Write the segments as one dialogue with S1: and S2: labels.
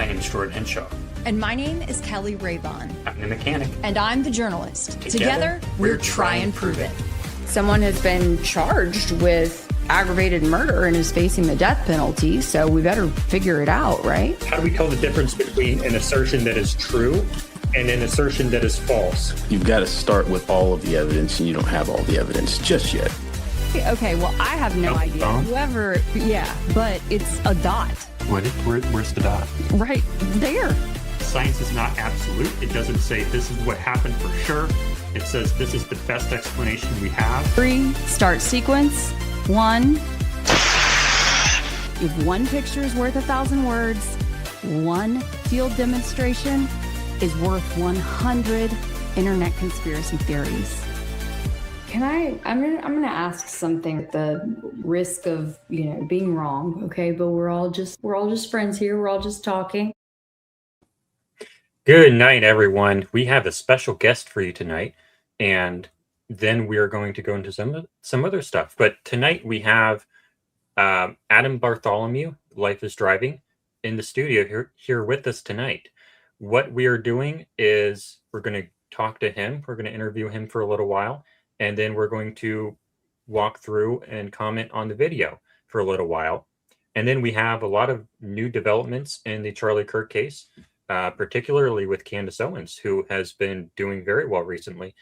S1: My name is Jordan Henshaw.
S2: And my name is Kelly Raybon.
S1: I'm the mechanic.
S2: And I'm the journalist.
S1: Together
S2: we're Try and Prove It.
S3: Someone has been charged with aggravated murder and is facing the death penalty, so we better figure it out, right?
S4: How do we tell the difference between an assertion that is true and an assertion that is false?
S5: You've got to start with all of the evidence, and you don't have all the evidence just yet.
S3: Okay, well, I have no idea. Whoever, but it's a dot.
S1: Where's the dot?
S3: Right there.
S4: Science is not absolute. It doesn't say this is what happened for sure. It says this is the best explanation we have.
S3: 3, start sequence. 1. If one picture is worth 1,000 words, one field demonstration is worth 100 internet conspiracy theories. I'm gonna ask something at the risk of, being wrong, okay? But we're all just friends here. We're all just talking.
S1: Good night, everyone. We have a special guest for you tonight, and then we are going to go into some other stuff. But tonight we have Adam Bartholomew, Life is Driving, in the studio here with us tonight. What we are doing is we're going to talk to him. We're going to interview him for a little while, and then we're going to walk through and comment on the video for a little while. And then we have a lot of new developments in the Charlie Kirk case, particularly with Candace Owens, who has been doing very well recently.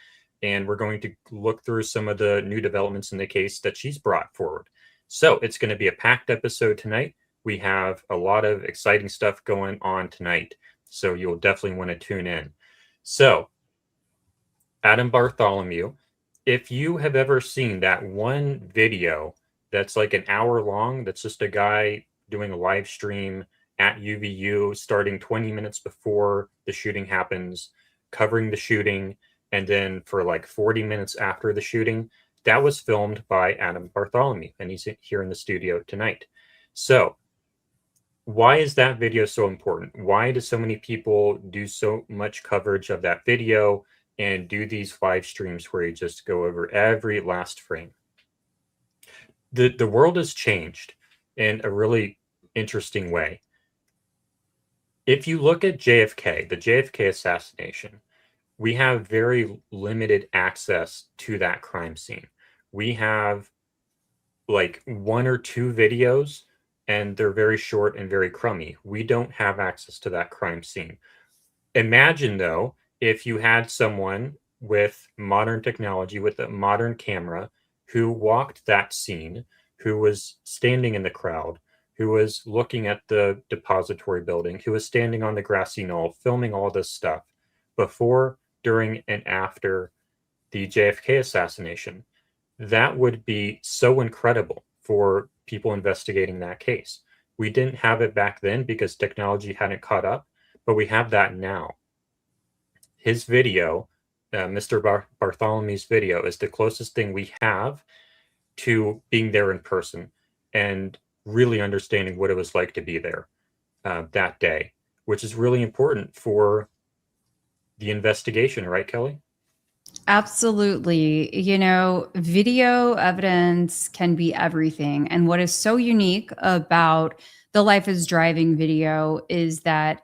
S1: And we're going to look through some of the new developments in the case that she's brought forward. So it's going to be a packed episode tonight. We have a lot of exciting stuff going on tonight, so you'll definitely want to tune in. So, Adam Bartholomew, if you have ever seen that one video that's like an hour long, that's just a guy doing a live stream at UVU starting 20 minutes before the shooting happens, covering the shooting, and then for like 40 minutes after the shooting, that was filmed by Adam Bartholomew, and he's here in the studio tonight. So why is that video so important? Why do so many people do so much coverage of that video and do these live streams where you just go over every last frame? The world has changed in a really interesting way. If you look at JFK, the JFK assassination, we have very limited access to that crime scene. We have like 1 or 2 videos, and they're very short and very crummy. We don't have access to that crime scene. Imagine, though, if you had someone with modern technology, with a modern camera, who walked that scene, who was standing in the crowd, who was looking at the depository building, who was standing on the grassy knoll, filming all this stuff before, during, and after the JFK assassination. That would be so incredible for people investigating that case. We didn't have it back then because technology hadn't caught up, but we have that now. His video, Mr. Bartholomew's video, is the closest thing we have to being there in person and really understanding what it was like to be there that day, which is really important for the investigation, right, Kelly?
S3: Absolutely. Video evidence can be everything. And what is so unique about the Life is Driving video is that,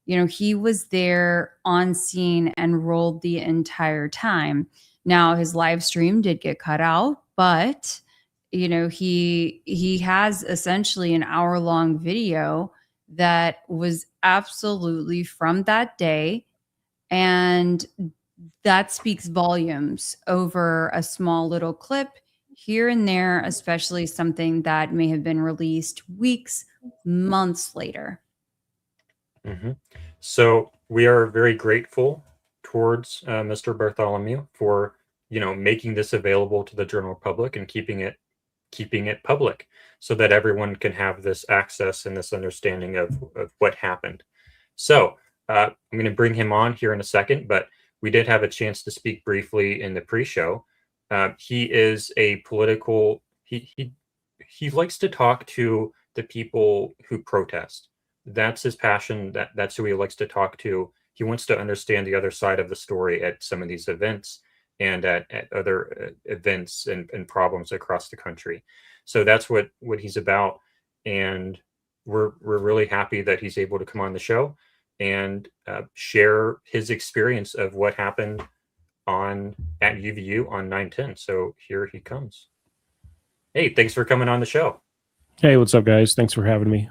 S3: he was there on scene and rolled the entire time. Now, his live stream did get cut out, but, he has essentially an hour-long video that was absolutely from that day. And that speaks volumes over a small little clip here and there, especially something that may have been released weeks, months later.
S1: Mm-hmm. So we are very grateful towards Mr. Bartholomew for, making this available to the general public and keeping it public so that everyone can have this access and this understanding of what happened. So I'm going to bring him on here in a second, but we did have a chance to speak briefly in the pre-show. He is a political, he likes to talk to the people who protest. That's his passion. That's who he likes to talk to. He wants to understand the other side of the story at some of these events and at other events and problems across the country. So that's what he's about. And we're really happy that he's able to come on the show and share his experience of what happened at UVU on 9/10. So here he comes. Hey, thanks for coming on the show.
S6: Hey, what's up, guys? Thanks for having me.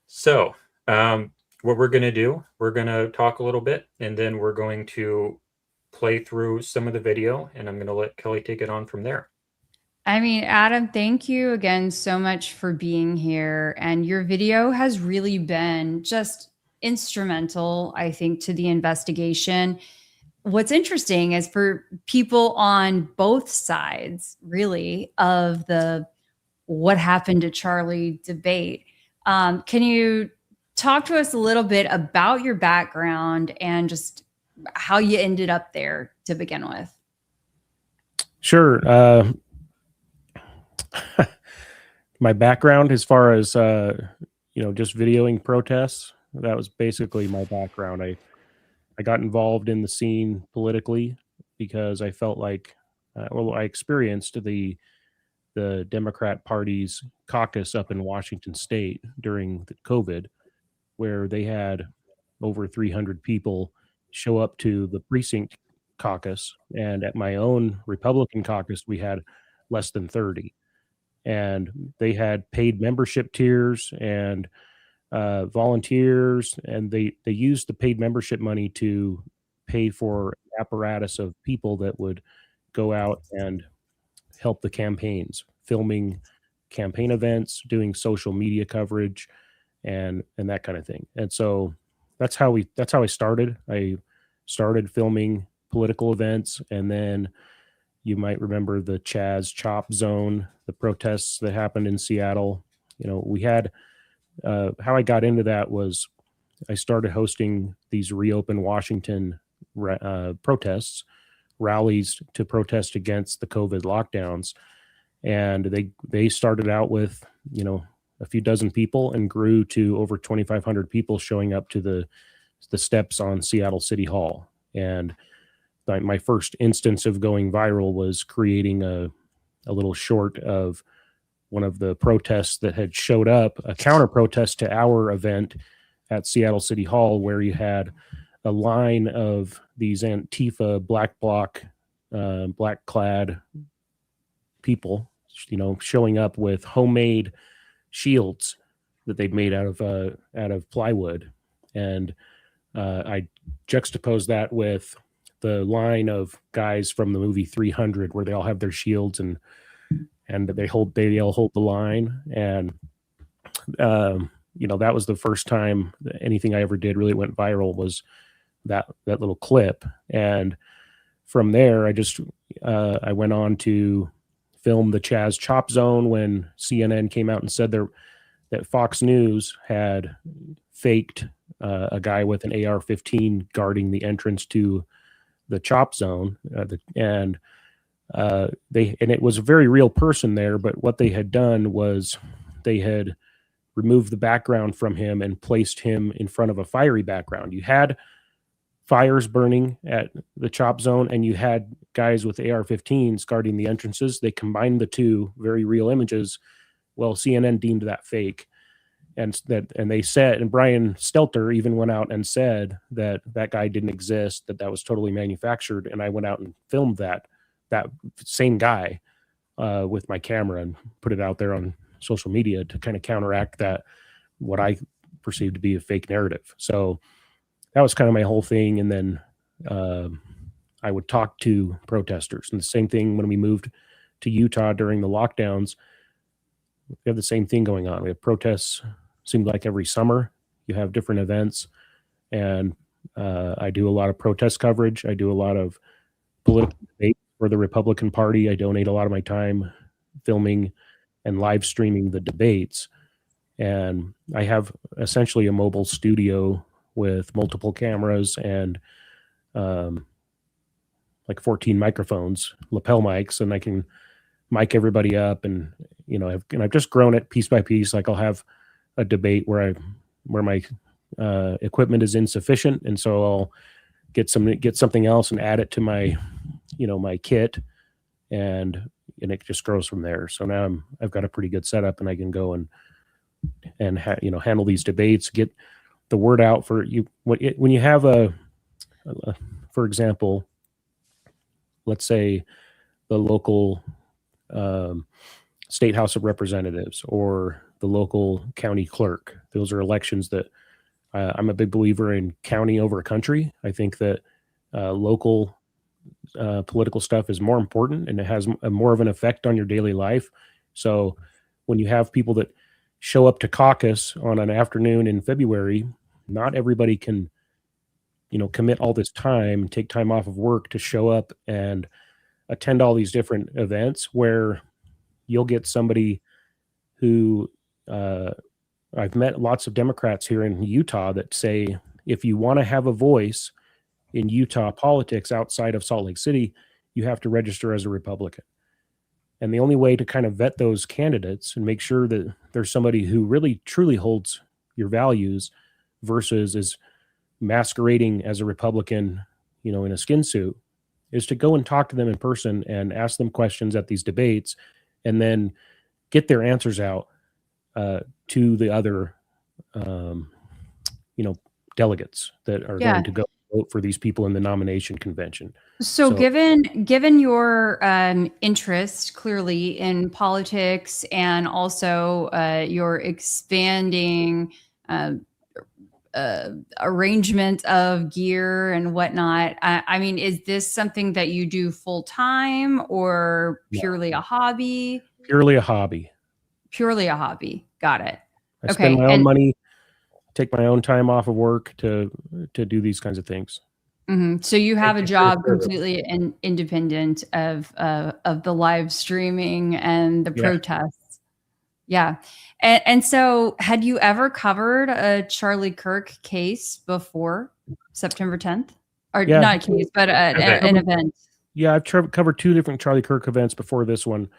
S1: So what we're going to do, we're going to talk a little bit, and then we're going to play through some of the video, and I'm going to let Kelly take it on from there.
S3: I mean, Adam, thank you again so much for being here. And your video has really been just instrumental, I think, to the investigation. What's interesting is for people on both sides, really, of the what happened to Charlie debate. Can you talk to us a little bit about your background and just how you ended up there to begin with?
S6: Sure. My background, as far as just videoing protests, that was basically my background. I got involved in the scene politically because I felt like, I experienced the Democrat Party's caucus up in Washington State during the COVID, where they had over 300 people show up to the precinct caucus, and at my own Republican caucus, we had less than 30. And they had paid membership tiers and volunteers, and they used the paid membership money to pay for apparatus of people that would go out and help the campaigns, filming campaign events, doing social media coverage, and that kind of thing. And so that's how I started. I started filming political events, and then you might remember the Chaz Chop Zone, the protests that happened in Seattle. We had how I got into that was I started hosting these Reopen Washington protests, rallies to protest against the COVID lockdowns. And they started out with, a few dozen people and grew to over 2,500 people showing up to the steps on Seattle City Hall. And my first instance of going viral was creating a little short of one of the protests that had showed up, a counter protest to our event at Seattle City Hall, where you had a line of these Antifa black bloc, black clad people, showing up with homemade shields that they'd made out of plywood. And I juxtaposed that with the line of guys from the movie 300, where they all have their shields and they all hold the line. And that was the first time that anything I ever did really went viral, was that little clip. And from there, I went on to film the Chaz Chop Zone when CNN came out and said that Fox News had faked a guy with an AR-15 guarding the entrance to the Chop Zone, and it was a very real person there. But what they had done was they had removed the background from him and placed him in front of a fiery background. You had fires burning at the Chop Zone, and you had guys with AR-15s guarding the entrances. They combined the two very real images. Well, CNN deemed that fake. And they said, and Brian Stelter even went out and said that guy didn't exist, that was totally manufactured. And I went out and filmed that same guy with my camera and put it out there on social media to kind of counteract what I perceived to be a fake narrative. So that was kind of my whole thing. And then I would talk to protesters, and the same thing when we moved to Utah during the lockdowns. We have the same thing going on. We have protests. Seemed like every summer you have different events, and I do a lot of protest coverage. I do a lot of political debate for the Republican Party. I donate a lot of my time filming and live streaming the debates. And I have essentially a mobile studio with multiple cameras and like 14 microphones, lapel mics, and I can mic everybody up. And I've just grown it piece by piece. Like I'll have a debate where my equipment is insufficient, and so I'll get something else and add it to my my kit, and it just grows from there. So now I've got a pretty good setup, and I can go and handle these debates, get the word out for you. When you have for example, let's say the local state House of Representatives or the local county clerk. Those are elections that I'm a big believer in county over country. I think that local political stuff is more important and it has more of an effect on your daily life. So when you have people that show up to caucus on an afternoon in February, not everybody can, commit all this time, take time off of work to show up and attend all these different events where you'll get somebody who I've met lots of Democrats here in Utah that say, if you want to have a voice in Utah politics outside of Salt Lake City, you have to register as a Republican. And the only way to kind of vet those candidates and make sure that there's somebody who really truly holds your values versus is masquerading as a Republican, in a skin suit, is to go and talk to them in person and ask them questions at these debates and then get their answers out to the other, delegates that are
S3: Yeah.
S6: going to go vote for these people in the nomination convention.
S3: So given your interest clearly in politics and also your expanding arrangement of gear and whatnot, I mean, is this something that you do full time or purely a hobby?
S6: Purely a hobby.
S3: Purely a hobby. Got it.
S6: I spend my own money, take my own time off of work to do these kinds of things.
S3: Mm-hmm. So you have a job completely independent of the live streaming and the protests. Yeah. And so had you ever covered a Charlie Kirk case before September 10th? Or not a case, but an event? Yeah,
S6: I've covered 2 different Charlie Kirk events before this one.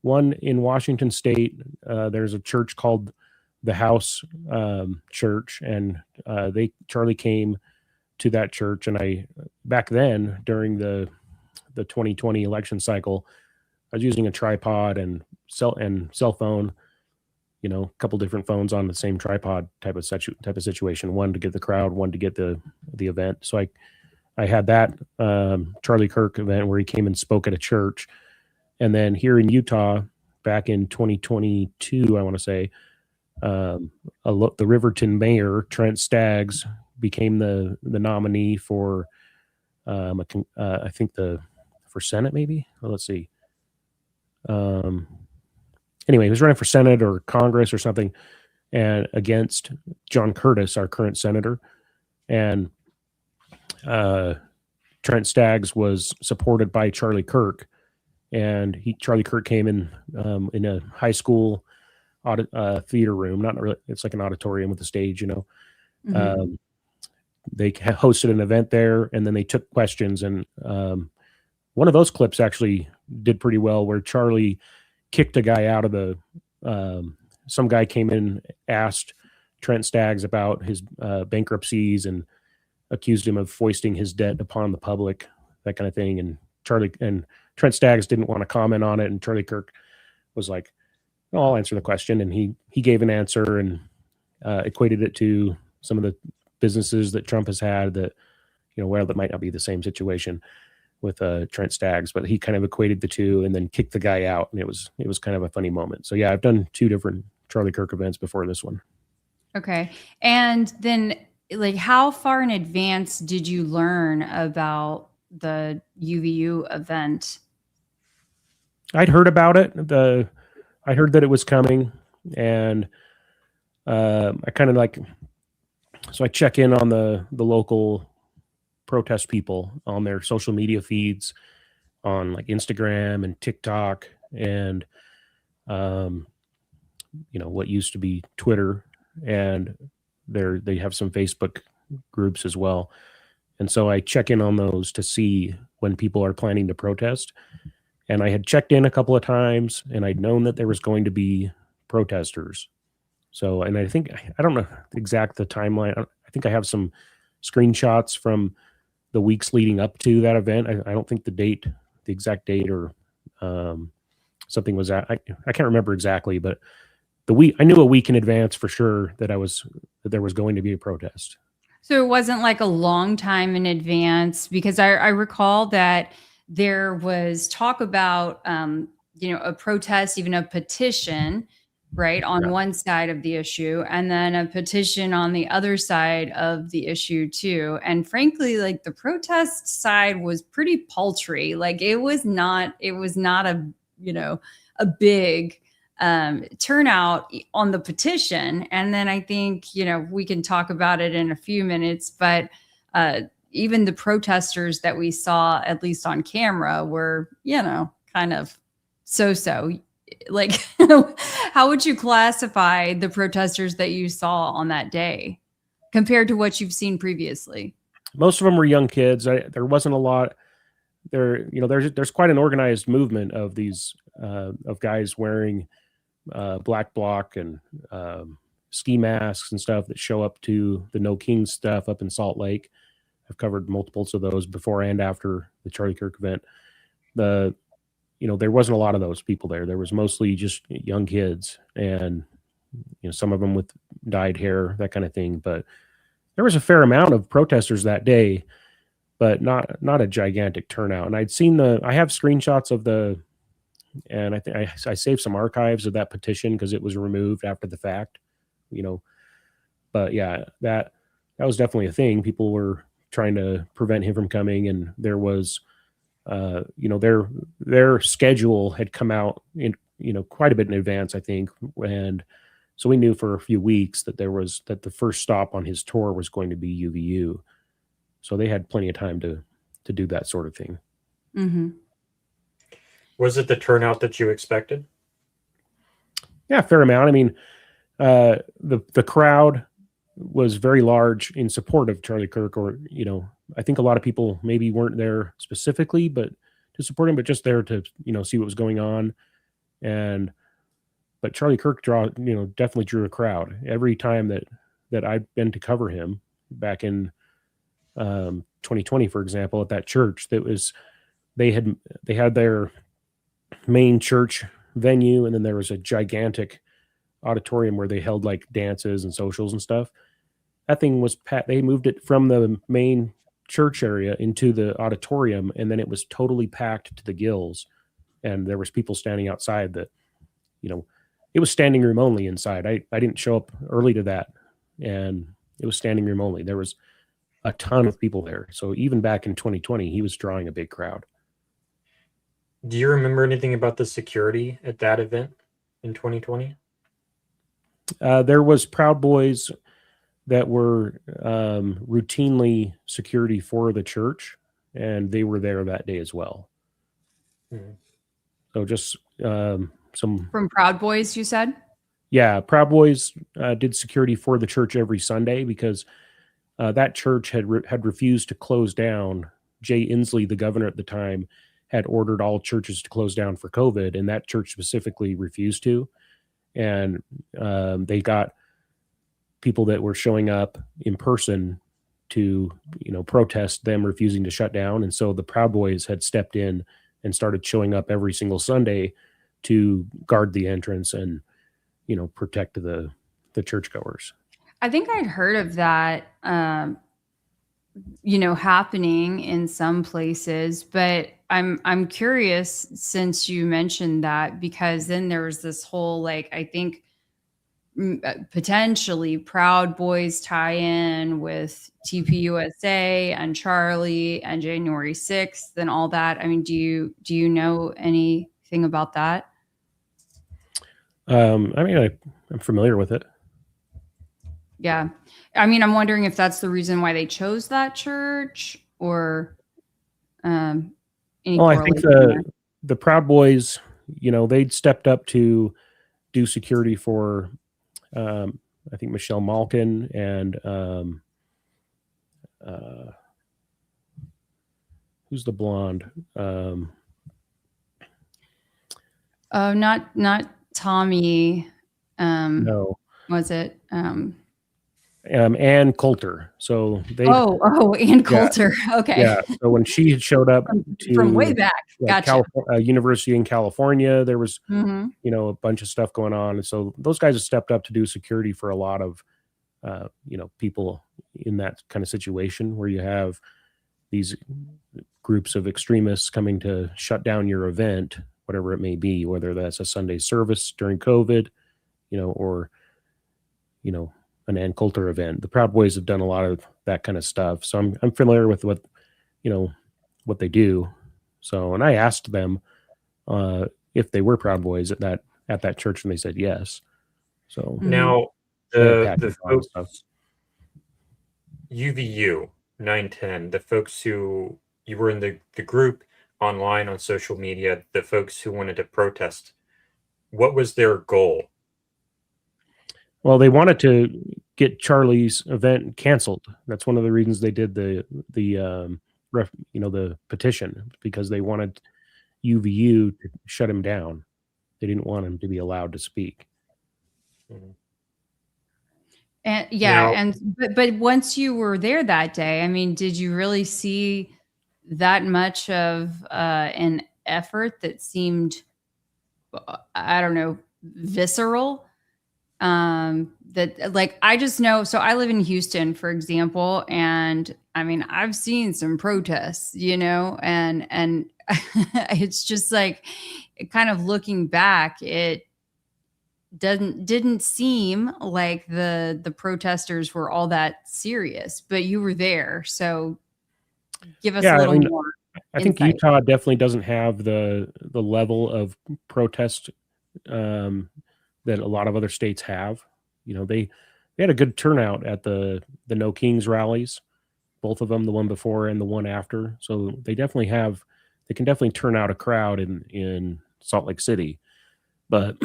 S6: One in Washington State, there's a church called the House Church, and Charlie came to that church, and back then during the 2020 election cycle, I was using a tripod and cell phone, a couple different phones on the same tripod type of situation, one to get the crowd, one to get the event. So I had that Charlie Kirk event where he came and spoke at a church. And then here in Utah, back in 2022, I want to say, the Riverton mayor, Trent Staggs, became the nominee for, I think for Senate, maybe. Well, let's see. Anyway, he was running for Senate or Congress or something, and against John Curtis, our current senator. And Trent Staggs was supported by Charlie Kirk. And Charlie Kirk came in a high school theater room. Not really, it's like an auditorium with a stage, Mm-hmm. They hosted an event there, and then they took questions. And one of those clips actually did pretty well, where Charlie kicked a guy out of the. Some guy came in, asked Trent Staggs about his bankruptcies, and accused him of foisting his debt upon the public, that kind of thing. And Trent Staggs didn't want to comment on it, and Charlie Kirk was like, "Oh, I'll answer the question," and he gave an answer and equated it to some of the businesses that Trump has had that, that might not be the same situation with Trent Staggs, but he kind of equated the two and then kicked the guy out, and it was kind of a funny moment. So yeah, I've done 2 different Charlie Kirk events before this one.
S3: Okay, and then how far in advance did you learn about the UVU event?
S6: I'd heard about it. I heard that it was coming, and I kind of so I check in on the local protest people on their social media feeds on Instagram and TikTok and what used to be Twitter, and they have some Facebook groups as well. And so I check in on those to see when people are planning to protest. And I had checked in a couple of times, and I'd known that there was going to be protesters. So, and I don't know the timeline. I think I have some screenshots from the weeks leading up to that event. I don't think the exact date or something was I can't remember exactly, but I knew a week in advance for sure that there was going to be a protest.
S3: So it wasn't like a long time in advance, because I recall that there was talk about, a protest, even a petition, right, on
S6: Yeah.
S3: one side of the issue, and then a petition on the other side of the issue too. And frankly, like the protest side was pretty paltry. Like it was not a, a big turnout on the petition. And then I think, we can talk about it in a few minutes, but even the protesters that we saw, at least on camera, were, kind of so. Like, how would you classify the protesters that you saw on that day compared to what you've seen previously?
S6: Most of them were young kids. There wasn't a lot there. There's quite an organized movement of these of guys wearing black bloc and ski masks and stuff that show up to the No Kings stuff up in Salt Lake. I've covered multiples of those before and after the Charlie Kirk event. There wasn't a lot of those people there. There was mostly just young kids and, some of them with dyed hair, that kind of thing. But there was a fair amount of protesters that day, but not a gigantic turnout. And I have screenshots of and I think I saved some archives of that petition because it was removed after the fact, but yeah, that was definitely a thing. People were trying to prevent him from coming. And there was, their schedule had come out in, quite a bit in advance, I think. And so we knew for a few weeks that the first stop on his tour was going to be UVU. So they had plenty of time to do that sort of thing.
S3: Mm-hmm.
S1: Was it the turnout that you expected?
S6: Yeah, fair amount. I mean, the crowd was very large in support of Charlie Kirk, or, I think a lot of people maybe weren't there specifically, but to support him, but just there to, see what was going on. But Charlie Kirk definitely drew a crowd every time that I've been to cover him back in 2020, for example, at that church. They had their main church venue, and then there was a gigantic auditorium where they held like dances and socials and stuff. That thing was they moved it from the main church area into the auditorium, and then it was totally packed to the gills, and there was people standing outside that, it was standing room only inside. I didn't show up early to that, and it was standing room only. There was a ton of people there. So even back in 2020, he was drawing a big crowd.
S1: Do you remember anything about the security at that event in 2020?
S6: There was Proud Boys that were routinely security for the church, and they were there that day as well. Mm-hmm. So just some
S3: from Proud Boys, you said?
S6: Yeah, Proud Boys did security for the church every Sunday because that church had refused to close down. Jay Inslee, the governor at the time, had ordered all churches to close down for COVID, and that church specifically refused to. And they got people that were showing up in person to, protest them refusing to shut down. And so the Proud Boys had stepped in and started showing up every single Sunday to guard the entrance and, protect the churchgoers.
S3: I think I'd heard of that, happening in some places, but I'm curious since you mentioned that, because then there was this whole, I think potentially Proud Boys tie-in with TPUSA and Charlie and January 6th and all that. I mean, do you know anything about that?
S6: I'm familiar with it.
S3: Yeah. I mean, I'm wondering if that's the reason why they chose that church, or I think
S6: the Proud Boys, they'd stepped up to do security for, I think Michelle Malkin and who's the blonde?
S3: Not Tommy.
S6: No.
S3: Was it?
S6: Ann Coulter. So they,
S3: Ann Coulter. Okay.
S6: yeah. So when she had showed up
S3: From way back.
S6: like,
S3: Gotcha.
S6: University in California, there was,
S3: Mm-hmm.
S6: a bunch of stuff going on. And so those guys have stepped up to do security for a lot of, people in that kind of situation where you have these groups of extremists coming to shut down your event, whatever it may be, whether that's a Sunday service during COVID, or, an Ann Coulter event. The Proud Boys have done a lot of that kind of stuff. So I'm familiar with what they do. So, and I asked them if they were Proud Boys at that church, and they said yes. So
S1: now
S6: the
S1: the folks, UVU 910, the folks who you were in the group online on social media, the folks who wanted to protest, what was their goal?
S6: Well, they wanted to get Charlie's event canceled. That's one of the reasons they did the petition, because they wanted UVU to shut him down. They didn't want him to be allowed to speak.
S3: And but once you were there that day, I mean, did you really see that much of an effort that seemed, I don't know, visceral? That, like, I just know, so I live in Houston, for example, and I mean, I've seen some protests, and it's just like, kind of looking back, it didn't seem like the protesters were all that serious, but you were there, so give us a little more.
S6: I think
S3: insight.
S6: Utah definitely doesn't have the level of protest that a lot of other states have. They had a good turnout at the No Kings rallies, both of them, the one before and the one after. So they can definitely turn out a crowd in Salt Lake City. But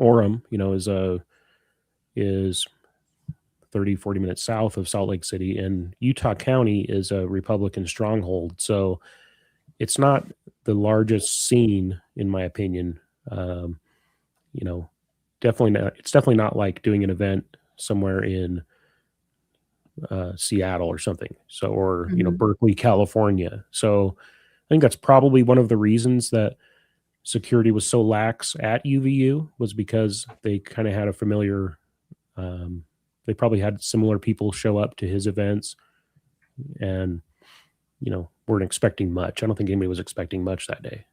S6: Orem, is 30, 40 minutes south of Salt Lake City, and Utah County is a Republican stronghold. So it's not the largest scene, in my opinion. Definitely not. It's definitely not like doing an event somewhere in Seattle or something. So, or Berkeley, California. So I think that's probably one of the reasons that security was so lax at UVU, was because they kind of had a familiar. They probably had similar people show up to his events, and weren't expecting much. I don't think anybody was expecting much that day.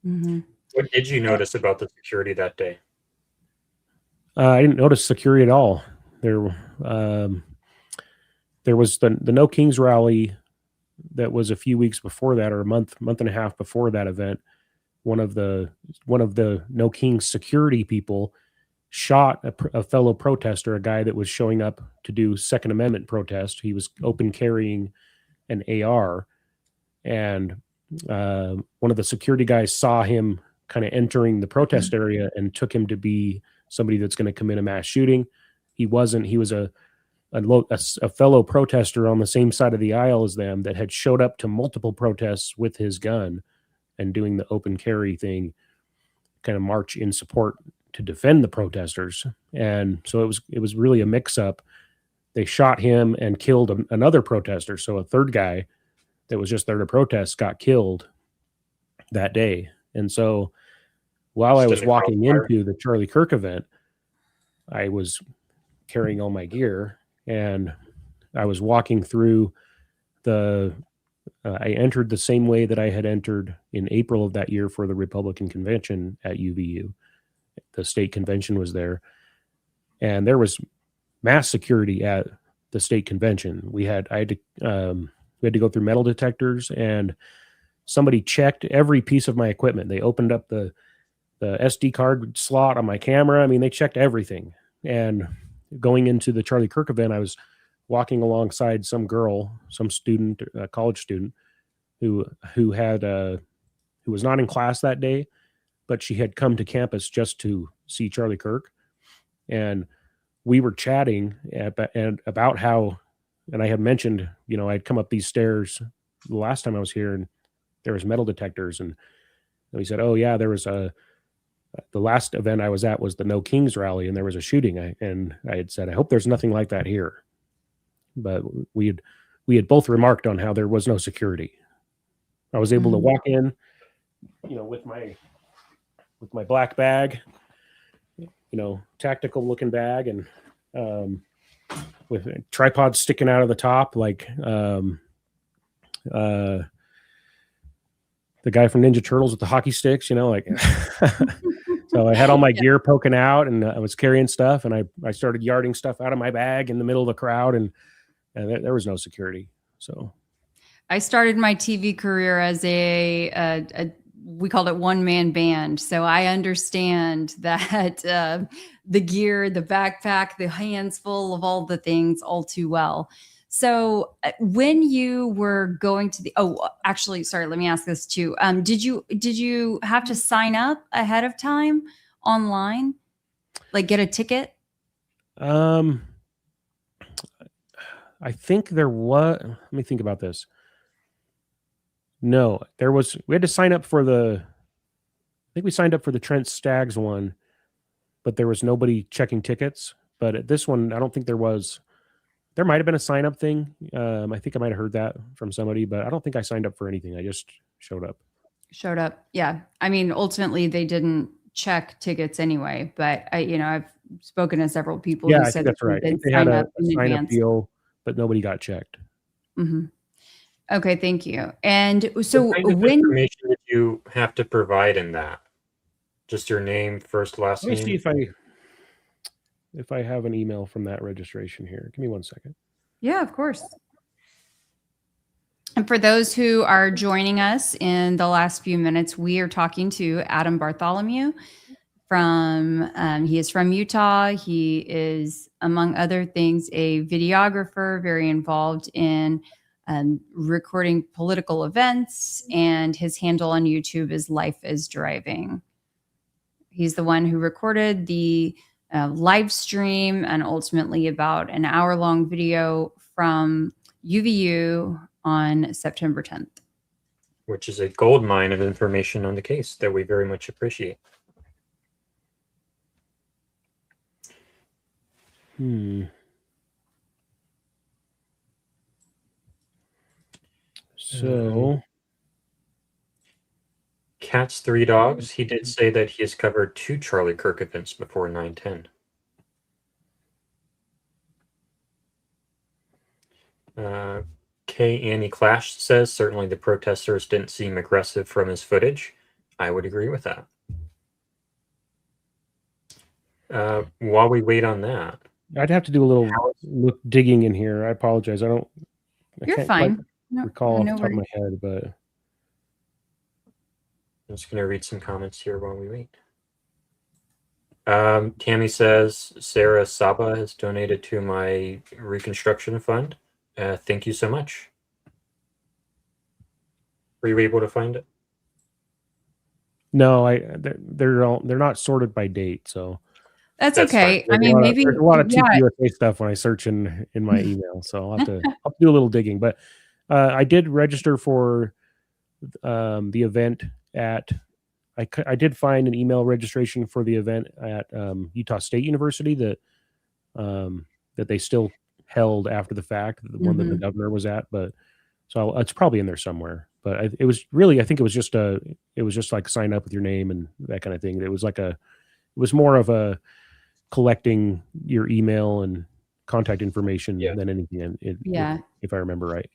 S3: Mm-hmm.
S1: What did you notice about the security that day?
S6: I didn't notice security at all. There was the No Kings rally that was a few weeks before that, or a month and a half before that event. One of the No Kings security people shot a fellow protester, a guy that was showing up to do Second Amendment protest. He was open carrying an AR, and one of the security guys saw him kind of entering the protest area and took him to be somebody that's going to commit a mass shooting. He wasn't. He was a fellow protester on the same side of the aisle as them that had showed up to multiple protests with his gun and doing the open carry thing, kind of march in support to defend the protesters. And so it was really a mix up. They shot him and killed another protester. So a third guy that was just there to protest got killed that day. And so while I was walking into the Charlie Kirk event, I was carrying all my gear, and I was walking through I entered the same way that I had entered in April of that year for the Republican convention at UVU. The state convention was there, and there was mass security at the state convention. We had to go through metal detectors, and somebody checked every piece of my equipment. They opened up the SD card slot on my camera. I mean, they checked everything. And going into the Charlie Kirk event, I was walking alongside some girl, some student, a college student, who was not in class that day, but she had come to campus just to see Charlie Kirk. And we were chatting about how, and I had mentioned, I'd come up these stairs the last time I was here, and there was metal detectors, and we said, oh yeah, there was a the last event I was at was the No Kings rally, and there was a shooting. I had said, I hope there's nothing like that here. But we had both remarked on how there was no security. I was able to walk in, with my black bag, tactical looking bag, and with a tripod sticking out of the top, like the guy from Ninja Turtles with the hockey sticks, like. So I had all my gear poking out, and I was carrying stuff, and I started yarding stuff out of my bag in the middle of the crowd, and there was no security. So
S3: I started my TV career as a we called it one-man band. So I understand that the gear, the backpack, the hands full of all the things all too well. So when you were going to actually, sorry, let me ask this too. Did you have to sign up ahead of time online, like get a ticket?
S6: I think there was, let me think about this. No, we had to sign up for I think we signed up for the Trent Staggs one, but there was nobody checking tickets. But at this one, I don't think there was. There might have been a sign up thing. I think I might have heard that from somebody, but I don't think I signed up for anything. I just showed up.
S3: Yeah. I mean, ultimately they didn't check tickets anyway, but I've spoken to several people who
S6: I
S3: said
S6: think that's right. They had a sign up deal, but nobody got checked.
S3: Mm-hmm. Okay, thank you. And so
S1: what kind of information did you have to provide in that? Just your name, first, last name?
S6: Let me see if I have an email from that registration here. Give me 1 second.
S3: Yeah, of course. And for those who are joining us in the last few minutes, we are talking to Adam Bartholomew he is from Utah. He is, among other things, a videographer, very involved in recording political events, and his handle on YouTube is Life is Driving. He's the one who recorded the live stream and ultimately about an hour-long video from UVU on September 10th.
S1: Which is a gold mine of information on the case that we very much appreciate.
S6: So
S1: Cat's Three Dogs, he did say that he has covered 2 Charlie Kirk events before 9/10. K. Annie Clash says, certainly the protesters didn't seem aggressive from his footage. I would agree with that. While we wait on that,
S6: I'd have to do a little digging in here. I apologize.
S3: You're
S6: can't
S3: fine.
S6: Recall off the top of my head, but
S1: I'm just going to read some comments here while we wait. Tammy says, Sarah Saba has donated to my reconstruction fund. Thank you so much. Were you able to find it?
S6: No, they're not sorted by date, so
S3: that's okay. I mean,
S6: maybe there's a lot of TPUSA stuff when I search in my email, so I'll have to do a little digging. But I did register for the event at. I did find an email registration for the event at Utah State University that they still held after the fact, the one that the governor was at. But so it's probably in there somewhere. But I think it was just like sign up with your name and that kind of thing. It was more of a collecting your email and contact information than anything. If I remember right.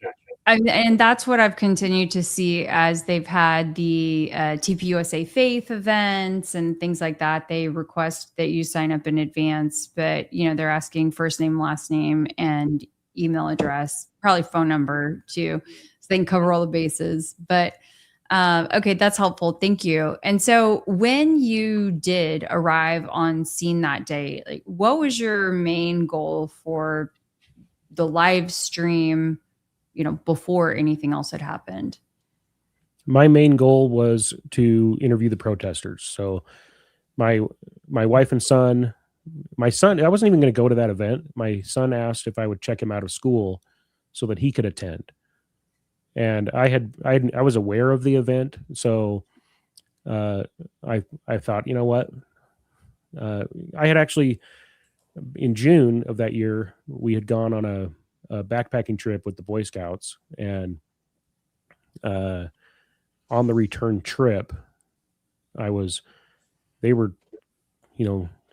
S3: And that's what I've continued to see as they've had the TPUSA Faith events and things like that. They request that you sign up in advance, but they're asking first name, last name, and email address, probably phone number too, so they can cover all the bases. But okay, that's helpful. Thank you. And so when you did arrive on scene that day, like what was your main goal for the live stream? Before anything else had happened?
S6: My main goal was to interview the protesters. So my wife and son, I wasn't even going to go to that event. My son asked if I would check him out of school so that he could attend. And I was aware of the event. So I thought, you know what? I had actually, in June of that year, we had gone on a backpacking trip with the Boy Scouts, and on the return trip, they were,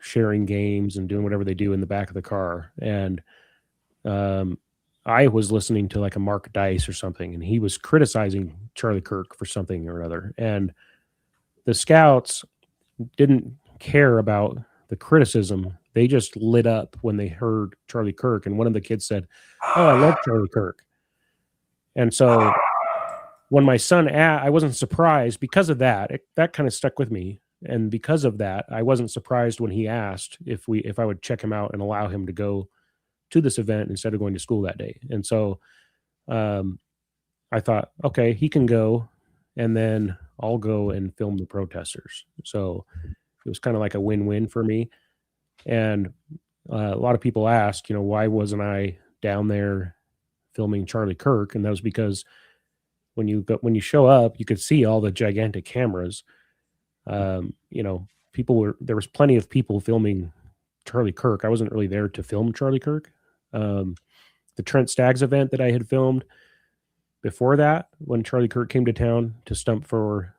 S6: sharing games and doing whatever they do in the back of the car. And I was listening to like a Mark Dice or something, and he was criticizing Charlie Kirk for something or another. And the scouts didn't care about the criticism. They just lit up when they heard Charlie Kirk. And one of the kids said, "Oh, I love Charlie Kirk." And so when my son, I wasn't surprised because of that. That kind of stuck with me. And because of that, I wasn't surprised when he asked if I would check him out and allow him to go to this event instead of going to school that day. And so I thought, okay, he can go, and then I'll go and film the protesters. So it was kind of like a win-win for me. And a lot of people ask, why wasn't I down there filming Charlie Kirk? And that was because when you show up, you could see all the gigantic cameras. There was plenty of people filming Charlie Kirk. I wasn't really there to film Charlie Kirk. The Trent Staggs event that I had filmed before that, when Charlie Kirk came to town to stump for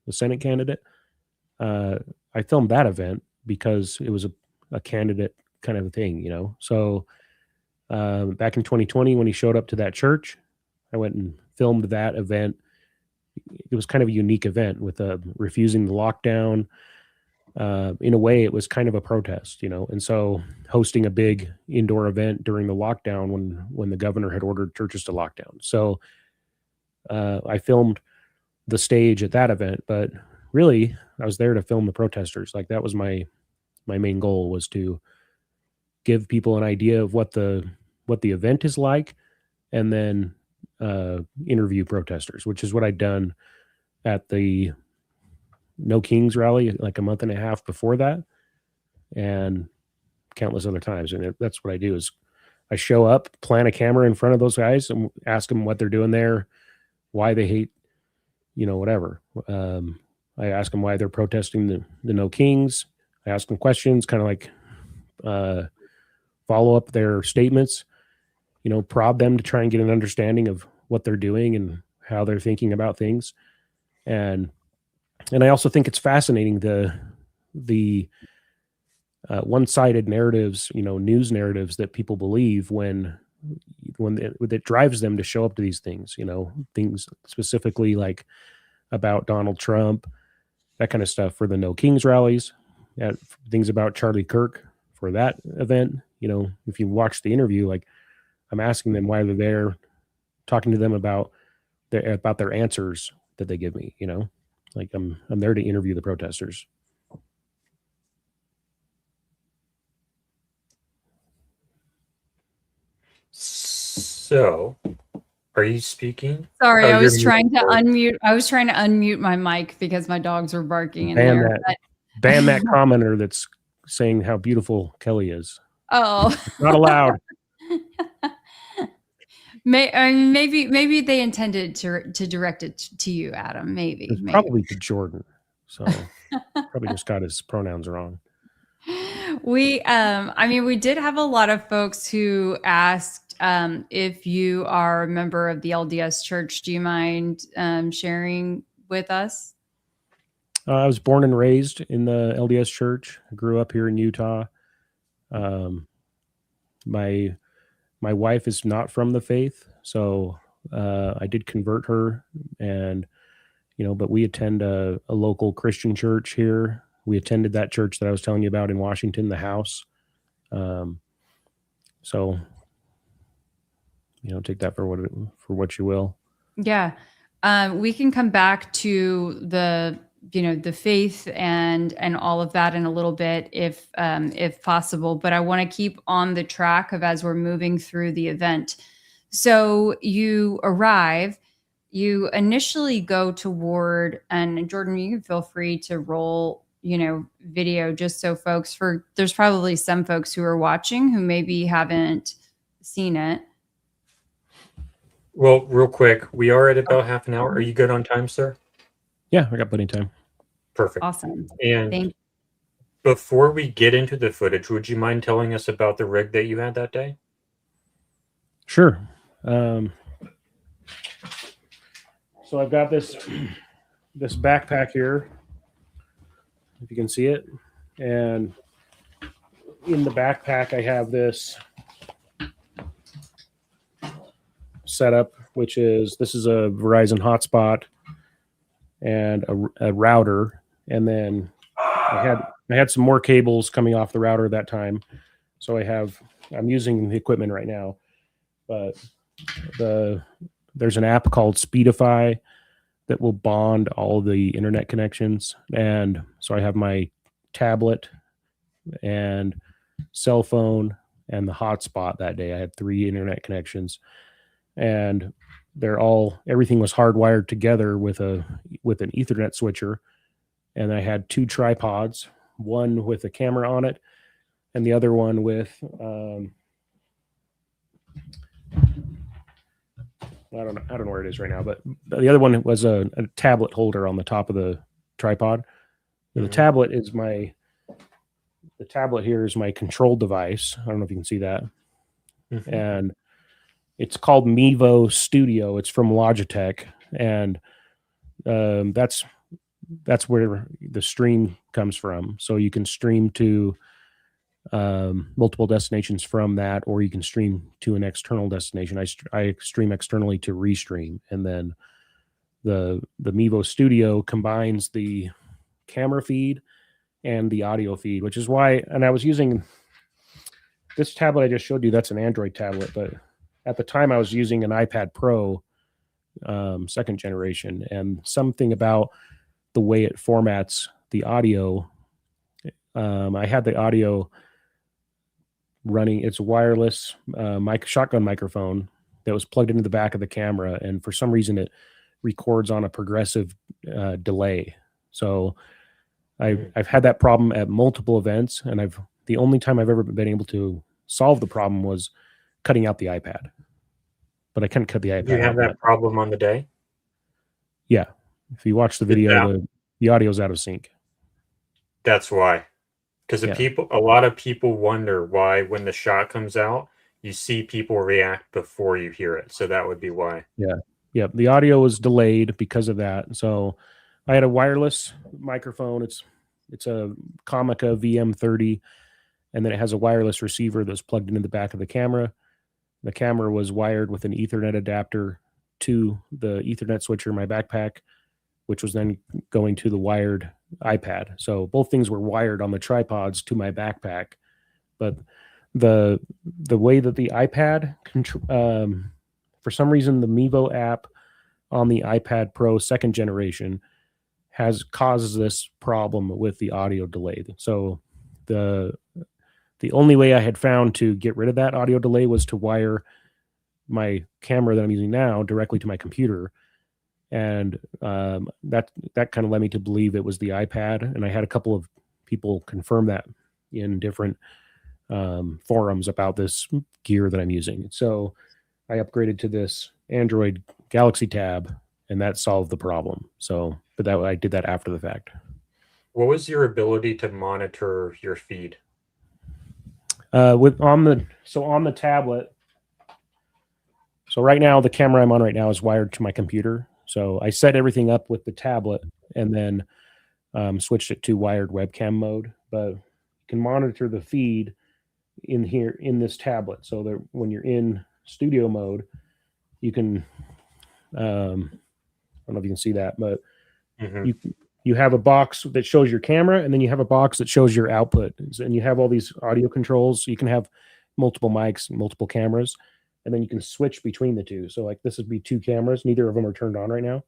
S6: the Senate candidate, I filmed that event because it was a candidate kind of a thing, So back in 2020, when he showed up to that church, I went and filmed that event. It was kind of a unique event with refusing the lockdown. In a way, it was kind of a protest, and so hosting a big indoor event during the lockdown when the governor had ordered churches to lock down. So I filmed the stage at that event, but really I was there to film the protesters. Like, that was my main goal, was to give people an idea of what the event is like, and then interview protesters, which is what I'd done at the No Kings rally like a month and a half before that, and countless other times. And that's what I do, is I show up, plant a camera in front of those guys, and ask them what they're doing there, why they hate, whatever. I ask them why they're protesting the No Kings. I ask them questions, kind of like follow up their statements, prod them to try and get an understanding of what they're doing and how they're thinking about things. And I also think it's fascinating the one-sided narratives, news narratives that people believe when it drives them to show up to these things, things specifically like about Donald Trump, that kind of stuff for the No Kings rallies, things about Charlie Kirk for that event. If you watch the interview, like, I'm asking them why they're there, talking to them about their answers that they give me, like I'm there to interview the protesters.
S1: So, are you speaking?
S3: Sorry,
S1: Oh,
S3: I was
S1: you're
S3: trying to
S1: muted.
S3: unmute my mic because my dogs were barking in
S6: Ban
S3: there.
S6: ban that commenter that's saying how beautiful Kelly is.
S3: Oh,
S6: Not allowed.
S3: Maybe they intended to direct it to you, Adam. Maybe.
S6: Probably to Jordan. So probably just got his pronouns wrong.
S3: We did have a lot of folks who asked if you are a member of the LDS Church. Do you mind sharing with us?
S6: I was born and raised in the LDS Church. I grew up here in Utah. My wife is not from the faith, so I did convert her, and but we attend a local Christian church here. We attended that church that I was telling you about in Washington, the house. So take that for what you will.
S3: Yeah, we can come back to the faith and all of that in a little bit if possible, but I want to keep on the track of as we're moving through the event. So you arrive, you initially go toward, and Jordan, you can feel free to roll video, just so there's probably some folks who are watching who maybe haven't seen it.
S1: Well, real quick, we are at about half an hour. Are you good on time, sir?
S6: Yeah, I got plenty of time.
S1: Perfect.
S3: Awesome.
S1: And
S3: Thank
S1: before we get into the footage, would you mind telling us about the rig that you had that day?
S6: Sure. So I've got this backpack here, if you can see it, and in the backpack I have this setup, which is this is a Verizon hotspot and a router, and then I had some more cables coming off the router that time, so I'm using the equipment right now, but there's an app called Speedify that will bond all the internet connections, and so I have my tablet and cell phone and the hotspot that day. I had 3 internet connections, and everything was hardwired together with an Ethernet switcher, and I had 2 tripods, one with a camera on it and the other one with I don't know where it is right now, but the other one was a tablet holder on the top of the tripod. Mm-hmm. The tablet here is my control device. I don't know if you can see that. Mm-hmm. And it's called Mevo Studio. It's from Logitech, and that's where the stream comes from. So you can stream to multiple destinations from that, or you can stream to an external destination. I stream externally to Restream, and then the Mevo Studio combines the camera feed and the audio feed, which is why. And I was using this tablet I just showed you. That's an Android tablet, but at the time I was using an iPad Pro, 2nd generation, and something about the way it formats the audio. I had the audio running. It's a wireless shotgun microphone that was plugged into the back of the camera, and for some reason it records on a progressive delay. So I've had that problem at multiple events, and the only time I've ever been able to solve the problem was cutting out the iPad. But I couldn't cut the iPad.
S1: Do you have that problem on the day?
S6: Yeah. If you watch the video, the audio's out of sync.
S1: That's why. Because a lot of people wonder why when the shot comes out, you see people react before you hear it. So that would be why.
S6: Yeah. Yeah. The audio was delayed because of that. So I had a wireless microphone. It's a Comica VM30, and then it has a wireless receiver that's plugged into the back of the camera. The camera was wired with an Ethernet adapter to the Ethernet switcher in my backpack, which was then going to the wired iPad. So both things were wired on the tripods to my backpack. But the way that the iPad, for some reason, the Mevo app on the iPad Pro 2nd generation causes this problem with the audio delay. So the only way I had found to get rid of that audio delay was to wire my camera that I'm using now directly to my computer. And that kind of led me to believe it was the iPad. And I had a couple of people confirm that in different forums about this gear that I'm using. So I upgraded to this Android Galaxy Tab, and that solved the problem. But I did that after the fact.
S1: What was your ability to monitor your feed?
S6: On the tablet. So right now, the camera I'm on right now is wired to my computer. So I set everything up with the tablet and then switched it to wired webcam mode. But you can monitor the feed in here in this tablet. So that when you're in studio mode, you can. I don't know if you can see that, but you have a box that shows your camera, and then you have a box that shows your output, and you have all these audio controls. You can have multiple mics, multiple cameras, and then you can switch between the two. So like this would be 2 cameras. Neither of them are turned on right now.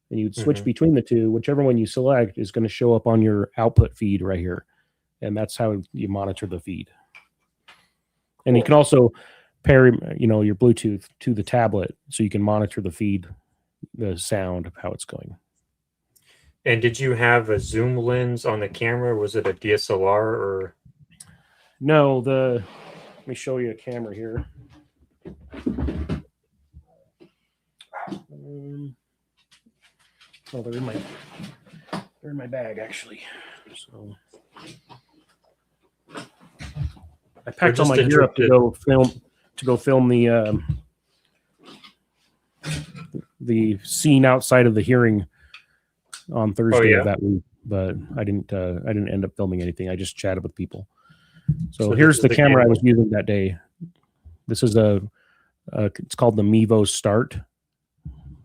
S6: And you'd switch between the two. Whichever one you select is going to show up on your output feed right here. And that's how you monitor the feed. And you can also pair, your Bluetooth to the tablet so you can monitor the feed, the sound of how it's going.
S1: And did you have a zoom lens on the camera? Was it a DSLR or?
S6: No, let me show you a camera here. They're in They're in my bag, actually. So I packed all my gear up to go film the scene outside of the hearing on Thursday of that week, but I didn't end up filming anything. I just chatted with people. So here's the camera I was using that day. This is it's called the Mevo Start.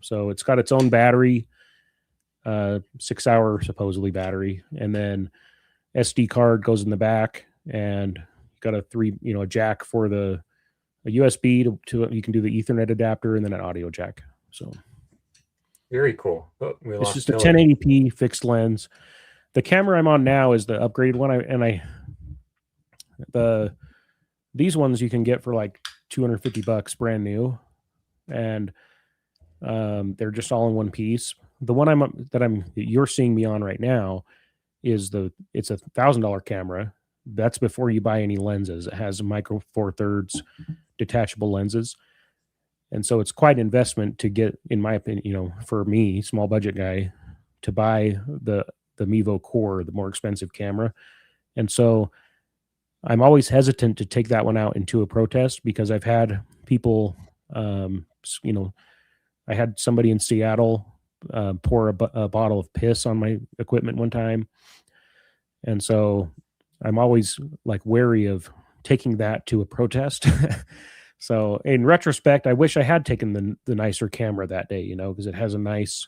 S6: So it's got its own battery, 6-hour supposedly battery, and then SD card goes in the back, and got a a jack for a USB to you can do the Ethernet adapter, and then an audio jack. So
S1: very cool.
S6: It's just a 1080p fixed lens. The camera I'm on now is the upgraded one. These ones you can get for like $250 brand new, and they're just all in one piece. The one that you're seeing me on right now it's a $1,000 camera. That's before you buy any lenses. It has micro Four Thirds detachable lenses, and so it's quite an investment to get, in my opinion, for me, small budget guy, to buy the Mevo Core, the more expensive camera. And so I'm always hesitant to take that one out into a protest, because I've had people, I had somebody in Seattle pour a bottle of piss on my equipment one time. And so I'm always like wary of taking that to a protest. So in retrospect, I wish I had taken the nicer camera that day, because it has a nice,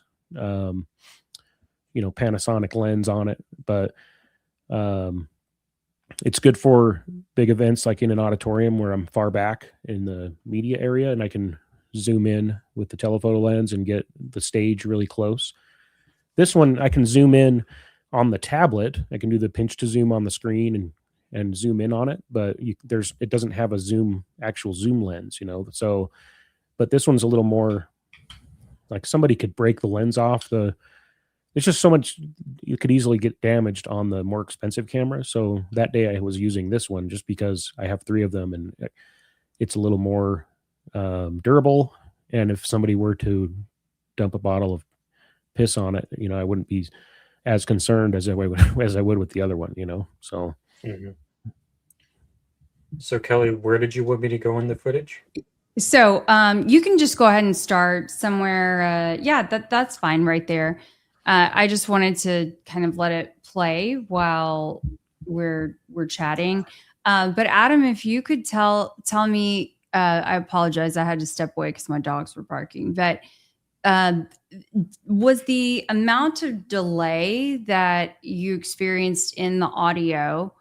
S6: Panasonic lens on it. But it's good for big events like in an auditorium where I'm far back in the media area, and I can zoom in with the telephoto lens and get the stage really close. This one, I can zoom in on the tablet. I can do the pinch to zoom on the screen and zoom in on it, but it doesn't have a actual zoom lens, So, but this one's a little more like somebody could break the lens off. It's just so much, you could easily get damaged on the more expensive camera. So that day I was using this one just because I have 3 of them, and it's a little more durable. And if somebody were to dump a bottle of piss on it, I wouldn't be as concerned as I would with the other one, So.
S1: Mm-hmm. So Kelly, where did you want me to go in the footage?
S3: So you can just go ahead and start somewhere. That's fine right there. I just wanted to kind of let it play while we're chatting. But Adam, if you could tell me, I apologize, I had to step away because my dogs were barking. But was the amount of delay that you experienced in the audio,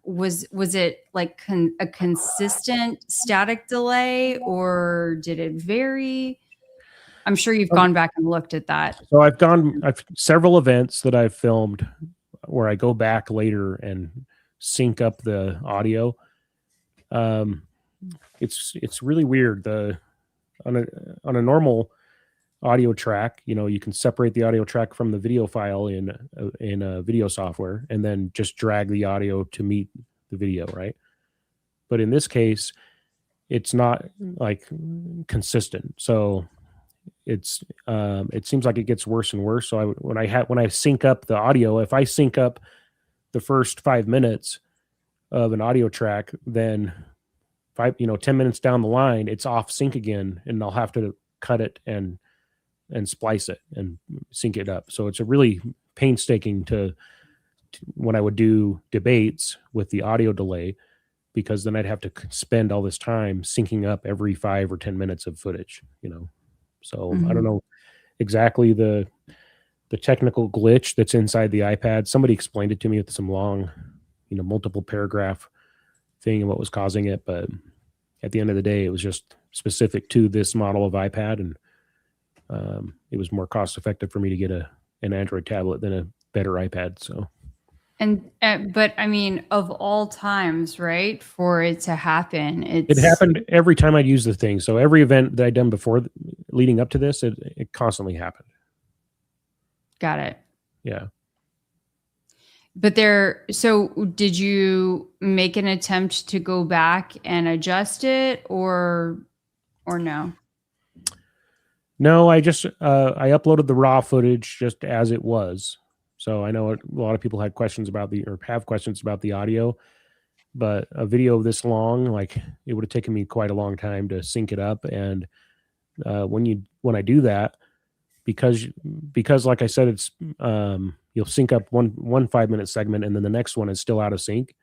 S3: was it like a consistent static delay, or did it vary? I'm sure you've gone back and looked at that.
S6: So I've several events that I've filmed where I go back later and sync up the audio. It's really weird. On a normal audio track, you can separate the audio track from the video file in a video software, and then just drag the audio to meet the video, right? But in this case, it's not like consistent. So it seems like it gets worse and worse. So when I sync up the audio, if I sync up the first 5 minutes of an audio track, then 10 minutes down the line, it's off sync again, and I'll have to cut it and splice it and sync it up. So it's a really painstaking to when I would do debates with the audio delay, because then I'd have to spend all this time syncing up every 5 or 10 minutes of footage, So I don't know exactly the technical glitch that's inside the iPad. Somebody explained it to me with some long, multiple paragraph thing and what was causing it. But at the end of the day, it was just specific to this model of iPad. And it was more cost effective for me to get an Android tablet than a better iPad. So.
S3: And but I mean, of all times, right, for it to happen,
S6: it happened every time I'd use the thing. So every event that I'd done before, leading up to this, it constantly happened.
S3: Got it.
S6: Yeah.
S3: But so did you make an attempt to go back and adjust it, or no?
S6: No, I just I uploaded the raw footage just as it was. So I know a lot of people had questions about have questions about the audio, but a video this long, like it would have taken me quite a long time to sync it up. And when I do that, because like I said, it's you'll sync up one 5-minute segment and then the next one is still out of sync.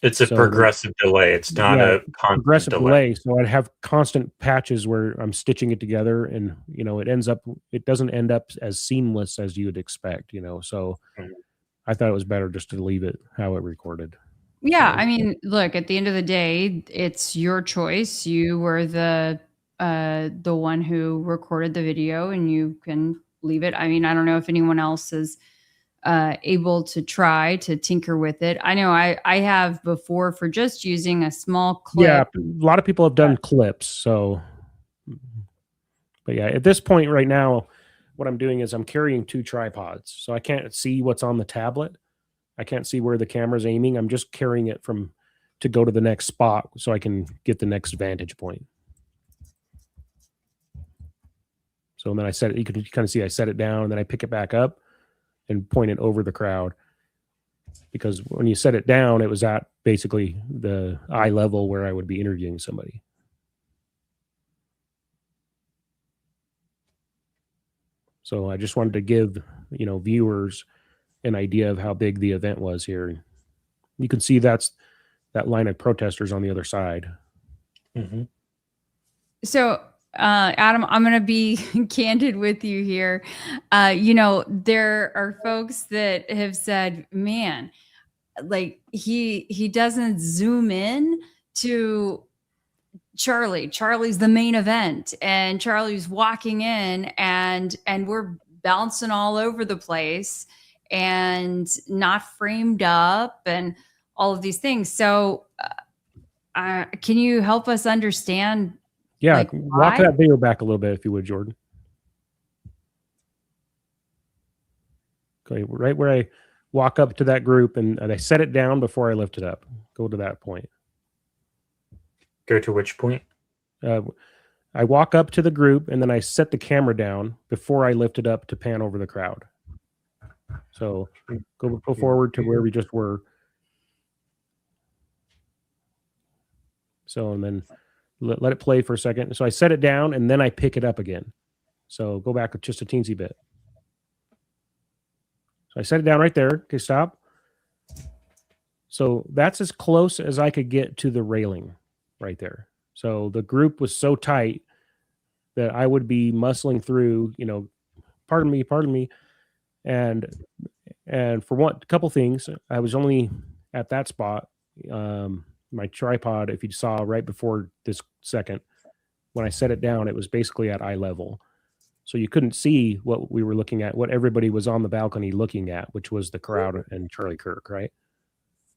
S1: It's a progressive delay. It's not a constant
S6: progressive
S1: delay.
S6: So I'd have constant patches where I'm stitching it together, and it doesn't end up as seamless as you would expect. So I thought it was better just to leave it how it recorded.
S3: Yeah, I mean, look, at the end of the day, it's your choice. You were the one who recorded the video, and you can leave it. I mean, I don't know if anyone else is able to try to tinker with it. I know I have before for just using a small clip.
S6: Yeah, a lot of people have done clips. So, but yeah, at this point right now, what I'm doing is I'm carrying 2 tripods, so I can't see what's on the tablet. I can't see where the camera's aiming. I'm just carrying it to go to the next spot so I can get the next vantage point. So then you can kind of see I set it down, and then I pick it back up and point it over the crowd. Because when you set it down, it was at basically the eye level where I would be interviewing somebody. So I just wanted to give, viewers an idea of how big the event was here. You can see that line of protesters on the other side.
S1: Mm-hmm.
S3: So, Adam, I'm going to be candid with you here. There are folks that have said, man, like he doesn't zoom in to Charlie. Charlie's the main event, and Charlie's walking in and we're bouncing all over the place and not framed up and all of these things. So can you help us understand?
S6: Yeah, walk that video back a little bit if you would, Jordan. Okay, right where I walk up to that group and I set it down before I lift it up. Go to that point.
S1: Go to which point?
S6: I walk up to the group and then I set the camera down before I lift it up to pan over the crowd. So go forward to where we just were. So, and then let it play for a second. So I set it down and then I pick it up again. So go back just a teensy bit. So I set it down right there. Okay, stop. So that's as close as I could get to the railing right there. So the group was so tight that I would be muscling through, pardon me. And for a couple things, I was only at that spot. My tripod, if you saw right before this second, when I set it down, it was basically at eye level. So you couldn't see what we were looking at, what everybody was on the balcony looking at, which was the crowd and Charlie Kirk, right?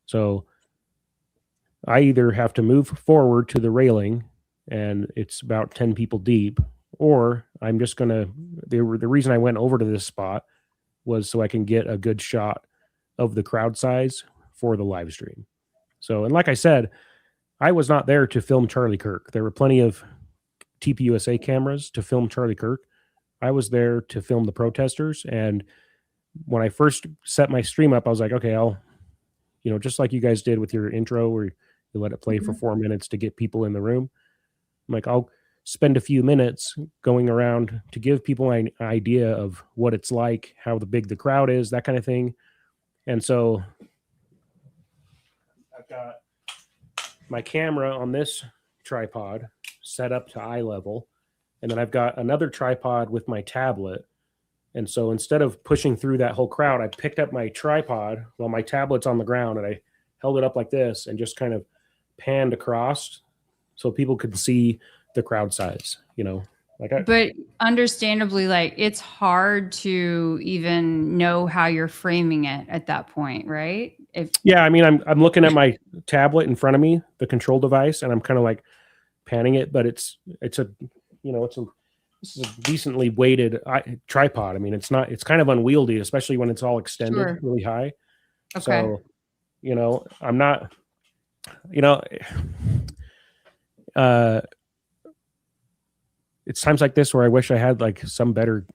S6: So I either have to move forward to the railing, and it's about 10 people deep, or I'm just going to, the reason I went over to this spot was so I can get a good shot of the crowd size for the live stream. So, and like I said, I was not there to film Charlie Kirk. There were plenty of TPUSA cameras to film Charlie Kirk. I was there to film the protesters. And when I first set my stream up, I was like, okay, I'll, just like you guys did with your intro where you let it play for 4 minutes to get people in the room. I'm like, I'll spend a few minutes going around to give people an idea of what it's like, how big the crowd is, that kind of thing. And so I've got my camera on this tripod set up to eye level. And then I've got another tripod with my tablet. And so instead of pushing through that whole crowd, I picked up my tripod while my tablet's on the ground, and I held it up like this and just kind of panned across so people could see the crowd size, but
S3: understandably, it's hard to even know how you're framing it at that point, right?
S6: I'm looking at my tablet in front of me, the control device, and I'm kind of like panning it, but this is a decently weighted tripod. I mean, it's kind of unwieldy, especially when it's all extended really high. Okay. So, I'm not, it's times like this where I wish I had some better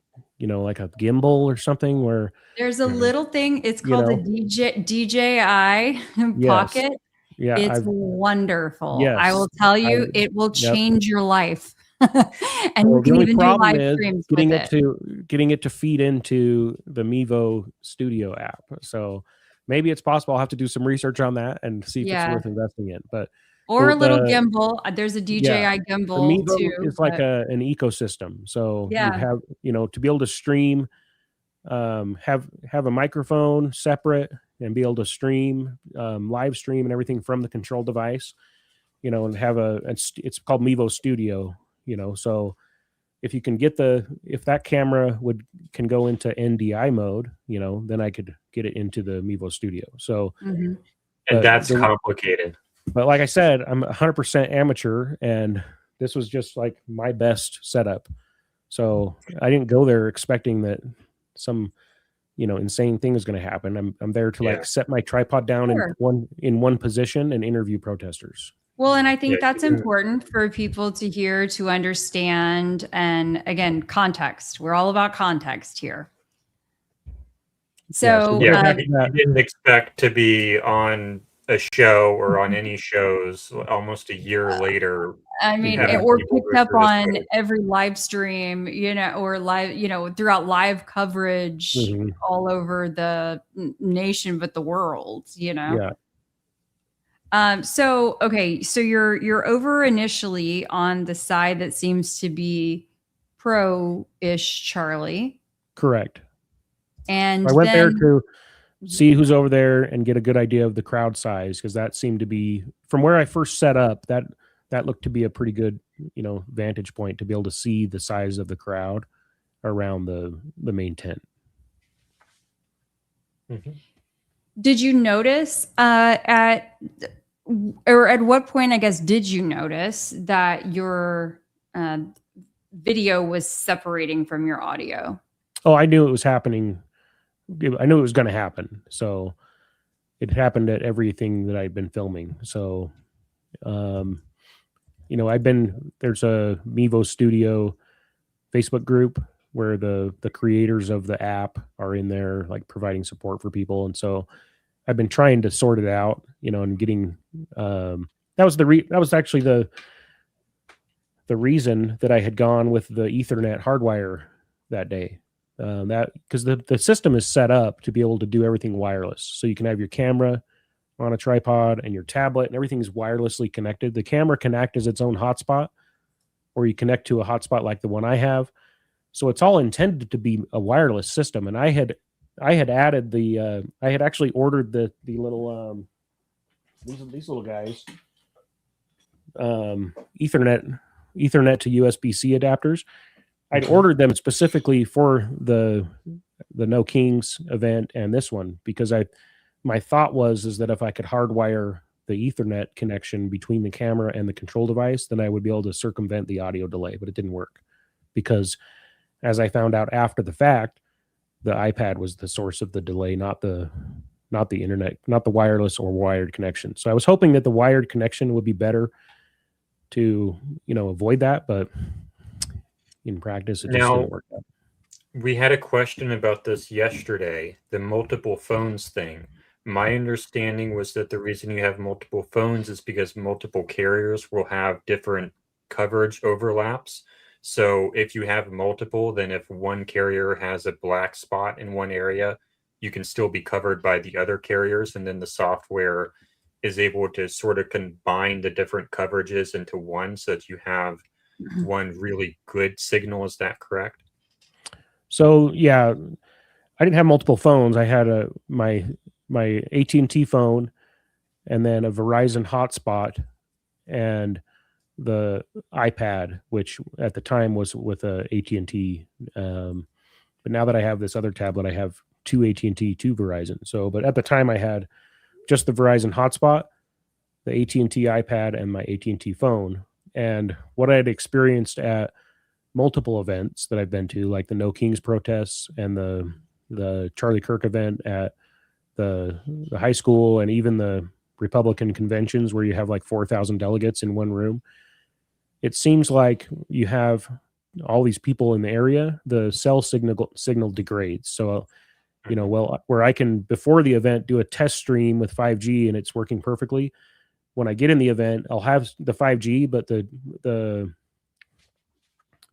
S6: like a gimbal or something where
S3: There's a little thing. It's
S6: You
S3: called
S6: know?
S3: the DJI
S6: Yes.
S3: Pocket.
S6: yeah,
S3: It's
S6: I've
S3: wonderful. I
S6: yes,
S3: will tell you,
S6: I
S3: it will
S6: yep.
S3: change your life. And
S6: Well,
S3: you
S6: the
S3: can
S6: only
S3: even do
S6: problem
S3: live
S6: is
S3: streams
S6: getting
S3: with
S6: it to feed into the Mevo Studio app. So maybe it's possible. I'll have to do some research on that and see if it's
S3: Yeah.
S6: worth investing in. But
S3: Or a little
S6: the
S3: gimbal. There's a DJI
S6: the
S3: gimbal
S6: Mevo
S3: too.
S6: is like
S3: but
S6: an ecosystem. So you'd
S3: yeah.
S6: have, to be able to stream, have a microphone separate and be able to stream, live stream and everything from the control device, and have it's called Mevo Studio, so if you can if that camera can go into NDI mode, then I could get it into the Mevo Studio. So,
S3: Mhm.
S1: And that's complicated.
S6: but like I said, I'm 100% amateur, and this was just like my best setup. So I didn't go there expecting that some, insane thing is going to happen. I'm there to like set my tripod down
S3: Sure.
S6: in one position and interview protesters.
S3: Well, and I think
S1: Yeah,
S3: that's important for people to hear, to understand. And again, context. We're all about context here. So,
S1: Yeah, you didn't expect to be on a show or on any shows almost a year later.
S3: I mean,
S1: having
S3: or
S1: people
S3: picked
S1: go
S3: up
S1: through this
S3: on
S1: way.
S3: every live stream, or live, throughout live coverage
S6: Mhm.
S3: all over the nation, but the world,
S6: Yeah.
S3: So you're over initially on the side that seems to be pro-ish Charlie.
S6: Correct.
S3: And
S6: I went there
S3: then
S6: to see who's over there and get a good idea of the crowd size, because that seemed to be, from where I first set up, that looked to be a pretty good, vantage point to be able to see the size of the crowd around the main tent.
S1: Mhm.
S3: did you notice at what point, I guess, did you notice that your video was separating from your audio?
S6: Oh, I knew it was happening. I knew it was going to happen. So it happened at everything that I'd been filming. So, there's a Mevo Studio Facebook group where the creators of the app are in there, like providing support for people. And so I've been trying to sort it out, and getting, that was actually the reason that I had gone with the Ethernet hardwire that day. Because the system is set up to be able to do everything wireless. So you can have your camera on a tripod and your tablet, and everything is wirelessly connected. The camera can act as its own hotspot, or you connect to a hotspot like the one I have. So it's all intended to be a wireless system. And I had added I had actually ordered the little these little guys, Ethernet to USB-C adapters. I'd ordered them specifically for the No Kings event and this one, because my thought is that if I could hardwire the Ethernet connection between the camera and the control device, then I would be able to circumvent the audio delay. But it didn't work, because as I found out after the fact, the iPad was the source of the delay, not the internet, not the wireless or wired connection. So I was hoping that the wired connection would be better to, avoid that, but in practice, it just didn't work out.
S1: We had a question about this yesterday, the multiple phones thing. My understanding was that the reason you have multiple phones is because multiple carriers will have different coverage overlaps. So if you have multiple, then if one carrier has a black spot in one area, you can still be covered by the other carriers. And then the software is able to sort of combine the different coverages into one, so that you have one really good signal. Is that correct?
S6: So yeah, I didn't have multiple phones. I had my AT&T phone, and then a Verizon hotspot, and the iPad, which at the time was with a AT&T. But now that I have this other tablet, I have two AT&T, two Verizon. So, but at the time I had just the Verizon hotspot, the AT&T iPad, and my AT&T phone. And what I had experienced at multiple events that I've been to, like the No Kings protests and the Charlie Kirk event at the high school, and even the Republican conventions where you have like 4,000 delegates in one room, it seems like you have all these people in the area, the cell signal degrades. So, where I can, before the event, do a test stream with 5G and it's working perfectly. When I get in the event, I'll have the 5G, but the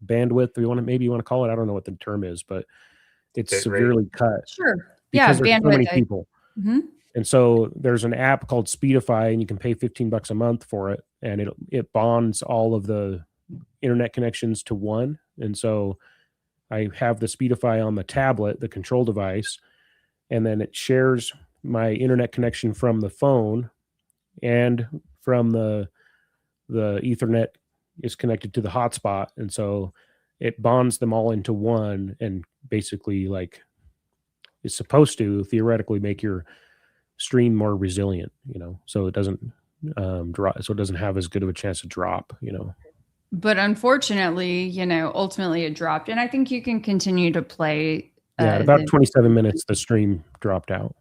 S6: bandwidth, maybe you want to call it, I don't know what the term is, but it's severely cut.
S3: Sure.
S6: Because
S3: Yeah,
S6: there's so many
S3: bandwidth.
S6: people. And so there's an app called Speedify, and you can pay $15 a month for it, and it bonds all of the internet connections to one. And so I have the Speedify on the tablet, the control device, and then it shares my internet connection from the phone and from the Ethernet is connected to the hotspot. And so it bonds them all into one, and basically is supposed to theoretically make your stream more resilient, so it doesn't drop, so it doesn't have as good of a chance to drop,
S3: But unfortunately, ultimately it dropped. And I think you can continue to play.
S6: At about 27 minutes, the stream dropped out.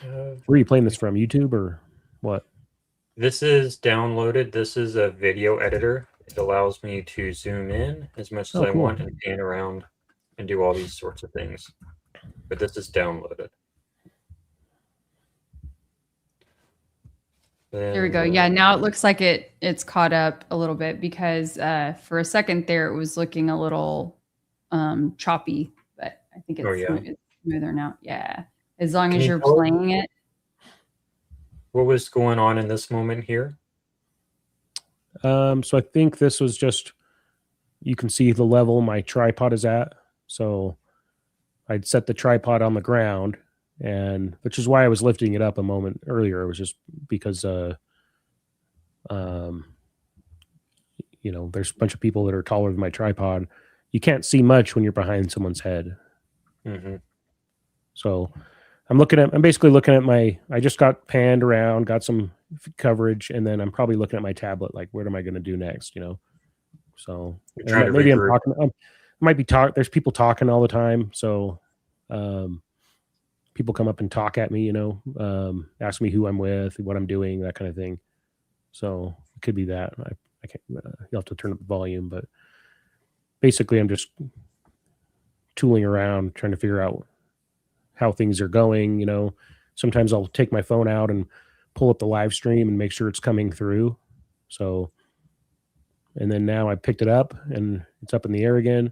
S6: Where are you playing this from? YouTube or what?
S1: This is downloaded. This is a video editor. It allows me to zoom in as much as I want and pan around and do all these sorts of things. But this is downloaded.
S3: There we go. Yeah, now it looks like it's caught up a little bit, because for a second there it was looking a little choppy, but I think it's smoother now. Yeah, as long as you're playing it.
S1: What was going on in this moment here?
S6: So I think this was just, you can see the level my tripod is at. So I'd set the tripod on the ground, and which is why I was lifting it up a moment earlier. It was just because, there's a bunch of people that are taller than my tripod. You can't see much when you're behind someone's head. So I'm basically looking at I just got panned around, got some coverage, and then I'm probably looking at my tablet, like, what am I going to do next? So maybe I'm talking, there's people talking all the time. So, people come up and talk at me, ask me who I'm with, what I'm doing, that kind of thing. So it could be that. I can't, you'll have to turn up the volume, but basically I'm just tooling around, trying to figure out how things are going. Sometimes I'll take my phone out and pull up the live stream and make sure it's coming through. So, and then now I picked it up and it's up in the air again.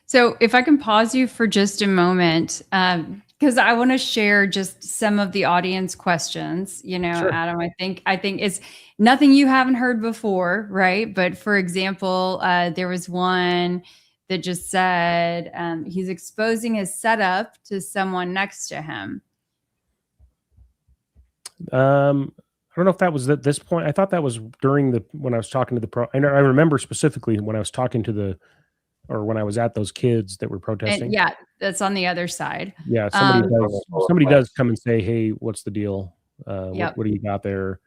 S3: So if I can pause you for just a moment, because I want to share just some of the audience questions,
S6: Sure.
S3: Adam, I think it's nothing you haven't heard before, right? But for example, there was one that just said he's exposing his setup to someone next to him.
S6: I don't know if that was at this point. I thought that was when I was talking to the pro. I remember specifically when I was talking to when I was at those kids that were protesting.
S3: And yeah, that's on the other side.
S6: Yeah, somebody does come and say, "Hey, what's the deal? What do you got there?"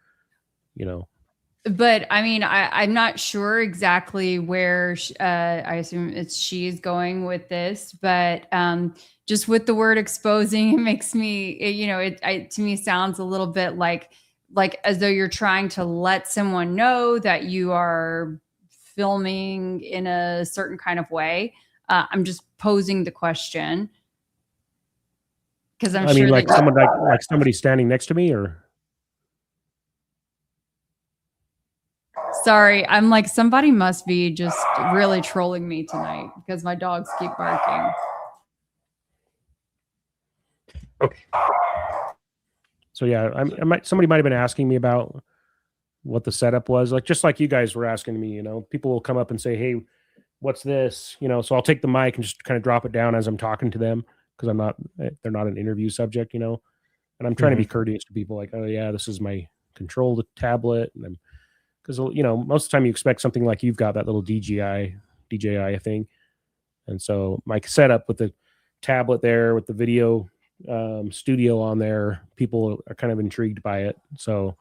S3: But I mean, I'm not sure exactly where I assume she's going with this, but just with the word exposing, it makes me, to me sounds a little bit like as though you're trying to let someone know that you are filming in a certain kind of way. I'm just posing the question because I'm sure
S6: like someone like somebody standing next to me, or.
S3: Sorry, I'm like, somebody must be just really trolling me tonight because my dogs keep barking.
S1: Okay.
S6: So yeah, somebody might have been asking me about what the setup was, just like you guys were asking me. People will come up and say, "Hey, what's this?" So I'll take the mic and just kind of drop it down as I'm talking to them because they're not an interview subject, and I'm trying to be courteous to people, like, "Oh yeah, this is my control tablet," and because most of the time you expect something like you've got that little DJI thing, and so my setup with the tablet there with the video studio on there, people are kind of intrigued by it, so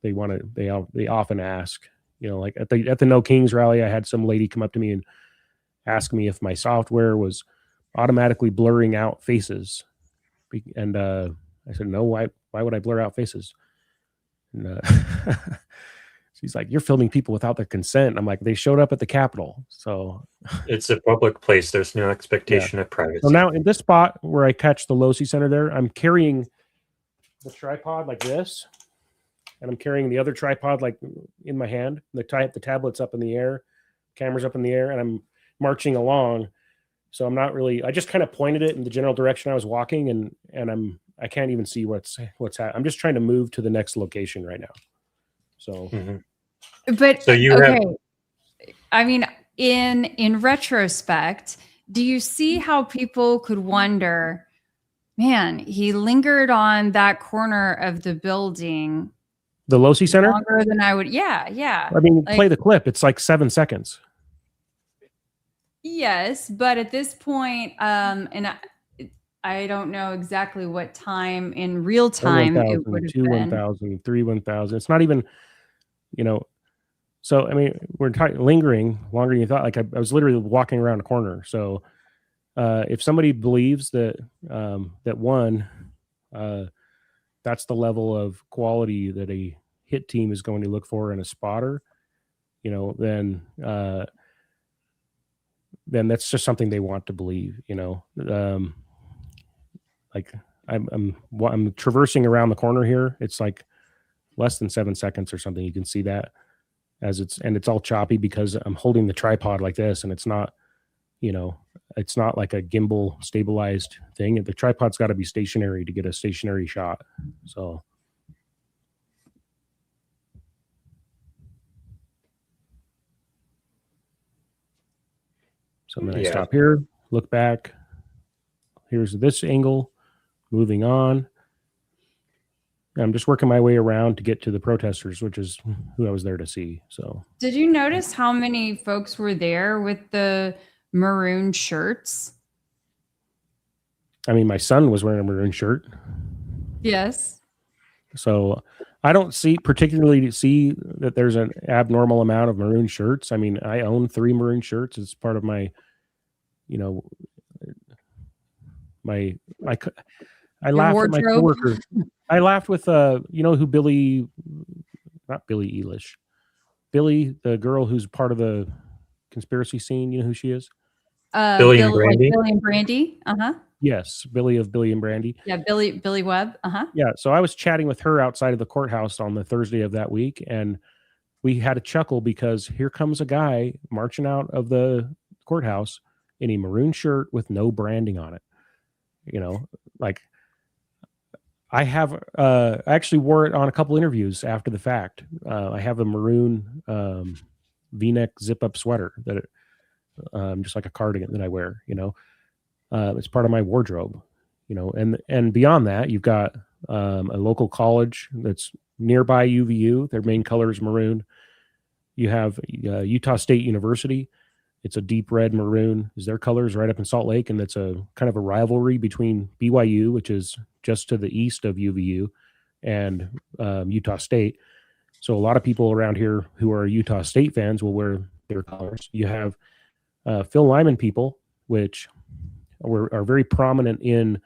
S6: they often ask, like at the No Kings rally, I had some lady come up to me and ask me if my software was automatically blurring out faces, and I said, no, why would I blur out faces? And, she's like, you're filming people without their consent. I'm like, they showed up at the Capitol. So
S1: It's a public place. There's no expectation of privacy.
S6: So now in this spot where I catch the Losi Center there, I'm carrying the tripod like this, and I'm carrying the other tripod like in my hand. The tablet's up in the air, camera's up in the air, and I'm marching along. So I'm not really, I just kind of pointed it in the general direction I was walking, and I can't even see what's happening. I'm just trying to move to the next location right now. So,
S3: But
S1: so you
S3: okay,
S1: have,
S3: I mean, in retrospect, do you see how people could wonder, man, he lingered on that corner of the building
S6: the Losi Center
S3: longer than I would. Yeah.
S6: I mean,
S3: Like,
S6: play the clip. It's like 7 seconds.
S3: yes, but at this point, and I don't know exactly what time in real time it would have
S6: 2,
S3: been.
S6: 1,000, 3, 1,000. It's not even, so, I mean, we're lingering longer than you thought. Like I was literally walking around a corner. So if somebody believes that, that's the level of quality that a hit team is going to look for in a spotter, then that's just something they want to believe, like I'm traversing around the corner here. It's like less than 7 seconds or something. You can see that it's all choppy because I'm holding the tripod like this, and it's not like a gimbal stabilized thing. The tripod's got to be stationary to get a stationary shot. So I'm going to stop here, look back. Here's this angle, moving on. I'm just working my way around to get to the protesters, which is who I was there to see. So,
S3: did you notice how many folks were there with the maroon shirts?
S6: I mean, my son was wearing a maroon shirt.
S3: Yes.
S6: So I don't particularly see that there's an abnormal amount of maroon shirts. I mean, I own 3 maroon shirts. It's part of my, I laughed at my coworker. I laughed with who Billy, not Billie Eilish, Billy, the girl who's part of the conspiracy scene. You know who she is?
S1: Billy and Brandy.
S3: Like Billy and Brandy.
S6: Yes, Billy of Billy and Brandy.
S3: Yeah, Billy Webb.
S6: Yeah, so I was chatting with her outside of the courthouse on the Thursday of that week, and we had a chuckle because here comes a guy marching out of the courthouse in a maroon shirt with no branding on it. Like I have I actually wore it on a couple interviews after the fact. I have a maroon V-neck zip-up sweater that just like a cardigan that I wear. It's part of my wardrobe. And beyond that, you've got a local college that's nearby UVU. Their main color is maroon. You have Utah State University. It's a deep red maroon is their colors right up in Salt Lake. And it's a kind of a rivalry between BYU, which is just to the east of UVU, and Utah State. So a lot of people around here who are Utah State fans will wear their colors. You have Phil Lyman people, which are very prominent in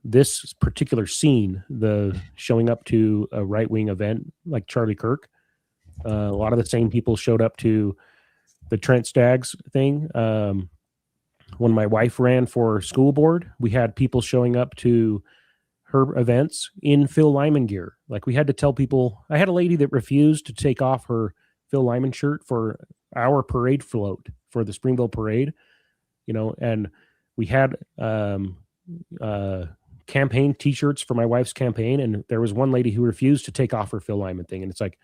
S6: this particular scene, the showing up to a right-wing event like Charlie Kirk. A lot of the same people showed up to the Trent Staggs thing. When my wife ran for school board, we had people showing up to her events in Phil Lyman gear. Like we had to tell people, I had a lady that refused to take off her Phil Lyman shirt for our parade float for the Springville parade, and we had campaign t-shirts for my wife's campaign. And there was one lady who refused to take off her Phil Lyman thing. And it's like,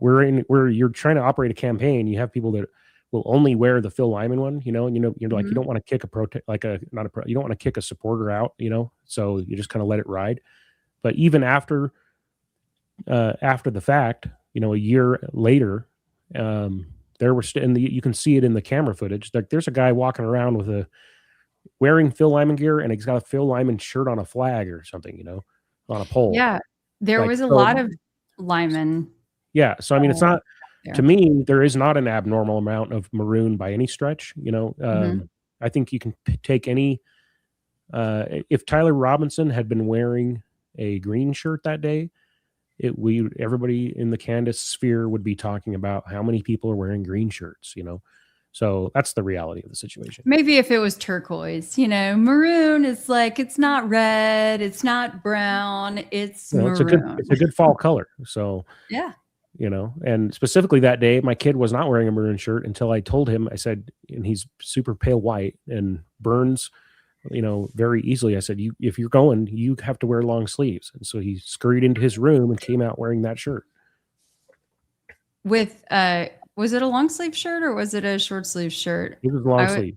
S6: you're trying to operate a campaign. You have people that will only wear the Phil Lyman one, and you're like, you don't want to kick you don't want to kick a supporter out, so you just kind of let it ride. But even after the fact, a year later, there were you can see it in the camera footage. Like there's a guy walking around wearing Phil Lyman gear, and he's got a Phil Lyman shirt on a flag or something, on a pole.
S3: Yeah, there was a lot of Lyman.
S6: Yeah, so I mean, it's not to me. There is not an abnormal amount of maroon by any stretch. I think you can take any If Tyler Robinson had been wearing a green shirt that day, everybody in the Candace sphere would be talking about how many people are wearing green shirts, you know. So that's the reality of the situation.
S3: Maybe if it was turquoise, you know, maroon is like, it's not red, it's not brown, it's maroon.
S6: It's a good fall color. So
S3: yeah.
S6: You know, and specifically that day, my kid was not wearing a maroon shirt until I told him. I said, and he's super pale white and burns, you know, very easily. I said, if you're going, you have to wear long sleeves. And so he scurried into his room and came out wearing that shirt.
S3: With was it a long sleeve shirt or was it a short sleeve shirt?
S6: It was long sleeve.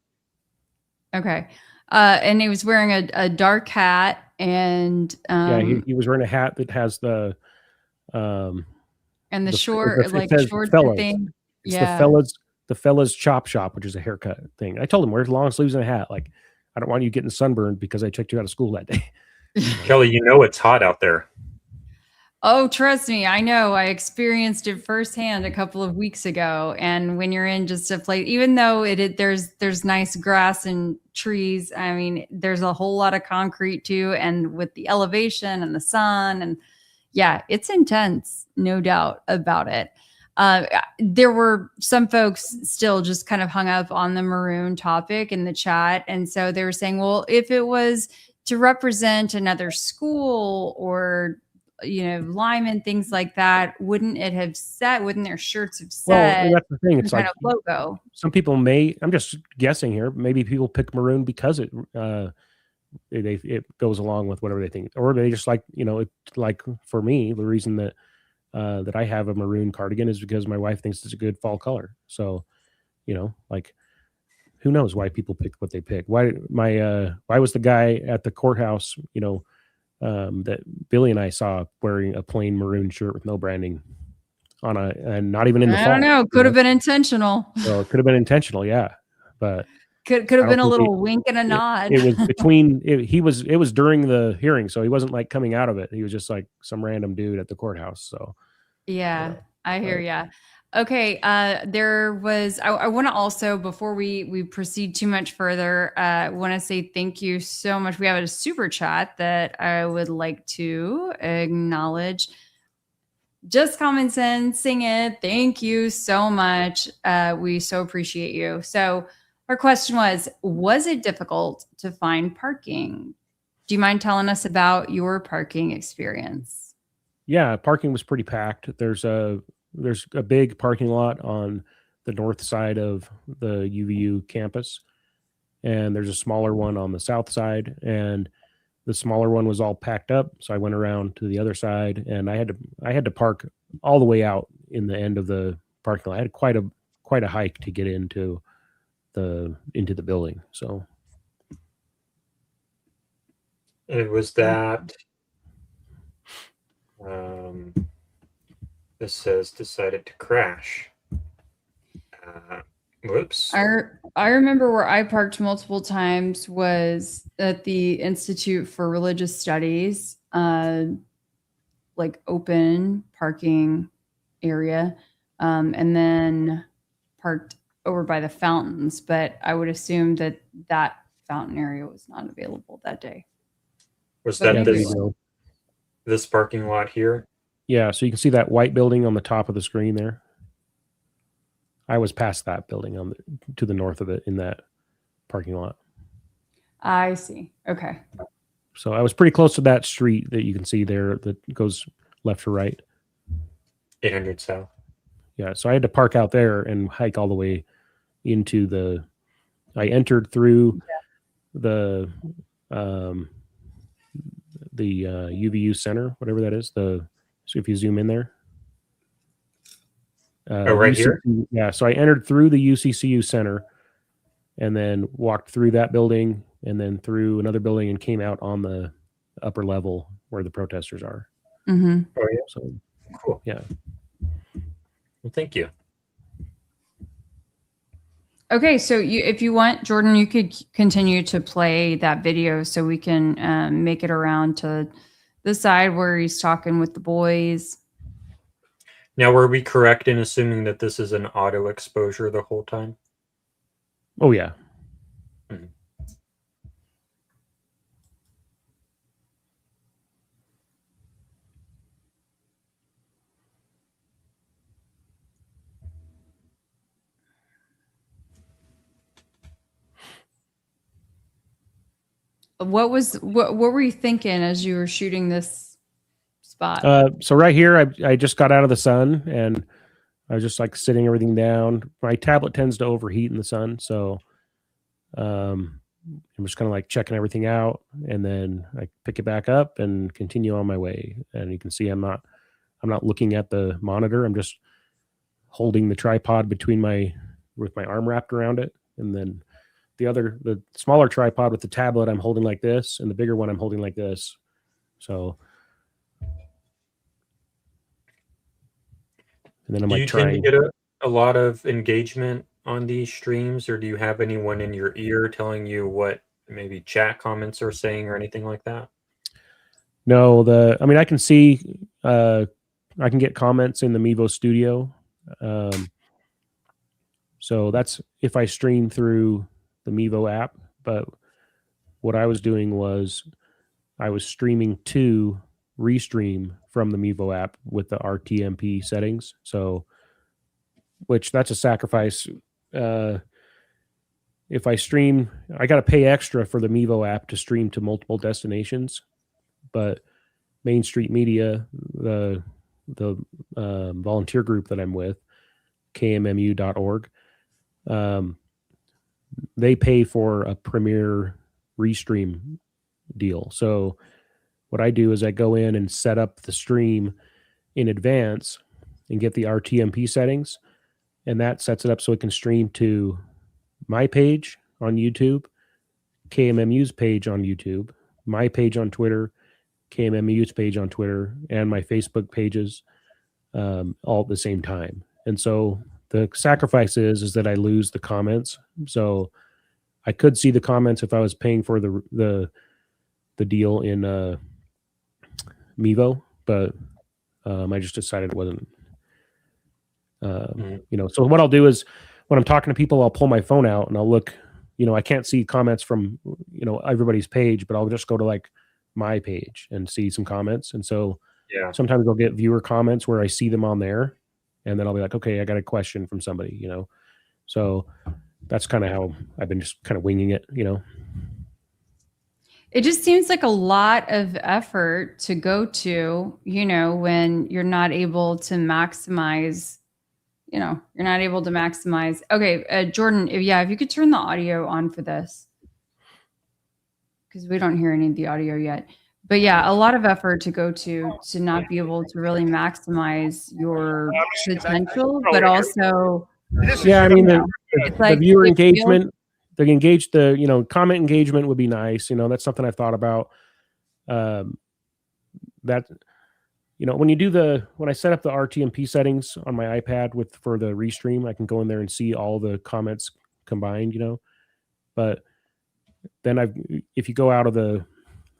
S3: Okay. And he was wearing a dark hat and
S6: he was wearing a hat that has the
S3: and the short short thing.
S6: It's the fellas chop shop, which is a haircut thing. I told him, wear long sleeves and a hat. Like, I don't want you getting sunburned because I took you out of school that day.
S1: Kelly, you know it's hot out there.
S3: Oh, trust me, I know. I experienced it firsthand a couple of weeks ago. And when you're in just a place, even though there's nice grass and trees, I mean, there's a whole lot of concrete too. And with the elevation and the sun, and yeah, it's intense, no doubt about it. There were some folks still just kind of hung up on the maroon topic in the chat. And so they were saying, well, if it was to represent another school or, you know, Lyman, things like that, wouldn't their shirts have said?
S6: Well, that's the thing. It's like
S3: logo.
S6: Some people I'm just guessing here, maybe people pick maroon because it goes along with whatever they think, or they just like, you know, like for me, the reason that I have a maroon cardigan is because my wife thinks it's a good fall color. So, you know, like, who knows why people pick what they pick? Why was the guy at the courthouse, you know, that Billy and I saw wearing a plain maroon shirt with no branding on and not even in the fall?
S3: I don't know. Could have been intentional.
S6: Well, it could have been intentional. Yeah. But
S3: could have been a little wink and a nod.
S6: It was between it was during the hearing, so he wasn't like coming out of it. He was just like some random dude at the courthouse. So
S3: yeah, I hear ya. Okay, there was. I want to also, before we proceed too much further, want to say thank you so much. We have a super chat that I would like to acknowledge. Just Common Sense, sing it. Thank you so much. We so appreciate you. So our question was it difficult to find parking? Do you mind telling us about your parking experience?
S6: Yeah, parking was pretty packed. There's a big parking lot on the north side of the UVU campus, and there's a smaller one on the south side, and the smaller one was all packed up. So I went around to the other side, and I had to park all the way out in the end of the parking lot. I had quite a hike to get into the building. So
S1: it was that this says decided to crash. Whoops.
S3: I remember where I parked multiple times was at the Institute for Religious Studies, like open parking area, and then parked over by the fountains. But I would assume that fountain area was not available that day.
S1: Was that this parking lot here?
S6: Yeah, so you can see that white building on the top of the screen there. I was past that building to the north of it in that parking lot.
S3: I see. Okay.
S6: So I was pretty close to that street that you can see there that goes left to right.
S1: 800 south.
S6: Yeah, so I had to park out there and hike all the way into I entered through the UVU Center, whatever that is. So if you zoom in there.
S1: Right here?
S6: Yeah, so I entered through the UCCU Center and then walked through that building and then through another building and came out on the upper level where the protesters are.
S3: Mm-hmm.
S1: Oh, yeah.
S6: So,
S1: cool.
S6: Yeah.
S1: Well, thank you.
S3: Okay, so if you want, Jordan, you could continue to play that video so we can make it around to the side where he's talking with the boys.
S1: Now, were we correct in assuming that this is an auto exposure the whole time?
S6: Oh, yeah.
S1: Mm-hmm.
S3: What were you thinking as you were shooting this spot?
S6: So right here, I just got out of the sun and I was just like sitting everything down. My tablet tends to overheat in the sun, so I'm just kind of like checking everything out, and then I pick it back up and continue on my way. And you can see I'm not looking at the monitor. I'm just holding the tripod with my arm wrapped around it, and then the smaller tripod with the tablet I'm holding like this, and the bigger one I'm holding like this. So, and then I'm
S1: Do
S6: like
S1: you tend to
S6: trying.
S1: get a lot of engagement on these streams, or do you have anyone in your ear telling you what maybe chat comments are saying or anything like that?
S6: No, I mean, I can see, I can get comments in the Mevo Studio. So that's if I stream through the Mevo app. But what I was doing was I was streaming to Restream from the Mevo app with the RTMP settings. So, which that's a sacrifice. If I stream, I got to pay extra for the Mevo app to stream to multiple destinations. But Main Street Media, the volunteer group that I'm with, kmmu.org, they pay for a premier restream deal. So what I do is I go in and set up the stream in advance and get the RTMP settings, and that sets it up so it can stream to my page on YouTube, KMMU's page on YouTube, my page on Twitter, KMMU's page on Twitter, and my Facebook pages, all at the same time. And so the sacrifice is that I lose the comments. So I could see the comments if I was paying for the deal in Mevo, but I just decided it wasn't. So what I'll do is when I'm talking to people, I'll pull my phone out and I'll look. I can't see comments from everybody's page, but I'll just go to like my page and see some comments. And so sometimes I'll get viewer comments where I see them on there, and then I'll be like, okay, I got a question from somebody. So that's kind of how I've been just kind of winging it.
S3: It just seems like a lot of effort to go to, when you're not able to maximize. Okay, Jordan, if you could turn the audio on for this, because we don't hear any of the audio yet. But yeah, a lot of effort to go to not be able to really maximize your potential, but also,
S6: I mean,
S3: it's like
S6: the viewer engagement, comment engagement would be nice. That's something I've thought about. That, when I set up the RTMP settings on my iPad for the restream, I can go in there and see all the comments combined, but then if you go out of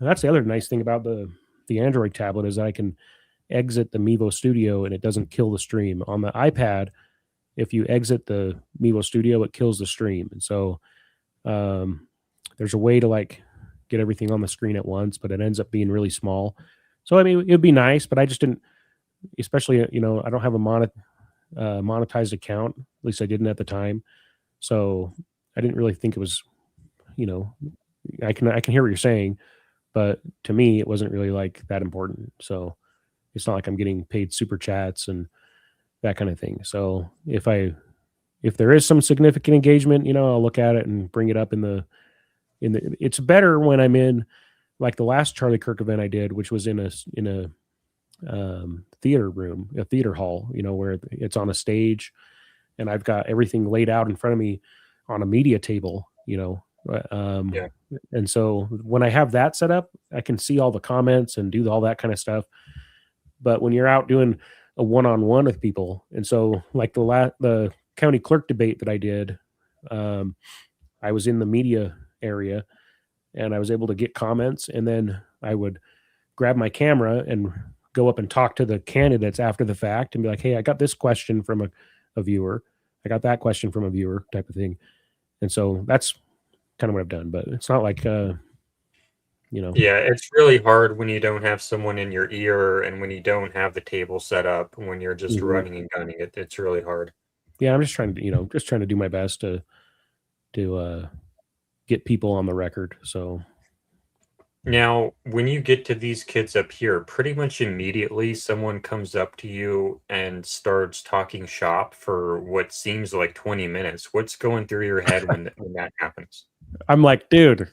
S6: that's the other nice thing about the Android tablet is that I can exit the Mevo Studio and it doesn't kill the stream. On the iPad, if you exit the Mevo Studio, it kills the stream. And so there's a way to like get everything on the screen at once, but it ends up being really small. So, I mean, it'd be nice, but I just didn't, especially, I don't have a monetized account. At least I didn't at the time. So I didn't really think it was, I can hear what you're saying, but to me, it wasn't really like that important. So it's not like I'm getting paid super chats and that kind of thing. So if there is some significant engagement, I'll look at it and bring it up it's better when I'm in, like the last Charlie Kirk event I did, which was in a theater room, a theater hall, where it's on a stage and I've got everything laid out in front of me on a media table, and so when I have that set up, I can see all the comments and do all that kind of stuff. But when you're out doing a one-on-one with people, and so like the county clerk debate that I did, I was in the media area and I was able to get comments, and then I would grab my camera and go up and talk to the candidates after the fact and be like, hey, I got this question from a viewer. I got that question from a viewer, type of thing. And so that's kind of what I've done, but it's not like,
S1: Yeah, it's really hard when you don't have someone in your ear and when you don't have the table set up, when you're just running and gunning it. It's really hard.
S6: Yeah, I'm just trying to do my best to get people on the record. So
S1: Now, when you get to these kids up here, pretty much immediately someone comes up to you and starts talking shop for what seems like 20 minutes. What's going through your head when that happens?
S6: I'm like, dude,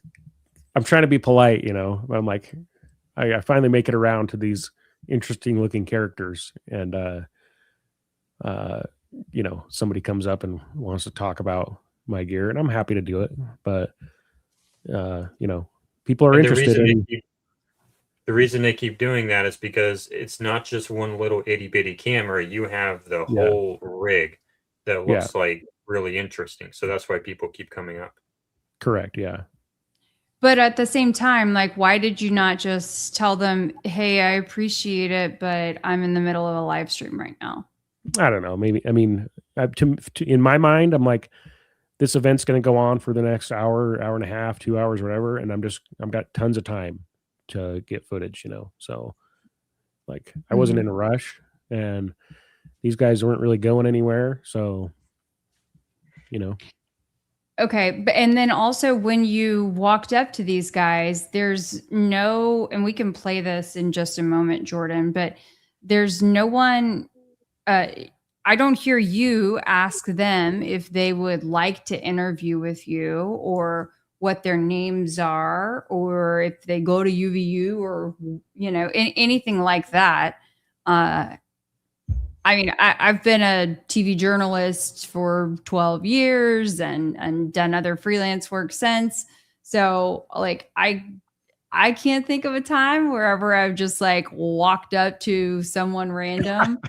S6: I'm trying to be polite, you know. I'm like, I finally make it around to these interesting looking characters, and you know, somebody comes up and wants to talk about my gear, and I'm happy to do it. But you know, people are
S1: And
S6: interested in.
S1: the reason they keep doing that is because it's not just one little itty bitty camera. You have the
S6: Yeah,
S1: whole rig that
S6: yeah,
S1: looks like really interesting. So that's why people keep coming up.
S6: correct. Yeah.
S3: But at the same time, like, why did you not just tell them, hey, I appreciate it, but I'm in the middle of a live stream right now?
S6: I don't know. Maybe, I mean, in my mind, I'm like, this event's going to go on for the next hour, hour and a half, 2 hours, whatever. And I've got tons of time to get footage, you know? So like, I wasn't in a rush, and these guys weren't really going anywhere. So, you know.
S3: Okay. And then also when you walked up to these guys, there's no, and we can play this in just a moment, Jordan, but there's no one, I don't hear you ask them if they would like to interview with you, or what their names are, or if they go to UVU, or, you know, anything like that. I mean, I've been a TV journalist for 12 years and done other freelance work since. So like I can't think of a time wherever I've just like walked up to someone random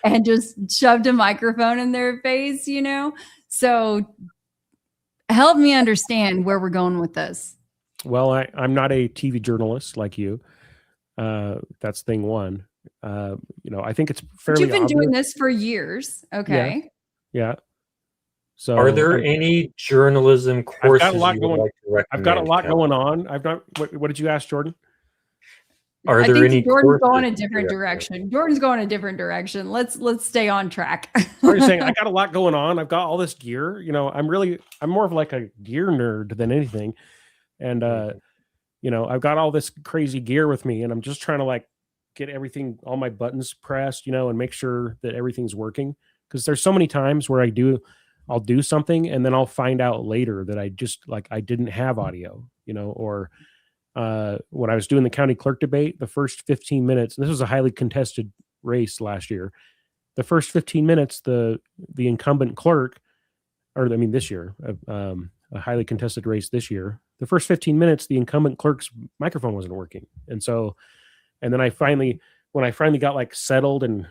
S3: and just shoved a microphone in their face, you know? So help me understand where we're going with this.
S6: Well, I'm not a TV journalist like you. That's thing one. You know, I think it's
S3: But
S6: fairly
S3: you've been
S6: obvious.
S3: doing this for years. Okay.
S6: Yeah. So
S1: Are there any journalism courses
S6: I've got a lot
S1: you would
S6: going.
S1: like to recommend?
S6: I've got a lot
S1: Kelly?
S6: going on. I've not. What did you ask, Jordan?
S1: Are
S3: I
S1: there
S3: think
S1: any
S3: Jordan's
S1: courses
S3: going a
S1: you
S3: different
S1: recommend?
S3: direction. Jordan's going a different direction. Let's stay on track.
S6: I'm just saying, I got a lot going on. I've got all this gear. You know, I'm more of like a gear nerd than anything. And you know, I've got all this crazy gear with me, and I'm just trying to like get everything, all my buttons pressed, you know, and make sure that everything's working. Because there's so many times where I'll do something, and then I'll find out later that I didn't have audio, you know, or when I was doing the county clerk debate, the first 15 minutes, and this was a highly contested race last year. The first 15 minutes, the incumbent clerk, or I mean this year, a highly contested race this year. The first 15 minutes, the incumbent clerk's microphone wasn't working, and then when I finally got like settled and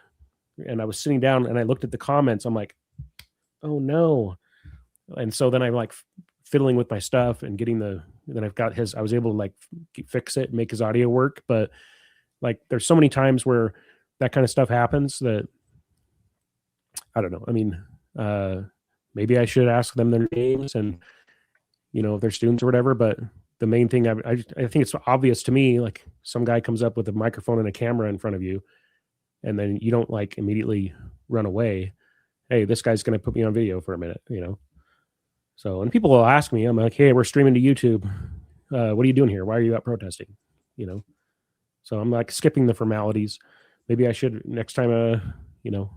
S6: I was sitting down and I looked at the comments, I'm like, oh no. And so then I'm like fiddling with my stuff and then I was able to like fix it and make his audio work. But like, there's so many times where that kind of stuff happens that I don't know. I mean, maybe I should ask them their names and, you know, if they're students or whatever. But the main thing, I think it's obvious to me, like some guy comes up with a microphone and a camera in front of you, and then you don't like immediately run away. Hey, this guy's going to put me on video for a minute, you know? So, and people will ask me, I'm like, hey, we're streaming to YouTube. What are you doing here? Why are you out protesting? You know? So I'm like skipping the formalities. Maybe I should next time, you know.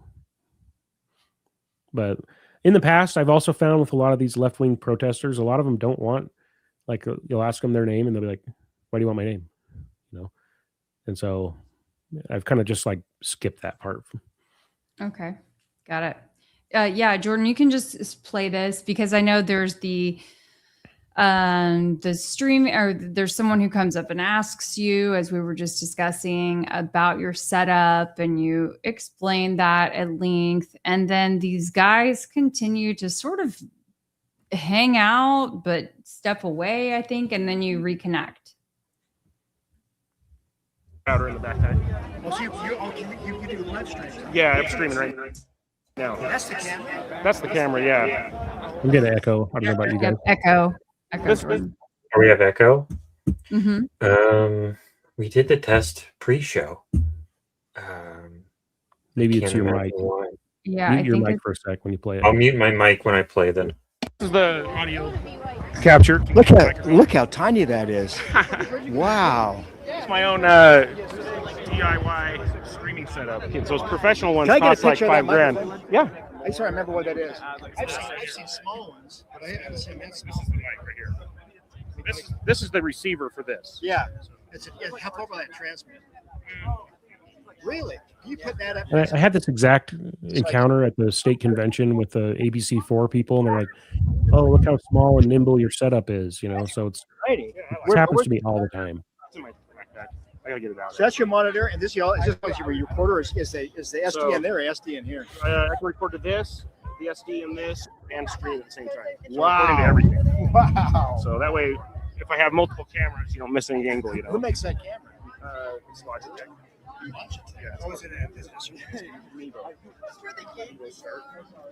S6: But in the past, I've also found with a lot of these left-wing protesters, a lot of them don't want, like, you'll ask them their name and they'll be like, why do you want my name? You know? And so I've kind of just like skipped that part.
S3: Okay. Got it. Yeah, Jordan, you can just play this because I know there's the stream, or there's someone who comes up and asks you, as we were just discussing, about your setup, and you explain that at length. And then these guys continue to sort of hang out, but step away, I think, and then you reconnect.
S6: Powder in the backpack.
S7: Well, so you can do the live stream.
S6: Yeah, I'm streaming right now.
S7: That's the camera?
S6: That's the camera, yeah. I'm getting echo. I don't know about you guys.
S3: Yep, echo.
S1: Oh, we have echo?
S3: Mm-hmm.
S1: We did the test pre-show.
S6: Maybe it's
S1: Can't
S6: your
S1: imagine
S6: mic.
S1: why.
S3: Yeah,
S6: Mute your mic for a sec when you play it.
S1: I'll mute my mic when I play then.
S6: This is the audio capture.
S7: Look how tiny that is. Wow.
S6: It's my own DIY streaming setup. So those professional ones
S7: Can I get a
S6: cost like
S7: picture of that
S6: $5,000.
S7: microphone?
S6: Yeah.
S7: I just remember what that is. I've seen small ones, but I haven't seen that small.
S6: This is the mic right here. This is the receiver for this.
S7: Yeah. How far will that transmit? Really? Can you put that up?
S6: And I had this exact encounter at the state convention with the ABC4 people, and they're like, "Oh, look how small and nimble your setup is," you know. So it happens to me all the time. It's in my backpack. I gotta get it out.
S7: So that's your monitor, and this is your recorder. Is the SD in there or SD in here?
S6: I can record to this, the SD in this, and stream at the same time. So
S7: Wow.
S6: I'm recording to everything.
S7: Wow.
S6: So that way, if I have multiple cameras, you don't miss any angle. You know.
S7: Who makes that camera?
S6: It's Logitech.
S7: Yeah.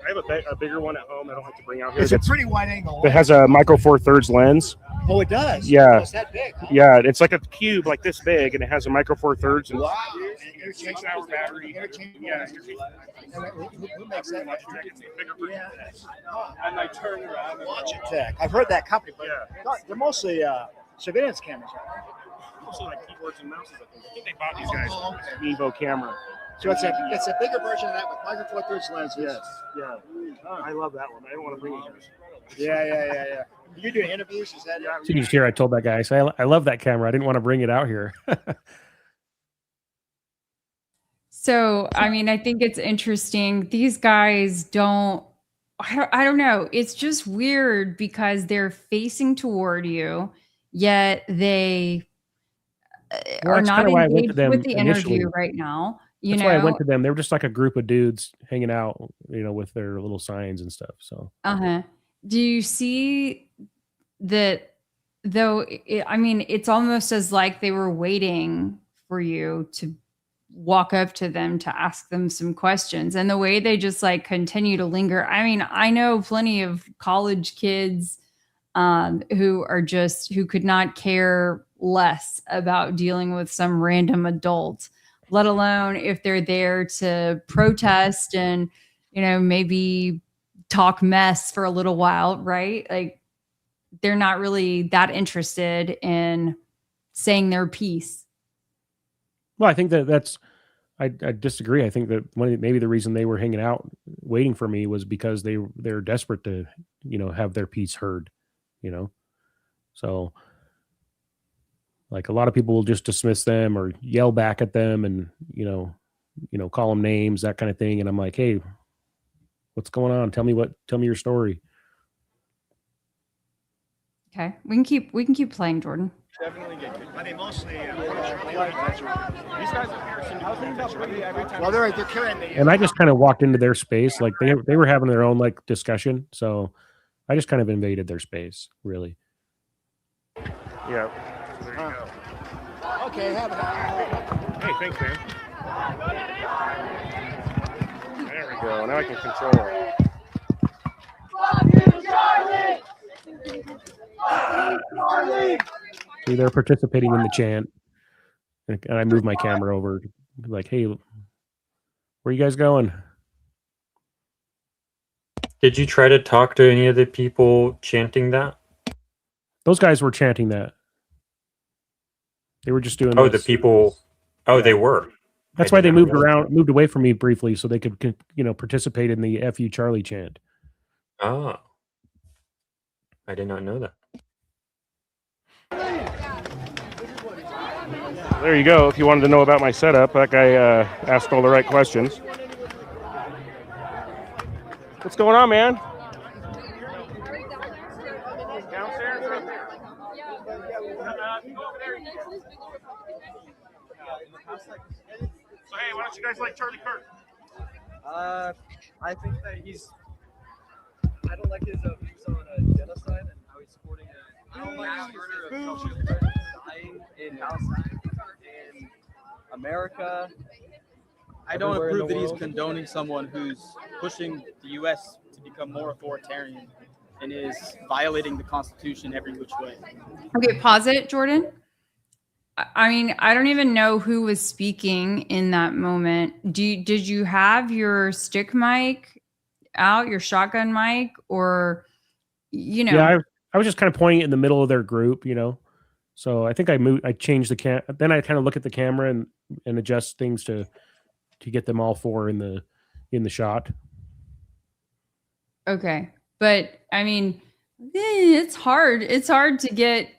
S6: I have a bigger one at home. I don't have to bring out here.
S7: It's a pretty wide angle.
S6: It has a micro four thirds lens.
S7: Oh, it does.
S6: Yeah.
S7: Oh, it's that big. Huh?
S6: Yeah, it's like a cube like this big, and it has a micro four thirds. And
S7: Wow.
S6: hour battery. Yeah.
S7: Who makes that?
S6: Yeah.
S7: And I turn around. Logitech. I've heard that company, but they're mostly surveillance cameras.
S6: Also like keyboards and mouses. I think they bought these guys. Evo camera.
S7: So it's a bigger version of that with micro four thirds lenses.
S6: Yes. Yeah. I love that one. I don't want to bring it here.
S7: Yeah. You're doing interviews? Is that it?
S6: So you hear I told that guy, I say, I love that camera. I didn't want to bring it out here.
S3: So, I mean, I think it's interesting. These guys I don't know. It's just weird because they're facing toward you, yet they are not engaged with the interview right now.
S6: That's why I went to them. They were just like a group of dudes hanging out, you know, with their little signs and stuff. So,
S3: do you see that though? I mean, it's almost as like they were waiting for you to walk up to them to ask them some questions, and the way they just like continue to linger. I mean, I know plenty of college kids who could not care less about dealing with some random adult, let alone if they're there to protest and, you know, maybe talk mess for a little while, right? Like they're not really that interested in saying their piece.
S6: Well, I think that's, I disagree. I think that maybe the reason they were hanging out waiting for me was because they're desperate to, you know, have their piece heard, you know? So like a lot of people will just dismiss them or yell back at them and, you know, call them names, that kind of thing. And I'm like, hey, what's going on? Tell me your story.
S3: Okay. We can keep playing, Jordan.
S7: Definitely get good. I mean, mostly these guys are well, they're carrying the.
S6: And I just kind of walked into their space, like they were having their own like discussion, so I just kind of invaded their space, really. Yeah. There you go.
S7: Okay, have it.
S6: Hey, thanks, man. There we go. Now I can control it. See, they're participating in the chant, and I move my camera over, like, "Hey, where are you guys going?"
S1: Did you try to talk to any of the people chanting that?
S6: Those guys were chanting that. They were just doing.
S1: Oh,
S6: this.
S1: the people. Oh, yeah. They were.
S6: That's why they moved away from me briefly, so they could, you know, participate in the "UVU Charlie" chant.
S1: Oh, I did not know that.
S6: There you go. If you wanted to know about my setup, that guy asked all the right questions. What's going on, man? Downstairs or up there? So hey, why don't you guys like Charlie Kirk?
S8: I think that I don't like his views on genocide and how he's supporting I don't like his murder of children dying in Palestine, in America. I don't approve that he's condoning someone who's pushing the U.S. to become more authoritarian and is violating the Constitution every which way.
S3: Okay, pause it, Jordan. I mean, I don't even know who was speaking in that moment. Did you have your stick mic out, your shotgun mic, or you know.
S6: Yeah, I was just kind of pointing it in the middle of their group, you know. So I think I changed the then I kind of look at the camera and adjust things to get them all four in the shot.
S3: Okay. But I mean, it's hard. It's hard to get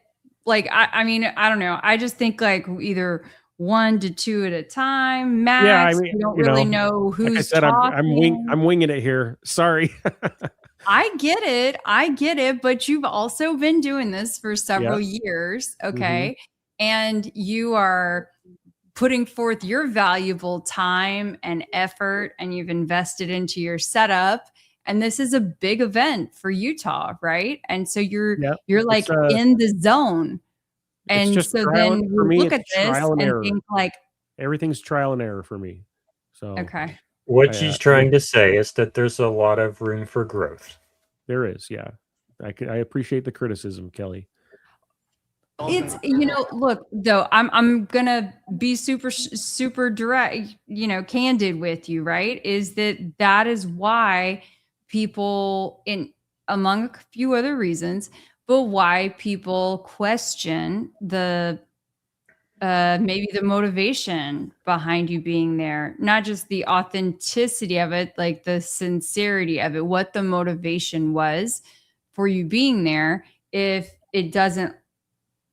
S3: like, I mean, I don't know. I just think like either 1 to 2 at a time, max.
S6: Yeah, I mean,
S3: you don't really know who's
S6: like I said,
S3: talking.
S6: I'm winging it here. Sorry.
S3: I get it, but you've also been doing this for several years, okay? And you are putting forth your valuable time and effort, and you've invested into your setup. And this is a big event for Utah, right? And so you're like in the zone. And so then we look at this and think like
S6: everything's trial and error for me. So
S3: okay.
S1: What she's trying to say is that there's a lot of room for growth.
S6: There is, yeah. I appreciate the criticism, Kelly.
S3: It's, you know, look, though, I'm gonna be super direct, you know, candid with you, right? Is that is why people, among a few other reasons, but why people question the maybe the motivation behind you being there, not just the authenticity of it, like the sincerity of it, what the motivation was for you being there. If it doesn't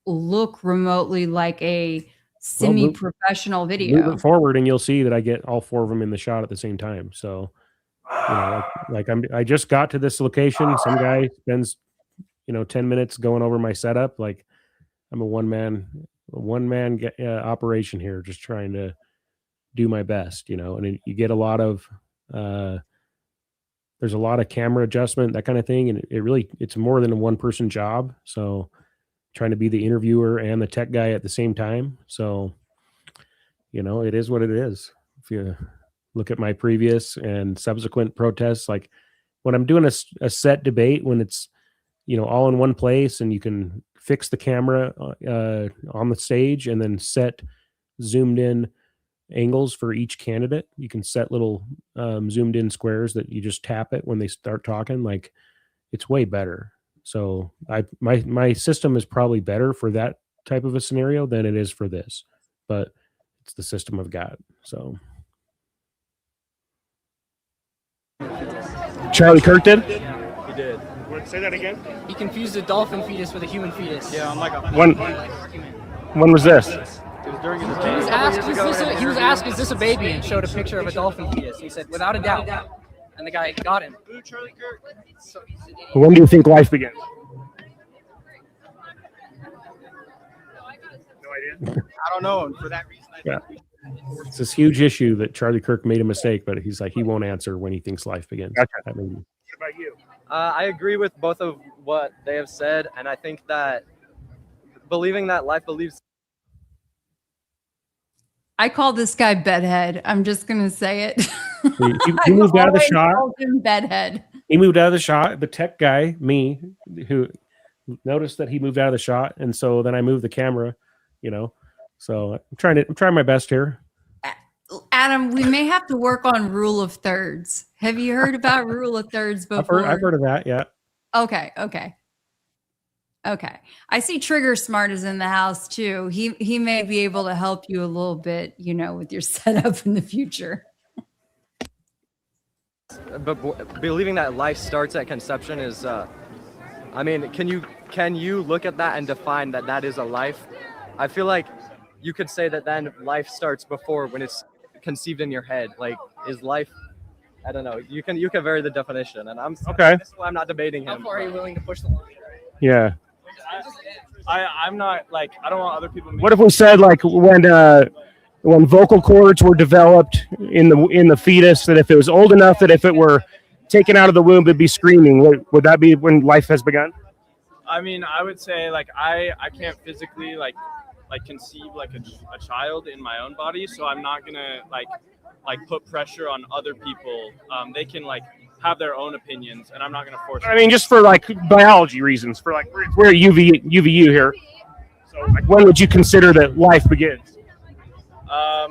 S3: look remotely like a semi-professional video,
S6: move it forward and you'll see that I get all four of them in the shot at the same time. So, you know, I just got to this location. Some guy spends, 10 minutes going over my setup. Like I'm a one man operation here, just trying to do my best, and you get a lot of, there's a lot of camera adjustment, that kind of thing. And it's more than a one person job. So trying to be the interviewer and the tech guy at the same time. So, it is what it is. If you look at my previous and subsequent protests, like when I'm doing a set debate, when it's, all in one place and you can fix the camera on the stage and then set zoomed in angles for each candidate. You can set little zoomed in squares that you just tap it when they start talking. Like it's way better. So my system is probably better for that type of a scenario than it is for this, but it's the system I've got. So
S9: Charlie Kirk did?
S10: He did.
S9: Say that again?
S10: He confused a dolphin fetus with a human fetus.
S9: Yeah, I'm like when was this?
S10: It was during his debate. He was asked, is this a baby? And showed a picture of a dolphin fetus. He said, without a doubt. And the guy got him.
S7: Charlie Kirk.
S9: When do you think life begins?
S7: No idea. I don't know. And for that reason, I think
S6: it's this huge issue that Charlie Kirk made a mistake, but he's like, he won't answer when he thinks life begins.
S9: Gotcha.
S6: What
S9: about you?
S8: I agree with both of what they have said, and I think that believing that life believes.
S3: I call this guy Bedhead. I'm just gonna say it.
S6: He moved out of the shot.
S3: Him Bedhead.
S6: He moved out of the shot. The tech guy, me, who noticed that he moved out of the shot, and so then I moved the camera. So I'm trying my best here.
S3: Adam, we may have to work on rule of thirds. Have you heard about rule of thirds before?
S6: I've heard of that, yeah.
S3: Okay. I see Trigger Smart is in the house too. He may be able to help you a little bit, with your setup in the future.
S8: But believing that life starts at conception is, can you look at that and define that is a life? I feel like you could say that then life starts before when it's conceived in your head. Like, is life? I don't know. You can vary the definition, and
S9: okay.
S8: That's why I'm not debating him.
S10: How far are you willing to push the line?
S6: Yeah.
S11: I'm not like, I don't want other people.
S9: What if we said like when vocal cords were developed in the fetus, that if it was old enough that if it were taken out of the womb, it'd be screaming? Would that be when life has begun?
S11: I mean, I would say like I can't physically like conceive like a child in my own body, so I'm not gonna like put pressure on other people. They can like have their own opinions, and I'm not gonna force them.
S9: I mean, just for like biology reasons, for like we're UVU here. So like, when would you consider that life begins?
S10: I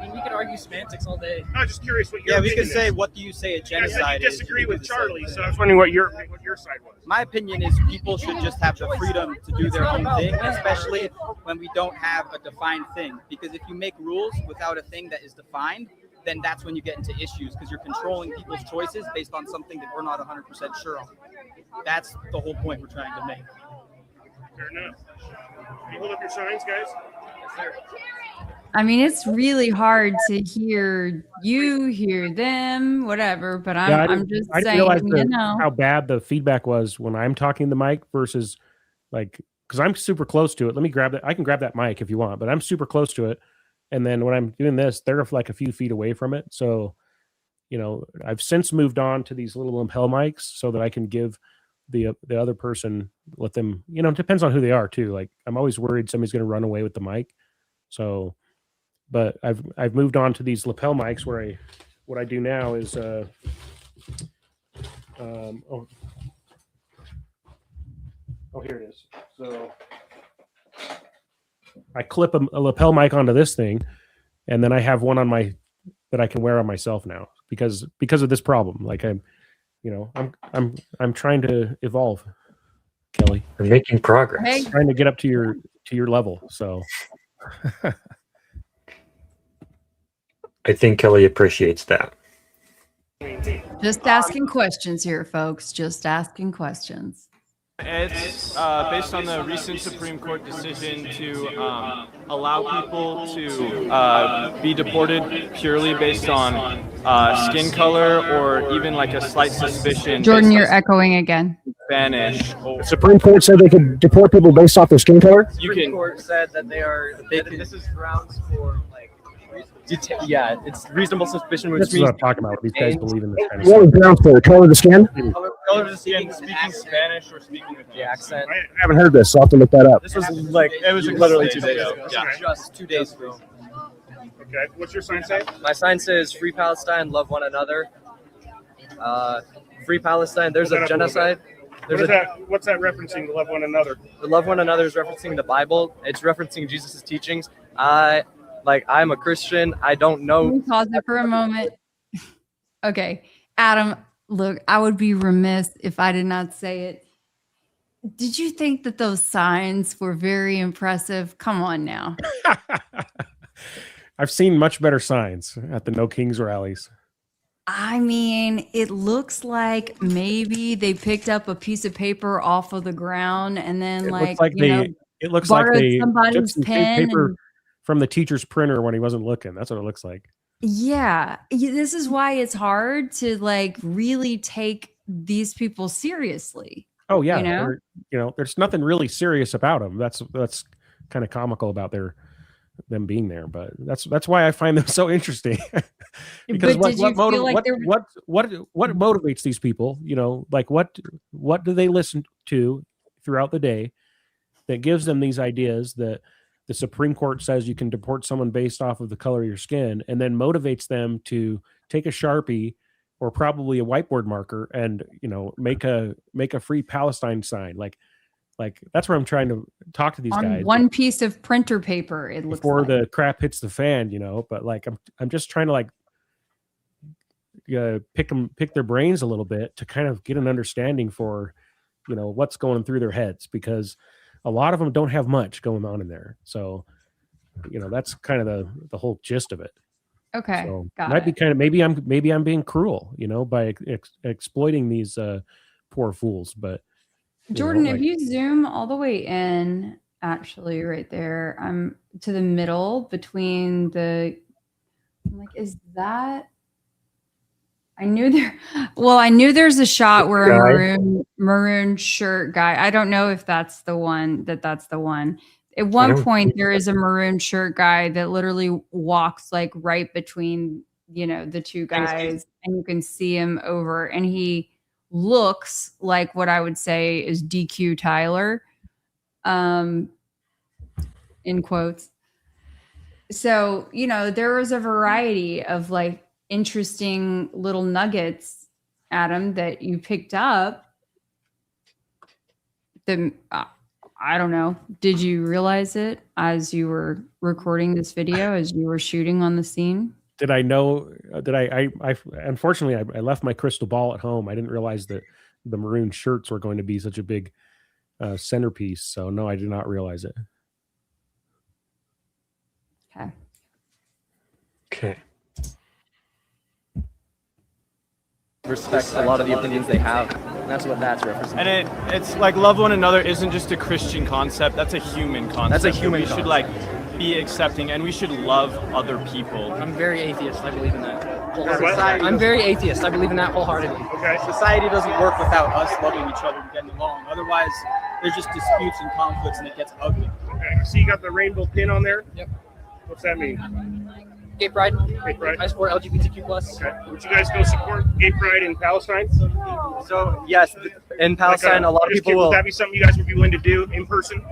S10: mean, we could argue argue semantics all day.
S9: I'm just curious what your
S8: Yeah, we
S9: opinion
S8: could say,
S9: is.
S8: what do you say a
S9: You guys said
S8: genocide
S9: you
S8: is?
S9: disagree with
S8: We could say-
S9: Charlie, so I was wondering what your side was.
S8: My opinion is people should just have the freedom to do their own thing, especially when we don't have a defined thing. Because if you make rules without a thing that is defined, then that's when you get into issues, because you're controlling people's choices based on something that we're not 100% sure on. That's the whole point we're trying to make.
S9: Fair enough. Can you hold up your signs, guys?
S8: Yes, sir.
S3: I mean, it's really hard to hear you, hear them, whatever. But I'm just
S6: I didn't
S3: saying,
S6: realize
S3: you know.
S6: how bad the feedback was when I'm talking the mic versus like, because I'm super close to it. Let me grab that. I can grab that mic if you want, but I'm super close to it. And then when I'm doing this, they're like a few feet away from it. So, you know, I've since moved on to these little lapel mics so that I can give the other person, let them, you know, it depends on who they are too. Like I'm always worried somebody's going to run away with the mic. So, but I've moved on to these lapel mics where what I do now is oh here it is. So I clip a lapel mic onto this thing, and then I have one on my that I can wear on myself now because of this problem. Like I'm trying to evolve, Kelly.
S1: We're making progress.
S3: Hey.
S6: Trying to get up to your level. So
S1: I think Kelly appreciates that.
S3: Just asking questions here, folks. Just asking questions.
S11: It's based on the recent Supreme Court decision to allow people to be deported purely based on skin color or even like a slight suspicion.
S3: Jordan,
S11: based
S3: you're
S11: on
S3: echoing again.
S11: Spanish.
S9: The Supreme Court said they could deport people based off their skin color?
S11: You
S8: Supreme
S11: can.
S8: Court said that this is grounds for like
S10: Yeah, it's reasonable suspicion, which
S6: this is
S10: means
S6: what I'm talking about. These guys believe in this kind of
S9: What
S6: stuff.
S9: was grounds for? Color of the skin?
S11: Color of the skin, speaking Spanish or speaking with
S10: the accent.
S9: I haven't heard this, so I'll have to look that up.
S10: This was like it was literally 2 days ago.
S11: Yeah.
S8: just 2 days ago.
S9: Okay. What's your sign say?
S10: My sign says "Free Palestine, love one another." Free Palestine. There's
S9: Hold that
S10: a
S9: up a little
S10: genocide. There's
S9: What's that referencing to love one another?
S10: The love one another is referencing the Bible. It's referencing Jesus' teachings. I'm a Christian. I don't
S3: Can
S10: know.
S3: we pause it for a moment? Okay. Adam, look, I would be remiss if I did not say it. Did you think that those signs were very impressive? Come on now.
S6: I've seen much better signs at the No Kings rallies.
S3: I mean, it looks like maybe they picked up a piece of paper off of the ground and then
S6: It
S3: like,
S6: looks like it looks like
S3: borrowed
S6: they took
S3: somebody's
S6: some
S3: pen
S6: paper
S3: and-
S6: from the teacher's printer when he wasn't looking. That's what it looks like.
S3: Yeah, this is why it's hard to like really take these people seriously.
S6: Oh yeah,
S3: You know?
S6: there's nothing really serious about them. That's kind of comical about them being there, but that's why I find them so interesting. Because
S3: But did you feel like there
S6: what motivates these people? You know, like what do they listen to throughout the day that gives them these ideas that the Supreme Court says you can deport someone based off of the color of your skin, and then motivates them to take a Sharpie or probably a whiteboard marker and, you know, make a Free Palestine sign. Like that's where I'm trying to talk to these
S3: on
S6: guys.
S3: one piece of printer paper, it looks
S6: Before
S3: like.
S6: the crap hits the fan, you know, but like I'm just trying to like pick their brains a little bit to kind of get an understanding for, you know, what's going through their heads, because a lot of them don't have much going on in there. So, you know, that's kind of the whole gist of it.
S3: Okay,
S6: So
S3: got
S6: might
S3: it.
S6: be kind of maybe I'm being cruel, you know, by exploiting these poor fools. But
S3: Jordan,
S6: like,
S3: if you zoom all the way in, actually right there, I'm to the middle between the, I'm like, is that? I knew there's a shot where a maroon shirt guy. I don't know if that's the one. That's the one. At one point, there is a maroon shirt guy that literally walks like right between, you know, the two guys, and you can see him over, and he looks like what I would say is DQ Tyler, in quotes. So, you know, there was a variety of like interesting little nuggets, Adam, that you picked up. I don't know. Did you realize it as you were recording this video, as you were shooting on the scene?
S6: Did I know? Did I unfortunately I left my crystal ball at home. I didn't realize that the maroon shirts were going to be such a big centerpiece. So no, I did not realize it.
S3: Okay.
S1: Okay.
S8: Respect a lot of the opinions they have. And that's what that's representing.
S11: And it's like love one another isn't just a Christian concept. That's a human concept.
S8: That's a human
S11: We should like be accepting, and we should love other people.
S10: I'm very atheist. I believe in that.
S8: Society
S10: I'm very atheist. I believe in that wholeheartedly.
S8: Okay. Society doesn't work without us loving each other and getting along. Otherwise, there's just disputes and conflicts, and it gets ugly.
S9: Okay. So you got the rainbow pin on there.
S10: Yep.
S9: What's that mean?
S10: Gay pride.
S9: Gay pride.
S10: I support LGBTQ+.
S9: Okay. Would you guys go support gay pride in Palestine?
S8: So yes, in Palestine, a lot of people will.
S9: Would that be something you guys would be willing to do in person?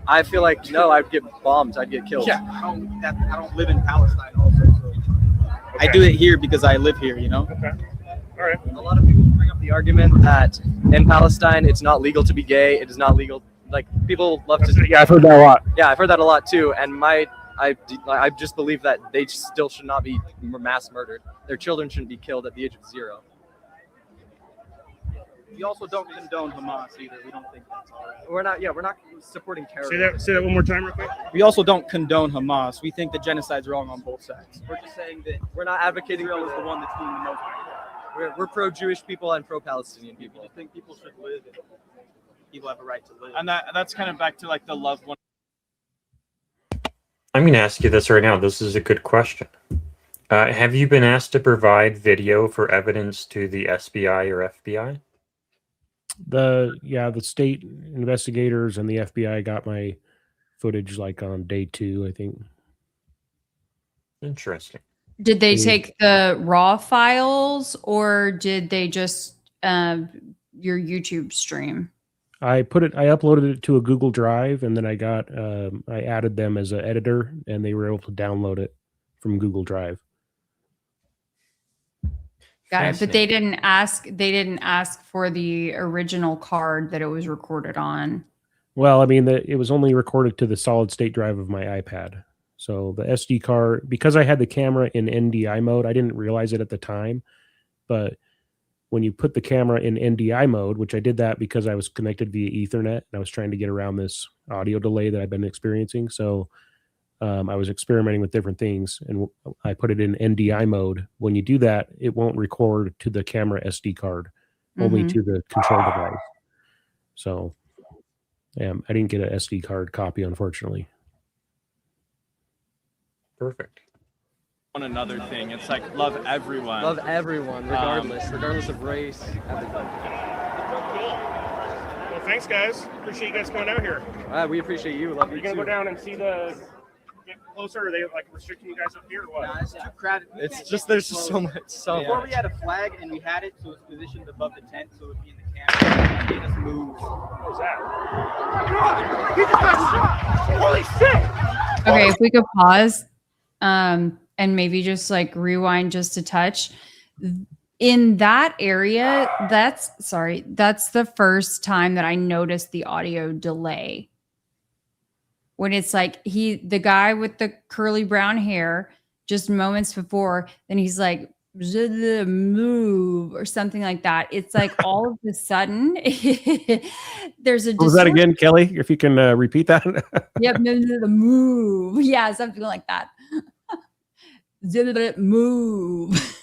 S8: I feel like no, I'd get bombed. I'd get killed.
S10: Yeah.
S8: I don't live in Palestine also. So I do it here because I live here. You know.
S9: Okay. All right.
S8: A lot of people bring up the argument that in Palestine it's not legal to be gay. It is not legal. Like people love to.
S9: Yeah, I've heard that a lot.
S8: Yeah, I've heard that a lot too. And I just believe that they still should not be mass murdered. Their children shouldn't be killed at the age of 0.
S12: We also don't condone Hamas either. We don't think that's all right.
S8: We're not supporting terrorism.
S9: Say that one more time, real quick.
S12: We also don't condone Hamas. We think that genocide's wrong on both sides.
S8: We're just saying that we're not advocating
S12: Israel is the one that's doing the most.
S8: We're pro-Jewish people and pro-Palestinian people.
S12: We think people should live. And people have a right to live.
S11: And that's kind of back to like the love one.
S1: I'm going to ask you this right now. This is a good question. Have you been asked to provide video for evidence to the SBI or FBI?
S6: The state investigators and the FBI got my footage like on day 2, I think.
S1: Interesting.
S3: Did they take the raw files or did they just your YouTube stream?
S6: I uploaded it to a Google Drive, and then I added them as an editor, and they were able to download it from Google Drive.
S3: Got it. But they didn't ask for the original card that it was recorded on.
S6: Well, I mean, it was only recorded to the solid state drive of my iPad. So the SD card, because I had the camera in NDI mode, I didn't realize it at the time, but when you put the camera in NDI mode, which I did that because I was connected via Ethernet and I was trying to get around this audio delay that I've been experiencing. So I was experimenting with different things and I put it in NDI mode. When you do that, it won't record to the camera SD card, only to the control device. So I didn't get an SD card copy, unfortunately.
S1: Perfect.
S11: One another thing. It's like love everyone.
S8: Love everyone, regardless of race, everybody.
S9: Well, thanks, guys. Appreciate you guys coming out here.
S8: We appreciate you. Love you.
S9: Are you gonna go down and see get closer? Or are they like restricting you guys up here or what?
S12: Nah, it's too crowded.
S8: It's just there's just so much.
S12: Before we had a flag and we had it, so it's positioned above the tent, so it would be in the camera. It made us move.
S9: What was that? Oh my God! He just got shot! Holy shit!
S3: Okay, if we could pause, and maybe just like rewind just a touch. In that area, that's the first time that I noticed the audio delay. When it's like the guy with the curly brown hair, just moments before, then he's like, move or something like that. It's like all of a sudden there's a.
S6: What was that again, Kelly? If you can repeat that.
S3: Yep, move. Yeah, something like that. Move.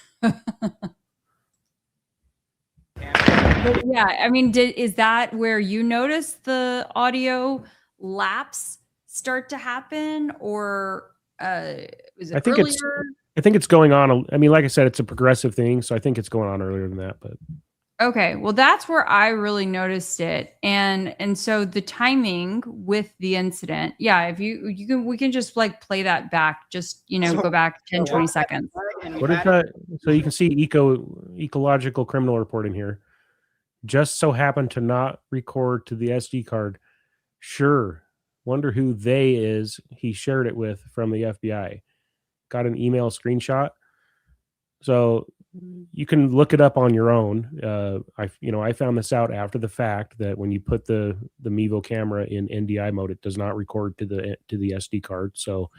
S3: Yeah, I mean, is that where you noticed the audio lapse start to happen, or is it earlier?
S6: I think it's going on. I mean, like I said, it's a progressive thing, so I think it's going on earlier than that. But
S3: okay, well, that's where I really noticed it, and so the timing with the incident. Yeah, if we can just like play that back. Just go back 10, 20 seconds.
S6: What is that? So you can see ecological criminal report in here. Just so happened to not record to the SD card. Sure. Wonder who they is he shared it with from the FBI. Got an email screenshot. So you can look it up on your own. I found this out after the fact that when you put the Mevo camera in NDI mode, it does not record to the SD card. So,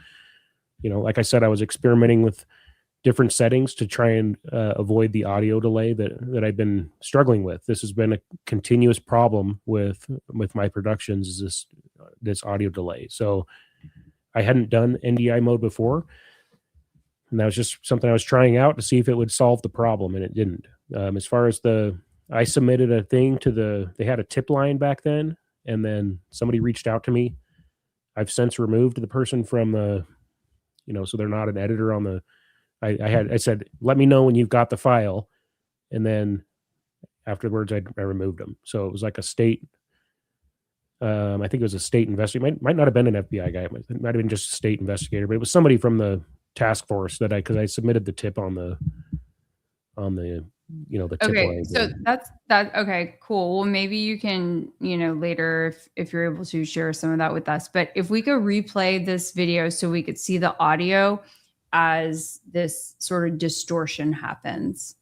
S6: like I said, I was experimenting with different settings to try and avoid the audio delay that I've been struggling with. This has been a continuous problem with my productions, is this audio delay. So I hadn't done NDI mode before, and that was just something I was trying out to see if it would solve the problem, and it didn't. As far as I submitted a thing to they had a tip line back then, and then somebody reached out to me. I've since removed the person from so they're not an editor on the. I said, let me know when you've got the file, and then afterwards I removed them. So it was like a state. I think it was a state investigator. Might not have been an FBI guy. It might have been just a state investigator, but it was somebody from the task force because I submitted the tip on the the tip
S3: Okay,
S6: line.
S3: so that's okay, cool. Well, maybe you can, later if you're able to share some of that with us. But if we could replay this video so we could see the audio as this sort of distortion happens.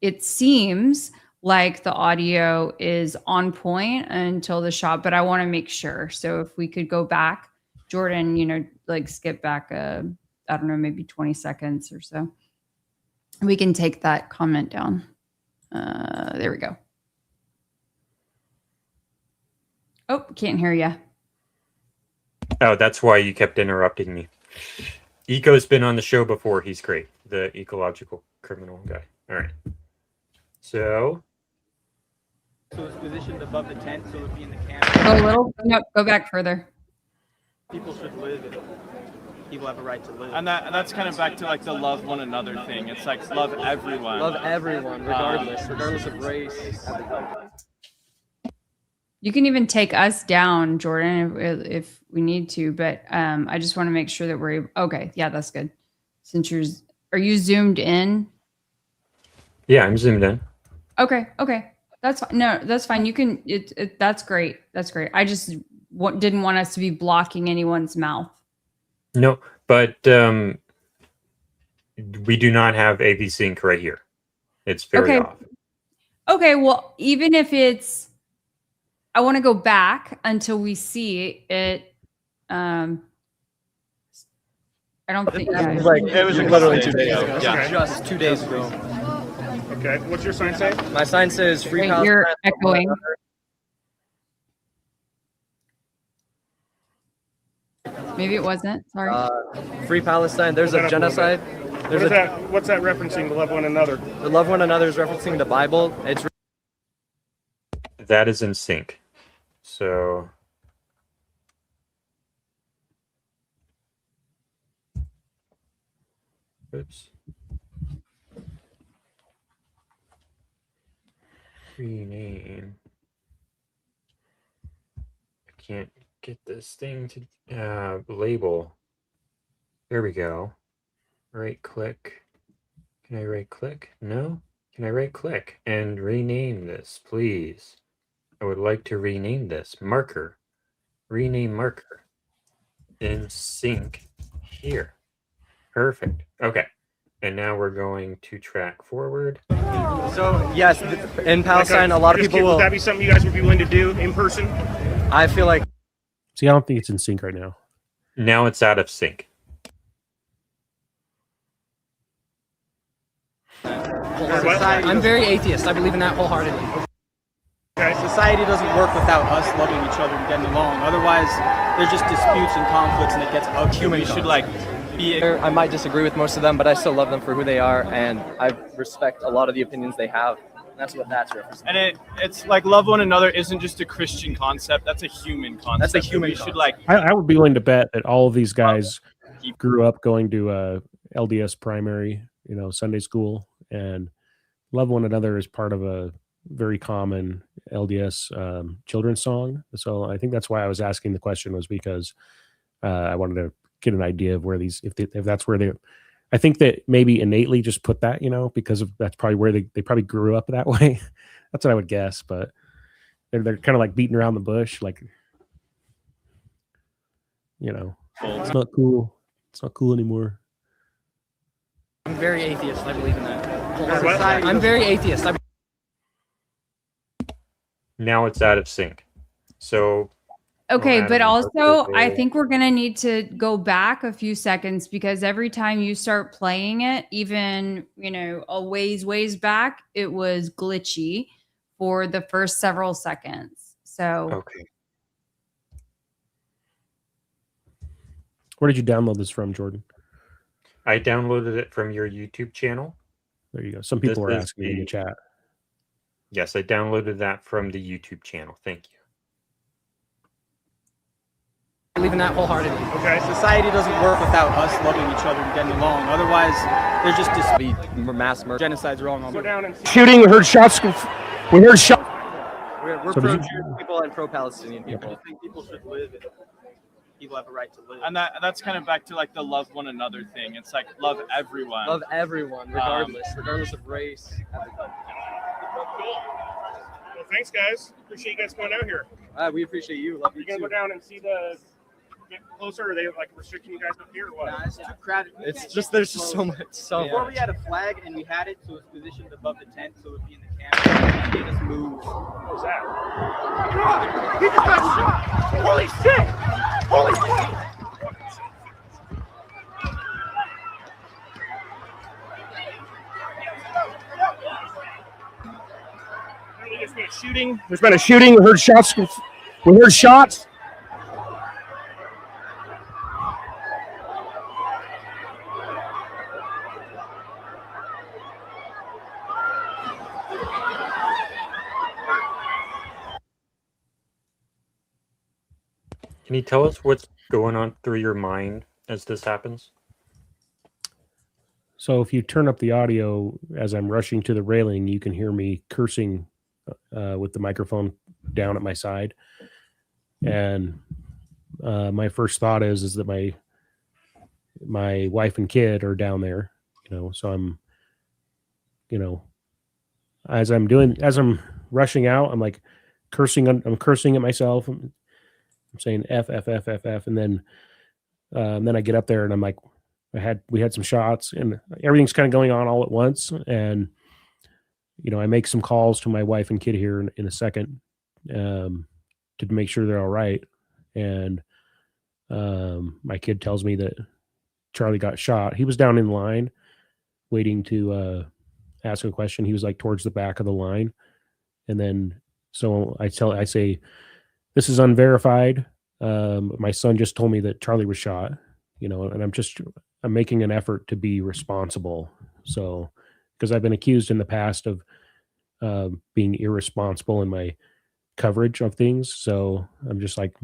S3: It seems like the audio is on point until the shot, but I want to make sure. So if we could go back, Jordan, skip back I don't know, maybe 20 seconds or so. We can take that comment down. There we go. Oh, can't hear you.
S1: Oh, that's why you kept interrupting me. Eco's been on the show before. He's great. The ecological criminal guy. All right. So
S12: it's positioned above the tent, so it would be in the camera.
S3: Go back further.
S12: People should live and people have a right to live.
S11: And that's kind of back to like the love one another thing. It's like love everyone.
S10: Love everyone, regardless of race.
S3: You can even take us down, Jordan, if we need to. But I just want to make sure that we're okay. Yeah, that's good. Since are you zoomed in?
S1: Yeah, I'm zoomed in.
S3: Okay. That's fine. No, that's fine. You can. That's great. That's great. I just didn't want us to be blocking anyone's mouth.
S1: No, but we do not have AV sync right here. It's very off.
S3: Okay. Well, even if it's. I want to go back until we see it. I don't think
S8: it was literally 2 days ago.
S11: Yeah,
S10: just 2 days ago.
S9: Okay, what's your sign say?
S10: My sign says free Palestine.
S3: You're echoing. Maybe it wasn't. Sorry.
S10: Free Palestine. There's a genocide.
S9: What's that referencing? To love one another.
S10: The love one another is referencing the Bible.
S1: That is in sync. So oops. Rename. I can't get this thing to label. There we go. Right click. Can I right click? No? Can I right click and rename this, please? I would like to rename this. Marker. Rename marker. In sync here. Perfect. Okay. And now we're going to track forward.
S10: So, yes, in Palestine, a lot of people will...
S9: Would that be something you guys would be willing to do in person?
S10: I feel like...
S6: See, I don't think it's in sync right now.
S1: Now it's out of sync.
S10: I'm very atheist. I believe in that wholeheartedly.
S12: Okay. Society doesn't work without us loving each other and getting along. Otherwise, there's just disputes and conflicts, and it gets ugly.
S10: Humans should be. I might disagree with most of them, but I still love them for who they are, and I respect a lot of the opinions they have. That's what that's referencing.
S11: And it's like love one another isn't just a Christian concept. That's a human concept.
S10: That's a human.
S6: I would be willing to bet that all of these guys grew up going to LDS primary, Sunday school, and love one another is part of a very common LDS children's song. So I think that's why I was asking the question, was because I wanted to get an idea of where these, if that's where they, I think that maybe innately just put that, because of that's probably where they probably grew up that way. That's what I would guess, but they're kind of like beating around the bush, like, it's not cool. It's not cool anymore.
S10: I'm very atheist. I believe in that. I'm very atheist.
S1: Now it's out of sync. So
S3: Okay,
S1: Adam,
S3: but
S1: you
S3: also
S1: go
S3: I
S1: there.
S3: think we're going to need to go back a few seconds because every time you start playing it, even, a ways back, it was glitchy for the first several seconds. So,
S1: Okay.
S6: Where did you download this from, Jordan?
S1: I downloaded it from your YouTube channel.
S6: There you go. Some people
S1: This
S6: are
S1: is
S6: asking in the chat.
S1: Yes, I downloaded that from the YouTube channel. Thank you.
S10: Believe in that wholeheartedly.
S12: Okay. Society doesn't work without us loving each other and getting along. Otherwise, there's just mass murder. Genocide's wrong.
S9: Go down and shooting. We heard shots. We heard shots.
S8: We're
S6: So did
S8: pro-Jewish people and pro-Palestinian people.
S12: I think people should live and people have a right to live.
S11: And that's kind of back to like the love one another thing. It's like love everyone.
S8: Love everyone, regardless of race.
S9: Well, thanks, guys. Appreciate you guys coming out here.
S8: We appreciate you. Love you
S9: You gonna
S8: too.
S9: go down and see the get closer? Are they like restricting you guys up here or what?
S12: Nah, it's too crowded.
S8: It's just there's just so much.
S12: Before we had a flag and we had it, so it's positioned above the tent, so it would be in the camera. They just moved.
S9: What was that? God, he just got shot! Holy shit! Holy shit! There's been a shooting. There's been a shooting. We heard shots. We heard shots.
S1: Can you tell us what's going on through your mind as this happens?
S6: So if you turn up the audio as I'm rushing to the railing, you can hear me cursing with the microphone down at my side. And my first thought is that my wife and kid are down there, so I'm, as I'm rushing out, I'm like cursing. I'm cursing at myself. I'm saying F, F, F, F, F. And then I get up there and I'm like, we had some shots and everything's kind of going on all at once. And, I make some calls to my wife and kid here in a second to make sure they're all right. And my kid tells me that Charlie got shot. He was down in line waiting to ask a question. He was like towards the back of the line. And then, so I say, this is unverified. My son just told me that Charlie was shot, and I'm making an effort to be responsible. So, because I've been accused in the past of being irresponsible in my coverage of things. So I'm just like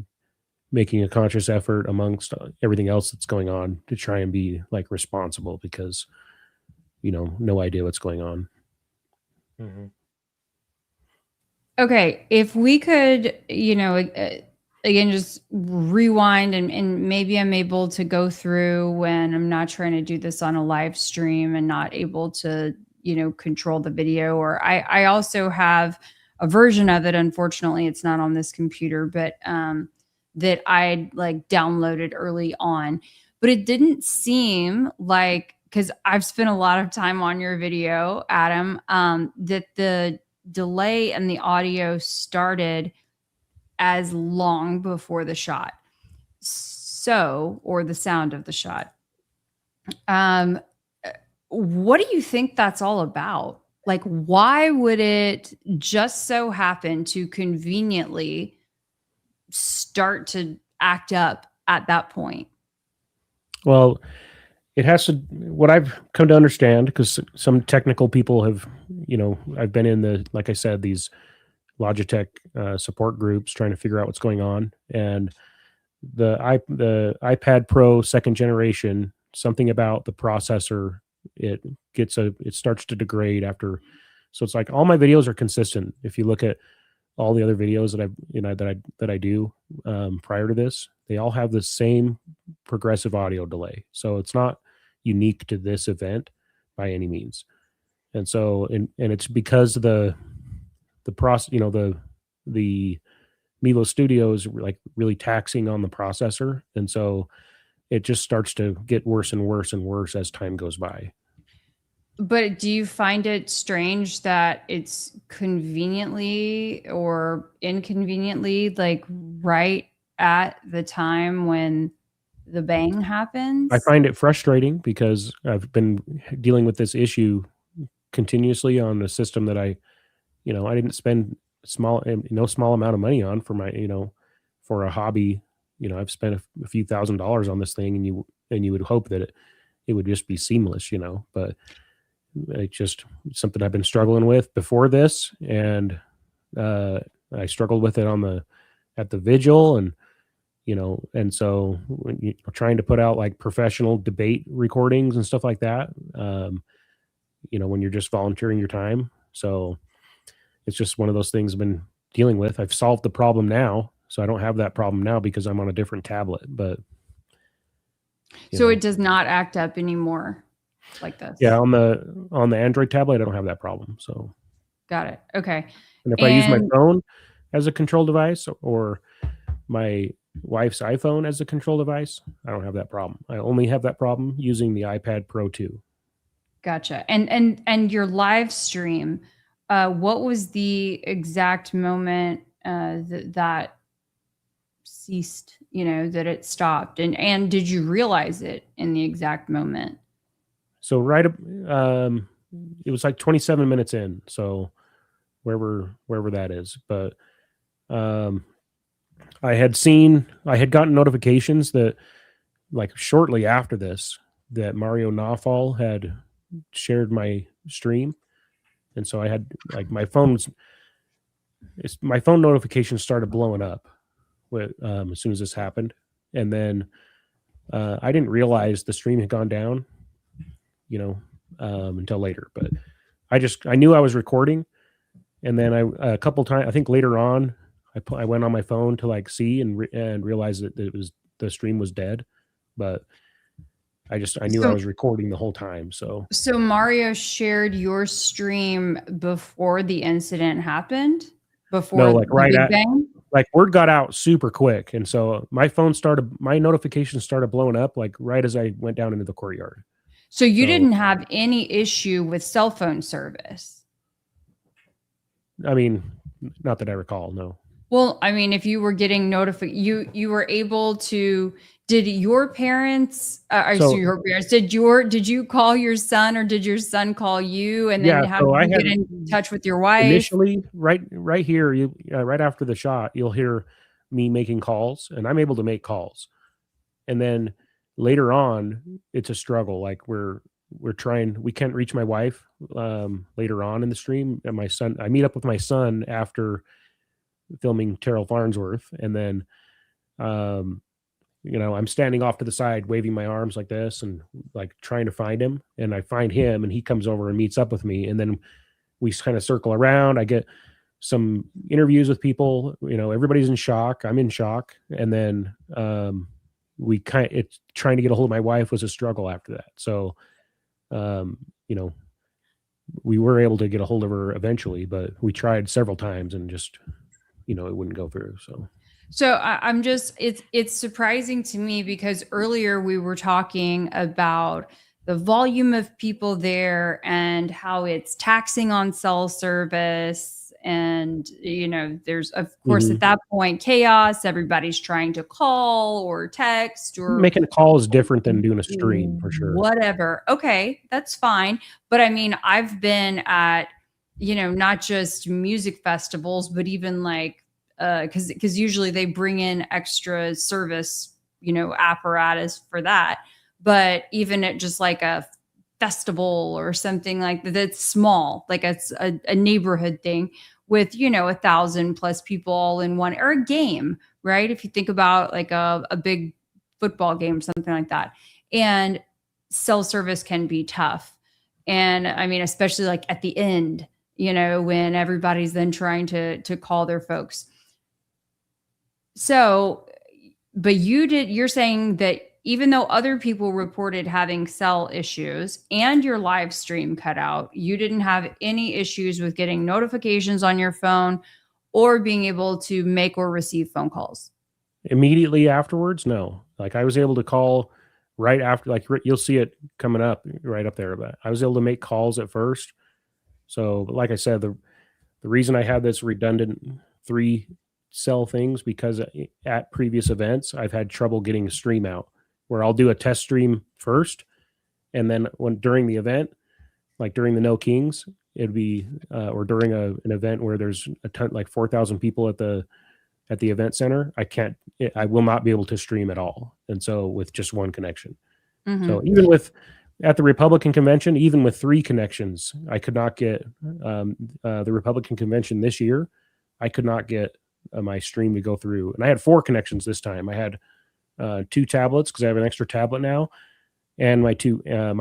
S6: making a conscious effort amongst everything else that's going on to try and be like responsible because, no idea what's going on.
S1: Mm-hmm.
S3: okay, if we could, again, just rewind and maybe I'm able to go through when I'm not trying to do this on a live stream and not able to, control the video. Or I also have a version of it. Unfortunately, it's not on this computer, but that I like downloaded early on. But it didn't seem like, because I've spent a lot of time on your video, Adam, that the delay and the audio started as long before the shot. Or the sound of the shot. What do you think that's all about? Like, why would it just so happen to conveniently start to act up at that point?
S6: Well, it has to, what I've come to understand, because some technical people have, I've been in like I said, these Logitech support groups trying to figure out what's going on. And the iPad Pro 2nd generation, something about the processor, it starts to degrade after. So it's like all my videos are consistent. If you look at all the other videos that I do prior to this, they all have the same progressive audio delay. So it's not unique to this event by any means. And so, and it's because the process, the Milo Studio is like really taxing on the processor. And so it just starts to get worse and worse and worse as time goes by.
S3: But do you find it strange that it's conveniently or inconveniently like right at the time when the bang happens?
S6: I find it frustrating because I've been dealing with this issue continuously on the system that I didn't spend no small amount of money on for my, for a hobby. I've spent a few $1,000s on this thing, and you would hope that it would just be seamless, but it's just something I've been struggling with before this. And I struggled with it at the vigil, and and so when you're trying to put out like professional debate recordings and stuff like that, when you're just volunteering your time. So it's just one of those things I've been dealing with. I've solved the problem now, so I don't have that problem now because I'm on a different tablet. But
S3: so it does not act up anymore like this.
S6: Yeah, on the Android tablet, I don't have that problem. So
S3: got it. Okay.
S6: And if I use my phone as a control device or my wife's iPhone as a control device, I don't have that problem. I only have that problem using the iPad Pro 2.
S3: Gotcha. And your live stream, what was the exact moment that ceased, that it stopped? And did you realize it in the exact moment?
S6: So it was like 27 minutes in. So wherever that is, but I had gotten notifications that like shortly after this that Mario Nawfal had shared my stream. And so I had like my phone notifications started blowing up as soon as this happened. And then I didn't realize the stream had gone down, until later, but I knew I was recording. And then a couple times, I think later on, I went on my phone to like see and realized that the stream was dead, but I knew I was recording the whole time. So
S3: Mario shared your stream before the incident happened? Before
S6: no, like right
S3: Big Bang?
S6: Like word got out super quick. And so my notifications started blowing up like right as I went down into the courtyard.
S3: So you didn't have any issue with cell phone service?
S6: I mean, not that I recall, no.
S3: Well, I mean, if you were getting notified, you were able to. Did your parents? Did you call your son, or did your son call you? And then how did you get in touch with your wife?
S6: Initially, right here, right after the shot, you'll hear me making calls, and I'm able to make calls. And then later on, it's a struggle. Like we're trying. We can't reach my wife later on in the stream, and my son. I meet up with my son after filming Terrell Farnsworth, and then I'm standing off to the side waving my arms like this and like trying to find him, and I find him and he comes over and meets up with me, and then we kind of circle around. I get some interviews with people, everybody's in shock, I'm in shock, and then it's trying to get a hold of my wife was a struggle after that. So we were able to get a hold of her eventually, but we tried several times and just it wouldn't go through.
S3: So I'm just, it's surprising to me because earlier we were talking about the volume of people there and how it's taxing on cell service. And, there's, of course, at that point, chaos. Everybody's trying to call or text or
S6: making a call is different than doing a stream for sure.
S3: Whatever. Okay, that's fine. But I mean, I've been at, not just music festivals, but even like, because usually they bring in extra service, apparatus for that. But even at just like a festival or something like that, that's small, like it's a neighborhood thing with, 1,000+ people all in one, or a game, right? If you think about like a big football game, something like that. And cell service can be tough. And I mean, especially like at the end, when everybody's then trying to call their folks. So, but you're saying that even though other people reported having cell issues and your live stream cut out, you didn't have any issues with getting notifications on your phone or being able to make or receive phone calls?
S6: Immediately afterwards, no. Like I was able to call right after, like you'll see it coming up right up there. But I was able to make calls at first. So, but like I said, the reason I had this redundant 3 sell things because at previous events I've had trouble getting a stream out, where I'll do a test stream first, and then during the event, like during the No Kings, it'd be or during an event where there's a ton, like 4,000 people at the event center, I will not be able to stream at all. And so with just one connection.
S3: Mm-hmm.
S6: So even at the Republican convention, even with 3 connections, I could not get the Republican convention this year. I could not get my stream to go through. And I had 4 connections this time. I had 2 tablets because I have an extra tablet now, and my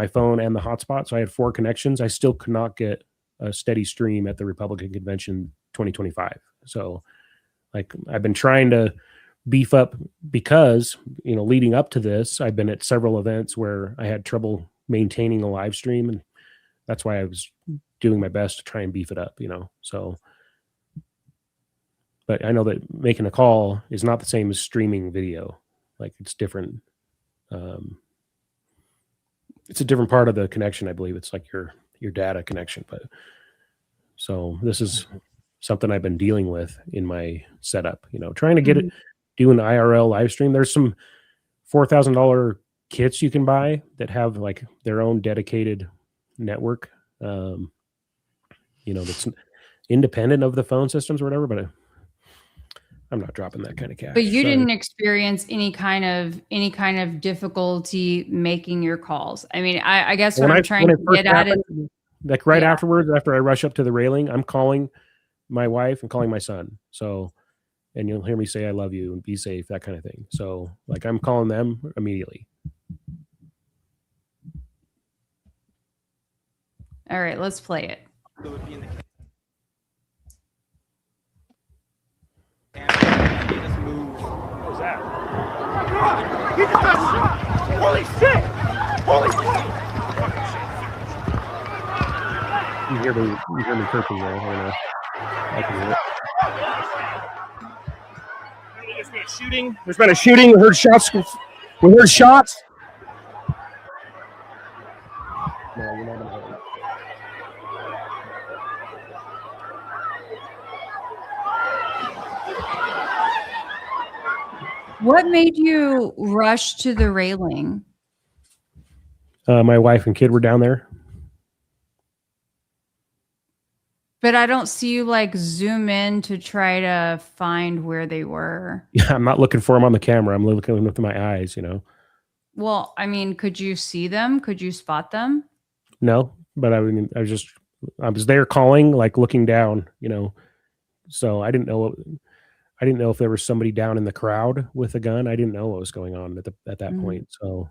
S6: phone and the hotspot. So I had 4 connections. I still could not get a steady stream at the Republican convention 2025. So like I've been trying to beef up because, leading up to this, I've been at several events where I had trouble maintaining a live stream, and that's why I was doing my best to try and beef it up, so. But I know that making a call is not the same as streaming video. Like it's different. It's a different part of the connection. I believe it's like your data connection. But so this is something I've been dealing with in my setup, trying to get it, do an IRL live stream. There's some $4,000 kits you can buy that have like their own dedicated network, that's independent of the phone systems or whatever, but I'm not dropping that kind of cash.
S3: But you didn't experience any kind of difficulty making your calls. I mean, I guess what I'm trying to get at is
S6: like afterwards, after I rush up to the railing, I'm calling my wife and calling my son. So, and you'll hear me say, I love you and be safe, that kind of thing. So like I'm calling them immediately.
S3: All right, let's play it.
S7: What was that? Oh my God! He just got shot! Holy shit! Holy shit!
S6: You hear me chirping there. I can hear it.
S9: There's been a shooting. There's been a shooting. We heard shots. We heard shots.
S6: No, you're not gonna hear it.
S3: What made you rush to the railing?
S6: My wife and kid were down there.
S3: But I don't see you like zoom in to try to find where they were.
S6: Yeah, I'm not looking for them on the camera. I'm looking with my eyes,
S3: Well, I mean, could you see them? Could you spot them?
S6: No, but I was there calling, like looking down, so I didn't know if there was somebody down in the crowd with a gun. I didn't know what was going on at that point. So,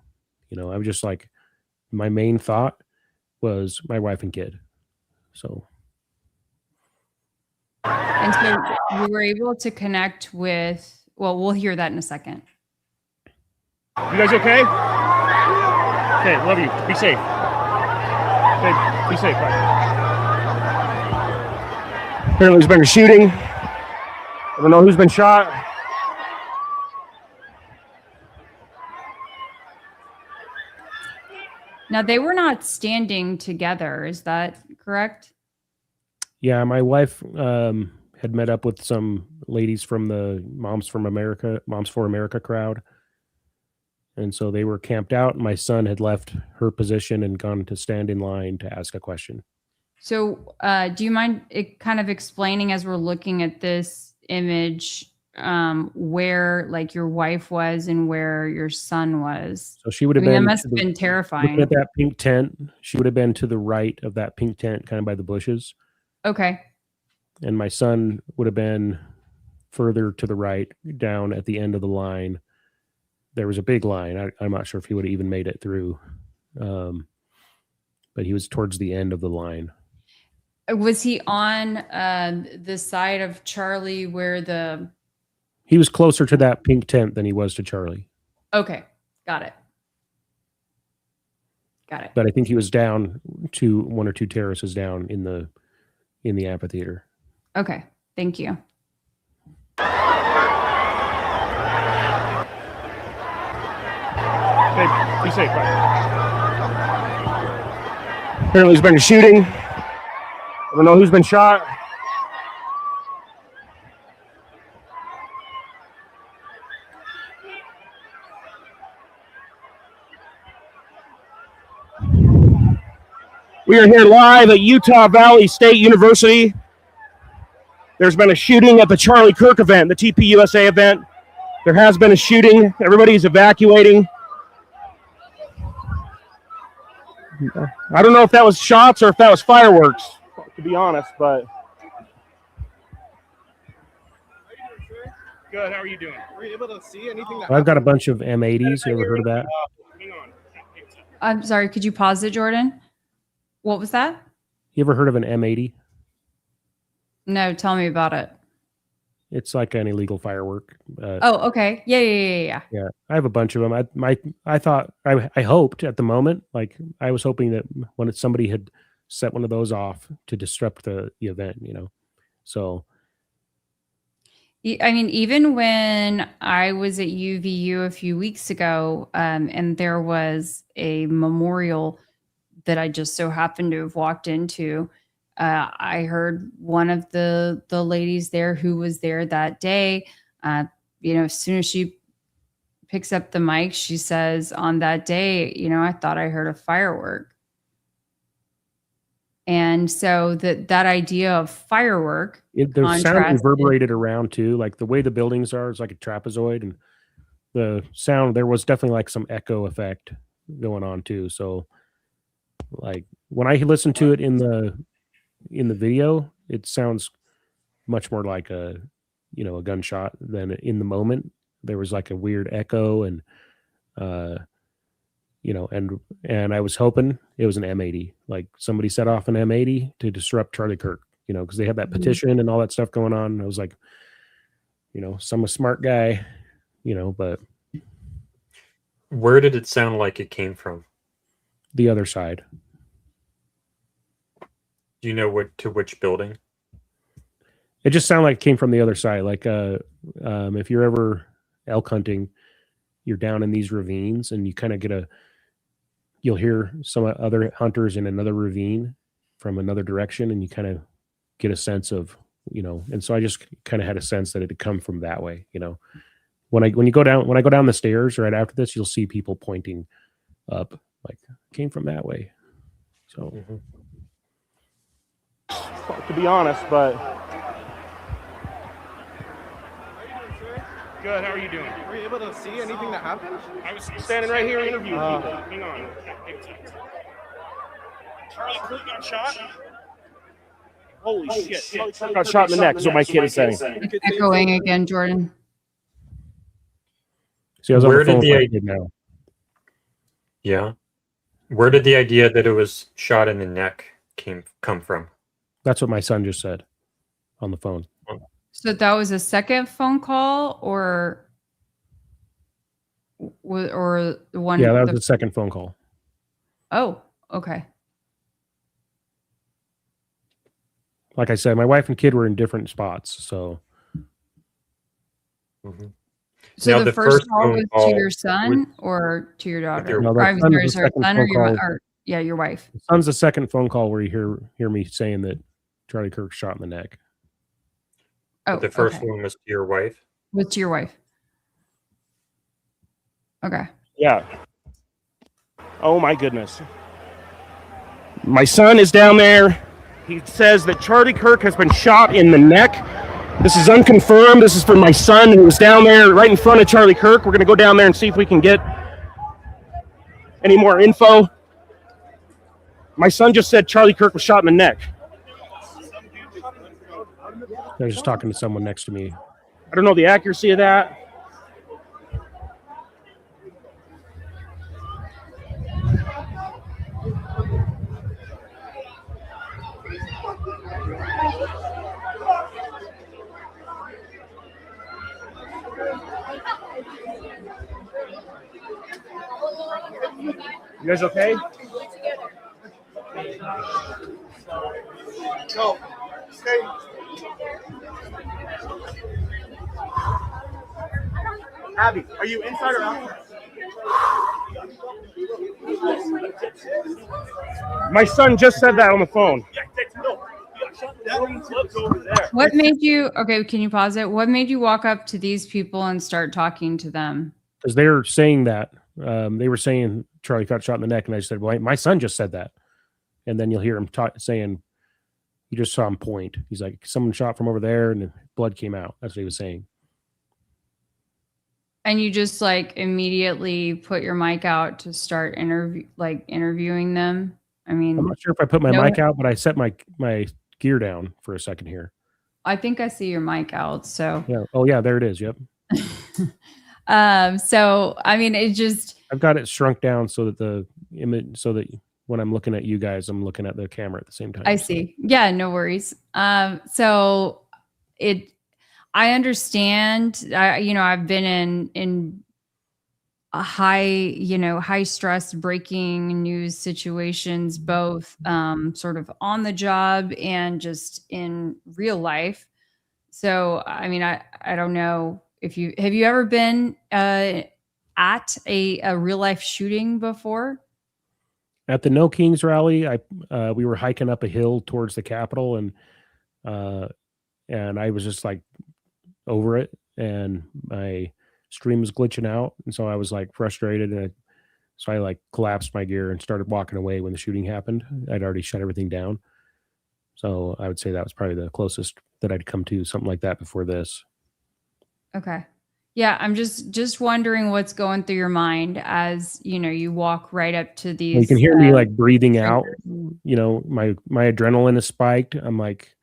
S6: I was just like, my main thought was my wife and kid. So.
S3: And so you were able to connect with, well, we'll hear that in a second.
S9: You guys okay? Okay, love you. Be safe. Okay, be safe. Bye. Apparently there's been a shooting. I don't know who's been shot.
S3: Now, they were not standing together. Is that correct?
S6: Yeah, my wife had met up with some ladies from the Moms for America crowd. And so they were camped out. My son had left her position and gone to stand in line to ask a question.
S3: So do you mind kind of explaining, as we're looking at this image, where like your wife was and where your son was?
S6: So she would have been.
S3: That must have been terrifying.
S6: At that pink tent, she would have been to the right of that pink tent, kind of by the bushes.
S3: Okay.
S6: And my son would have been further to the right, down at the end of the line. There was a big line. I'm not sure if he would have even made it through, but he was towards the end of the line.
S3: Was he on the side of Charlie where
S6: He was closer to that pink tent than he was to Charlie.
S3: Okay, got it.
S6: But I think he was down to 1 or 2 terraces down in the amphitheater.
S3: Okay, thank you.
S9: Okay, be safe. Bye. Apparently there's been a shooting. I don't know who's been shot. We are here live at Utah Valley State University. There's been a shooting at the Charlie Kirk event, the TPUSA event. There has been a shooting. Everybody's evacuating. I don't know if that was shots or if that was fireworks, to be honest, but. Good, how are you doing?
S12: Were you able to see anything that
S6: I've got a bunch of M80s. You ever heard of that?
S9: Hang on.
S3: I'm sorry. Could you pause it, Jordan? What was that?
S6: You ever heard of an M80?
S3: No, tell me about it.
S6: It's like an illegal firework.
S3: Oh, okay. Yeah.
S6: Yeah, I have a bunch of them. I hoped at the moment, like I was hoping that when somebody had set one of those off to disrupt the event, you know. So,
S3: I mean, even when I was at UVU a few weeks ago, and there was a memorial that I just so happened to have walked into, I heard one of the ladies there who was there that day, as soon as she picks up the mic, she says, on that day, I thought I heard a firework. And so that idea of firework,
S6: the sound reverberated around too, like the way the buildings are, it's like a trapezoid, and the sound, there was definitely like some echo effect going on too. So like when I listen to it in the video, it sounds much more like a gunshot than in the moment. There was like a weird echo, and and I was hoping it was an M80, like somebody set off an M80 to disrupt Charlie Kirk, because they had that petition and all that stuff going on. I was like, some smart guy, but
S1: where did it sound like it came from?
S6: The other side.
S1: Do you know which building?
S6: It just sounded like it came from the other side. Like if you're ever elk hunting, you're down in these ravines and you kind of you'll hear some other hunters in another ravine from another direction, and you kind of get a sense of, and so I just kind of had a sense that it had come from that way. When I go down the stairs right after this, you'll see people pointing up, like came from that way. So
S9: To be honest, but. Good, how are you doing?
S12: Were you able to see anything that happened?
S9: I was standing right here interviewing people. Hang on. Charlie Kirk got shot? Holy shit. Charlie Kirk got shot in the neck, is what my kid is saying.
S3: Echoing again, Jordan.
S6: See, I was
S1: Where
S6: on the phone
S1: did the
S6: with my kid now.
S1: Yeah. Where did the idea that it was shot in the neck come from?
S6: That's what my son just said on the phone.
S3: So that was a second phone call, or the one?
S6: Yeah, that was the second phone call.
S3: Oh, okay.
S6: Like I said, my wife and kid were in different spots, so.
S3: So
S1: Now,
S3: the first call was to your son or to your daughter?
S6: No,
S3: I'm sorry, your son or your wife?
S6: The son's the second phone call where you hear me saying that Charlie Kirk shot in the neck.
S3: Oh,
S1: the first
S3: okay.
S1: one was to your wife?
S3: Was to your wife. Okay.
S9: Yeah. Oh my goodness. My son is down there. He says that Charlie Kirk has been shot in the neck. This is unconfirmed. This is from my son who was down there right in front of Charlie Kirk. We're going to go down there and see if we can get any more info. My son just said Charlie Kirk was shot in the neck.
S6: I was just talking to someone next to me.
S9: I don't know the accuracy of that. You guys okay?
S7: No. Stay.
S12: Abby, are you inside or outside?
S9: My son just said that on the phone.
S3: What made you, okay, can you pause it? What made you walk up to these people and start talking to them?
S6: Because they were saying that. They were saying Charlie got shot in the neck, and I said, well, my son just said that. and then you'll hear him saying, "You just saw him point." He's like, "Someone shot from over there, and the blood came out." That's what he was saying.
S3: And you just like immediately put your mic out to start interviewing them. I mean,
S6: I'm not sure if I put my mic out, but I set my gear down for a second here.
S3: I think I see your mic out. So
S6: yeah. Oh yeah, there it is. Yep.
S3: So I mean, it just,
S6: I've got it shrunk down so that the image, so that when I'm looking at you guys, I'm looking at the camera at the same time.
S3: I see. Yeah, no worries. So I understand. I've been in a high stress breaking news situations, both sort of on the job and just in real life. So, I mean, I don't know if have you ever been at a real life shooting before?
S6: At the No Kings rally, we were hiking up a hill towards the Capitol, and I was just like over it, and my stream was glitching out, and so I was like frustrated, and so I like collapsed my gear and started walking away when the shooting happened. I'd already shut everything down, so I would say that was probably the closest that I'd come to something like that before this.
S3: Okay. Yeah, I'm just wondering what's going through your mind as you walk right up to these.
S6: You can hear me like breathing out. My adrenaline is spiked. I'm like,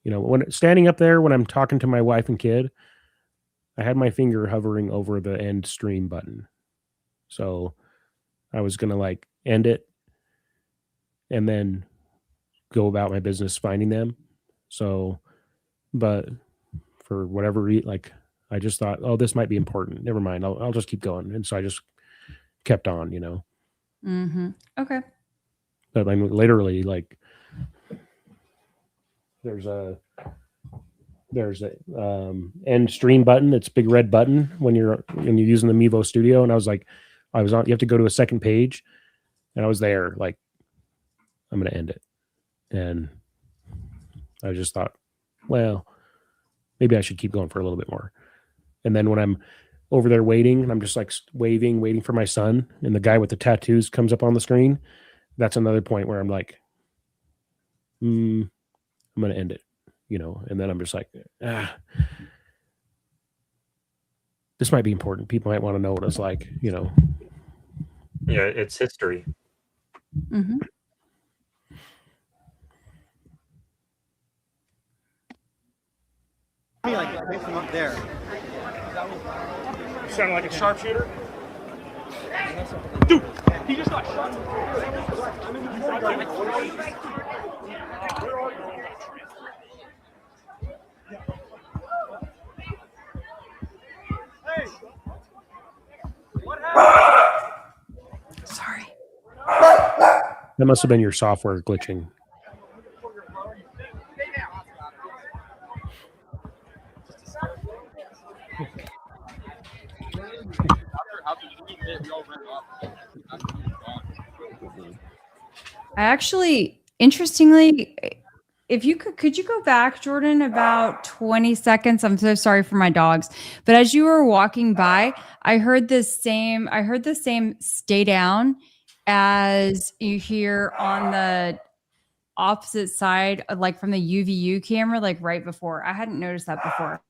S6: when standing up there when I'm talking to my wife and kid, I had my finger hovering over the end stream button, so I was gonna like end it and then go about my business finding them. So, but for whatever reason, like I just thought, oh, this might be important. Never mind. I'll just keep going. And so I just kept on,
S3: Mm-hmm. Okay.
S6: But I mean, literally, like there's a end stream button. It's a big red button when you're using the Mevo Studio. And I was like, you have to go to a second page, and I was there, like, I'm going to end it. And I just thought, well, maybe I should keep going for a little bit more. And then when I'm over there waiting, and I'm just like waiting for my son, and the guy with the tattoos comes up on the screen, that's another point where I'm like, I'm going to end it, and then I'm just like, this might be important. People might want to know what it's like,
S1: Yeah, it's history.
S3: Mm-hmm.
S12: Like right from up there.
S9: You sound like a sharpshooter. Dude, he just got shot.
S12: Hey, what happened?
S3: Sorry.
S6: That must have been your software glitching.
S3: I actually, interestingly, if you could you go back, Jordan, about 20 seconds? I'm so sorry for my dogs. But as you were walking by, I heard the same stay down as you hear on the opposite side, like from the UVU camera, like right before. I hadn't noticed that before.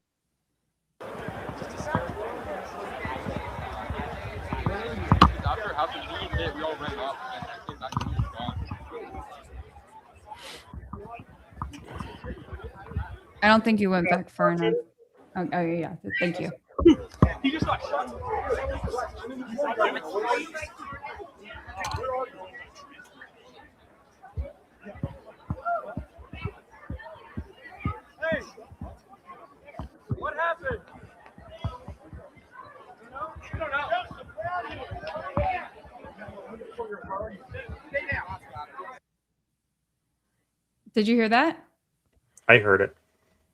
S3: I don't think you went back far enough. Oh yeah. Thank you.
S9: He just got shot.
S12: Hey, what happened? You don't know.
S3: Did you hear that?
S1: I heard it.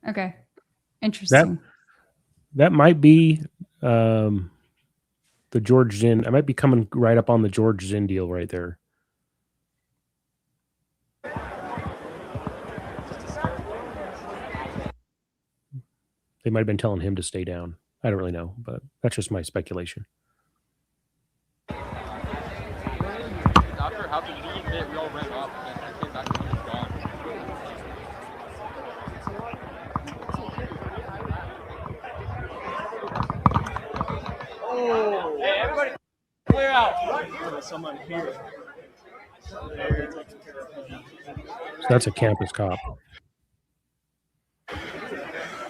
S3: Okay. Interesting.
S6: That might be the George Zinn. I might be coming right up on the George Zinn deal right there. They might have been telling him to stay down. I don't really know, but that's just my speculation.
S12: with someone here. So they're taking care of him.
S6: So that's a campus cop.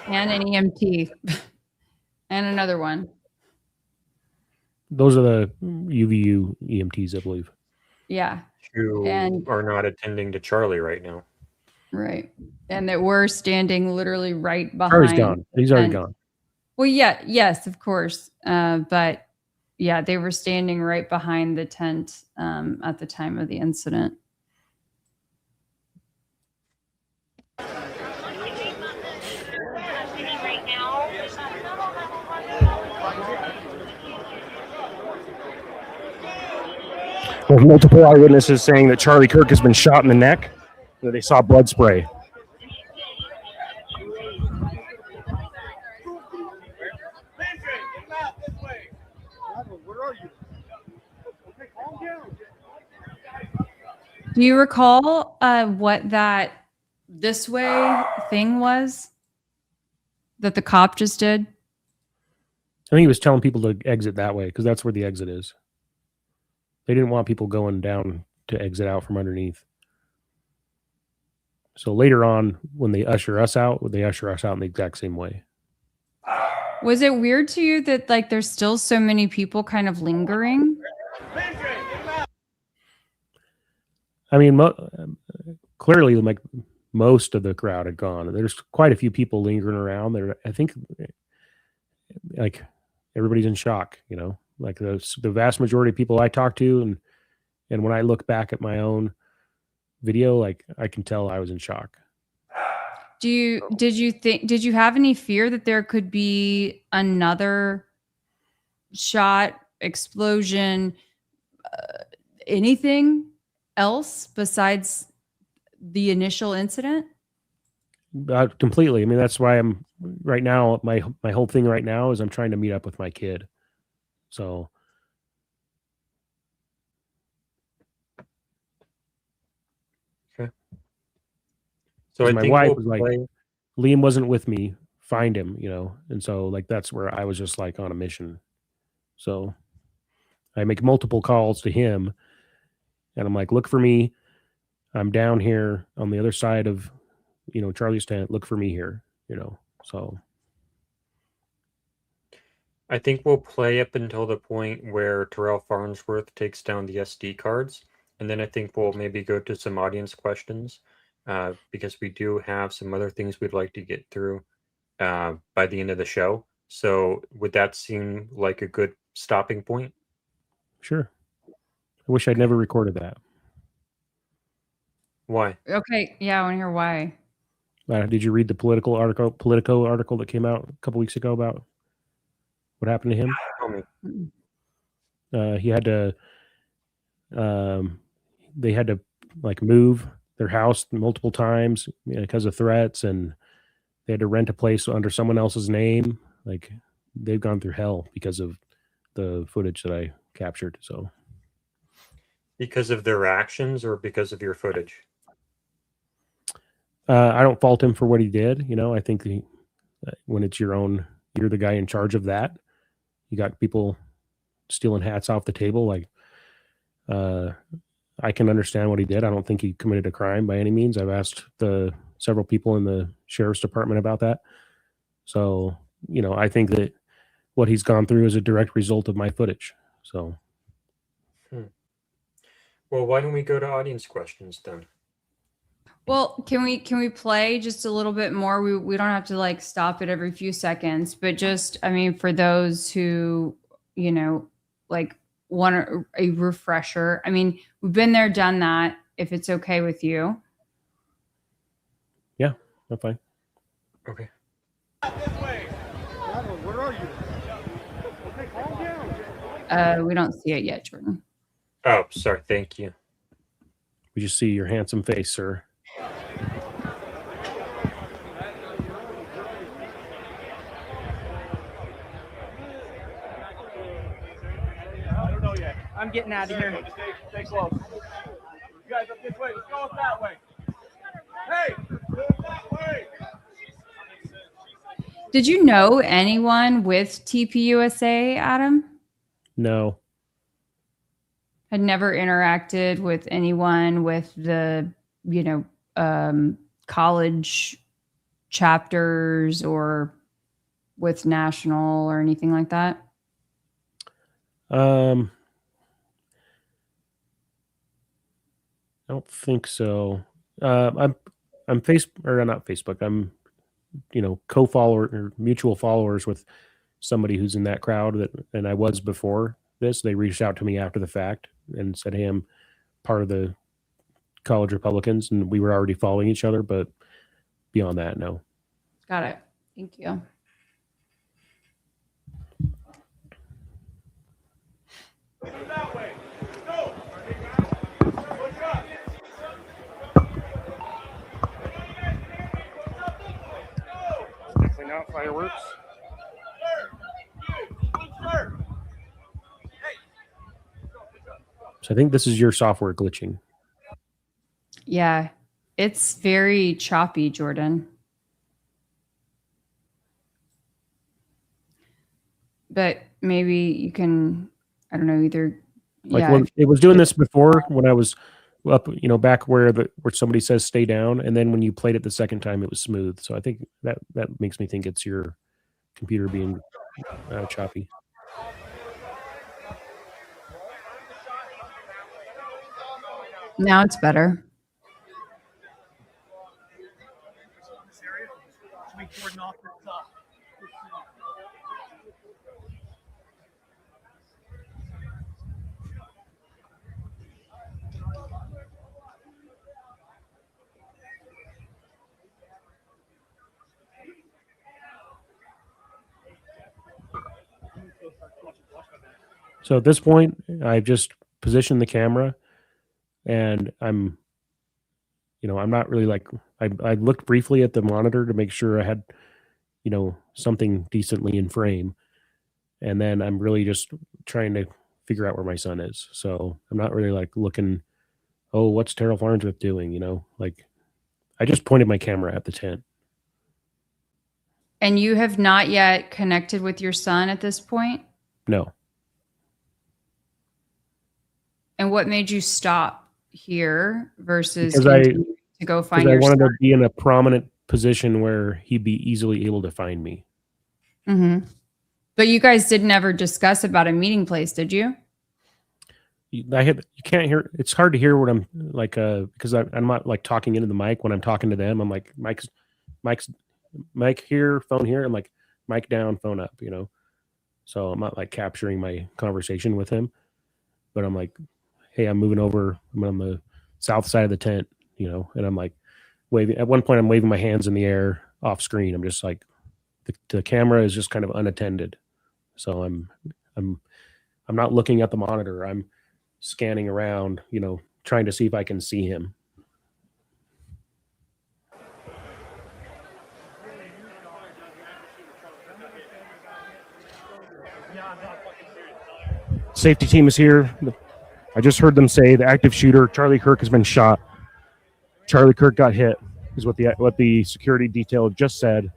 S3: And an EMT. And another one.
S6: Those are the UVU EMTs, I believe.
S3: Yeah.
S1: Who
S3: And
S1: are not attending to Charlie right now.
S3: right. And that we're standing literally right behind.
S6: Charlie's gone. He's already
S3: and-
S6: gone.
S3: Well, yeah, yes, of course. But yeah, they were standing right behind the tent at the time of the incident.
S9: There's multiple eyewitnesses saying that Charlie Kirk has been shot in the neck, that they saw blood spray.
S3: Do you recall what that this way thing was that the cop just did?
S6: I think he was telling people to exit that way because that's where the exit is. They didn't want people going down to exit out from underneath. So later on, when they usher us out in the exact same way.
S3: Was it weird to you that like there's still so many people kind of lingering?
S6: I mean, clearly, like most of the crowd had gone. There's quite a few people lingering around there. I think, like, everybody's in shock. You know, like the vast majority of people I talk to, and when I look back at my own video, like I can tell I was in shock.
S3: Did you have any fear that there could be another shot, explosion, anything else besides the initial incident?
S6: Completely. I mean, that's why I'm right now. My whole thing right now is I'm trying to meet up with my kid. So.
S1: Okay. So I
S6: my
S1: think
S6: wife
S1: we'll
S6: was like,
S1: play...
S6: Liam wasn't with me. Find him, you know. And so like that's where I was just like on a mission. So I make multiple calls to him, and I'm like, look for me. I'm down here on the other side of, you know, Charlie's tent. Look for me here, you know. So
S1: I think we'll play up until the point where Terrell Farnsworth takes down the SD cards. And then I think we'll maybe go to some audience questions because we do have some other things we'd like to get through by the end of the show. So would that seem like a good stopping point?
S6: Sure. I wish I'd never recorded that.
S1: Why?
S3: Okay. Yeah, I want to hear why.
S6: Did you read the Politico article that came out a couple weeks ago about what happened to him? He had to, they had to like move their house multiple times because of threats, and they had to rent a place under someone else's name. Like they've gone through hell because of the footage that I captured. So
S1: because of their actions or because of your footage?
S6: I don't fault him for what he did. You know, I think when it's your own, you're the guy in charge of that. You got people stealing hats off the table. Like, I can understand what he did. I don't think he committed a crime by any means. I've asked several people in the sheriff's department about that. So, you know, I think that what he's gone through is a direct result of my footage. So.
S1: Well, why don't we go to audience questions then?
S3: Well, can we play just a little bit more? We don't have to like stop it every few seconds, but just, I mean, for those who, you know, like want a refresher. I mean, we've been there, done that. If it's okay with you.
S6: Yeah, I'm fine.
S1: Okay.
S7: Where are you? Okay, calm down.
S3: We don't see it yet, Jordan.
S1: Oh, sorry. Thank you.
S6: We just see your handsome face, sir.
S12: I'm getting out of here.
S7: Stay close. You guys up this way. Let's go that way. Hey, move that way.
S3: Did you know anyone with TPUSA, Adam?
S6: No.
S3: Had never interacted with anyone with the, college chapters or with national or anything like that?
S6: I don't think so. I'm not Facebook. I'm co-follower or mutual followers with somebody who's in that crowd and I was before this. They reached out to me after the fact and said, "Hey, I'm part of the college Republicans," and we were already following each other. But beyond that, no.
S3: Got it. Thank you.
S9: Definitely not fireworks.
S6: So I think this is your software glitching.
S3: Yeah, it's very choppy, Jordan. But maybe you can, I don't know, either.
S6: Like when it was doing this before when I was up, back where somebody says stay down, and then when you played it the second time, it was smooth. So I think that makes me think it's your computer being choppy.
S3: Now it's better.
S6: So at this point, I've just positioned the camera, and I'm not really like I looked briefly at the monitor to make sure I had, something decently in frame, and then I'm really just trying to figure out where my son is. So I'm not really like looking, oh, what's Terrell Farnsworth doing? Like I just pointed my camera at the tent.
S3: And you have not yet connected with your son at this point?
S6: No.
S3: And what made you stop here versus
S6: to
S3: go find your
S6: son? I wanted
S3: son?
S6: to be in a prominent position where he'd be easily able to find me.
S3: Mm-hmm. But you guys didn't ever discuss about a meeting place, did you?
S6: You can't hear. It's hard to hear what I'm like, because I'm not like talking into the mic when I'm talking to them. I'm like, Mike's mic here, phone here. I'm like, mic down, phone up, So I'm not like capturing my conversation with him, but I'm like, hey, I'm moving over. I'm on the south side of the tent, and I'm like waving. At one point, I'm waving my hands in the air off screen. I'm just like, the camera is just kind of unattended. So I'm not looking at the monitor. I'm scanning around, trying to see if I can see him.
S9: Safety team is here. I just heard them say the active shooter, Charlie Kirk, has been shot. Charlie Kirk got hit, is what the security detail just said.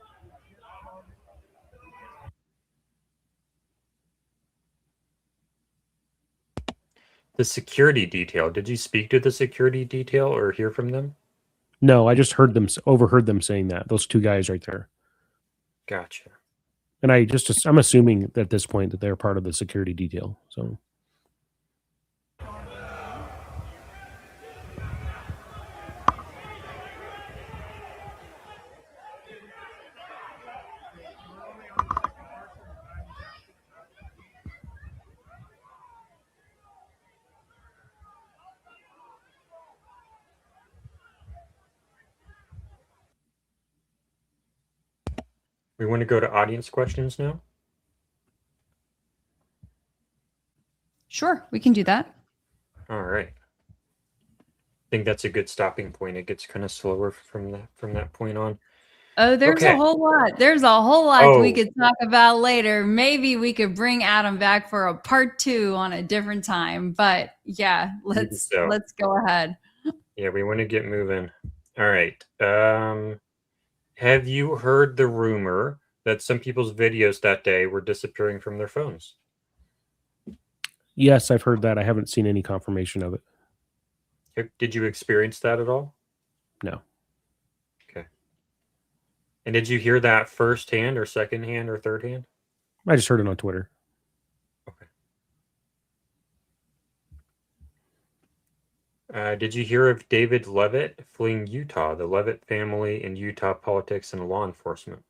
S1: The security detail. Did you speak to the security detail or hear from them?
S6: No, I just overheard them saying that. Those two guys right there.
S1: Gotcha.
S6: And I'm assuming at this point that they're part of the security detail. So.
S1: We want to go to audience questions now?
S3: Sure, we can do that.
S1: All right. I think that's a good stopping point. It gets kind of slower from that point on.
S3: Oh, there's
S1: Okay.
S3: a whole lot. There's a whole lot we could talk about later. Maybe we could bring Adam back for a part 2 on a different time. But yeah, let's go ahead.
S1: Yeah, we want to get moving. All right. Have you heard the rumor that some people's videos that day were disappearing from their phones?
S6: Yes, I've heard that. I haven't seen any confirmation of it.
S1: Did you experience that at all?
S6: No.
S1: Okay. And did you hear that firsthand or secondhand or thirdhand?
S6: I just heard it on Twitter.
S1: Did you hear of David Levitt fleeing Utah, the Levitt family in Utah politics and law enforcement?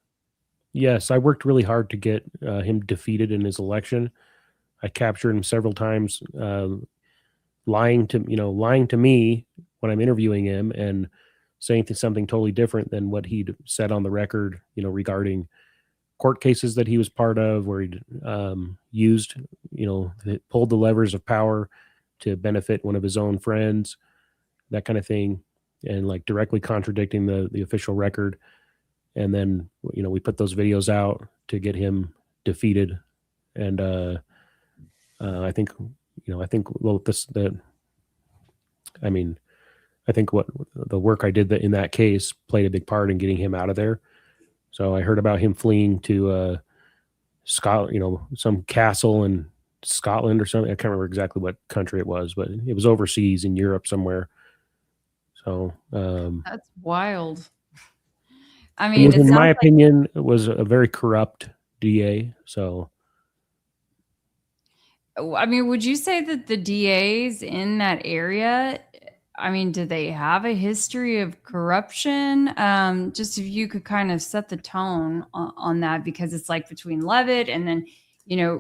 S6: Yes, I worked really hard to get him defeated in his election. I captured him several times, lying to me when I'm interviewing him and saying something totally different than what he'd said on the record, regarding court cases that he was part of, where he'd used, pulled the levers of power to benefit one of his own friends, that kind of thing, and like directly contradicting the official record. And then, we put those videos out to get him defeated. And I think what the work I did in that case played a big part in getting him out of there. So I heard about him fleeing to Scotland, some castle in Scotland or something. I can't remember exactly what country it was, but it was overseas in Europe somewhere. So
S3: that's wild. I
S6: mean,
S3: mean,
S6: in my opinion, it was a very corrupt DA. So,
S3: I mean, would you say that the DAs in that area, I mean, do they have a history of corruption? Just if you could kind of set the tone on that, because it's like between Levitt and then,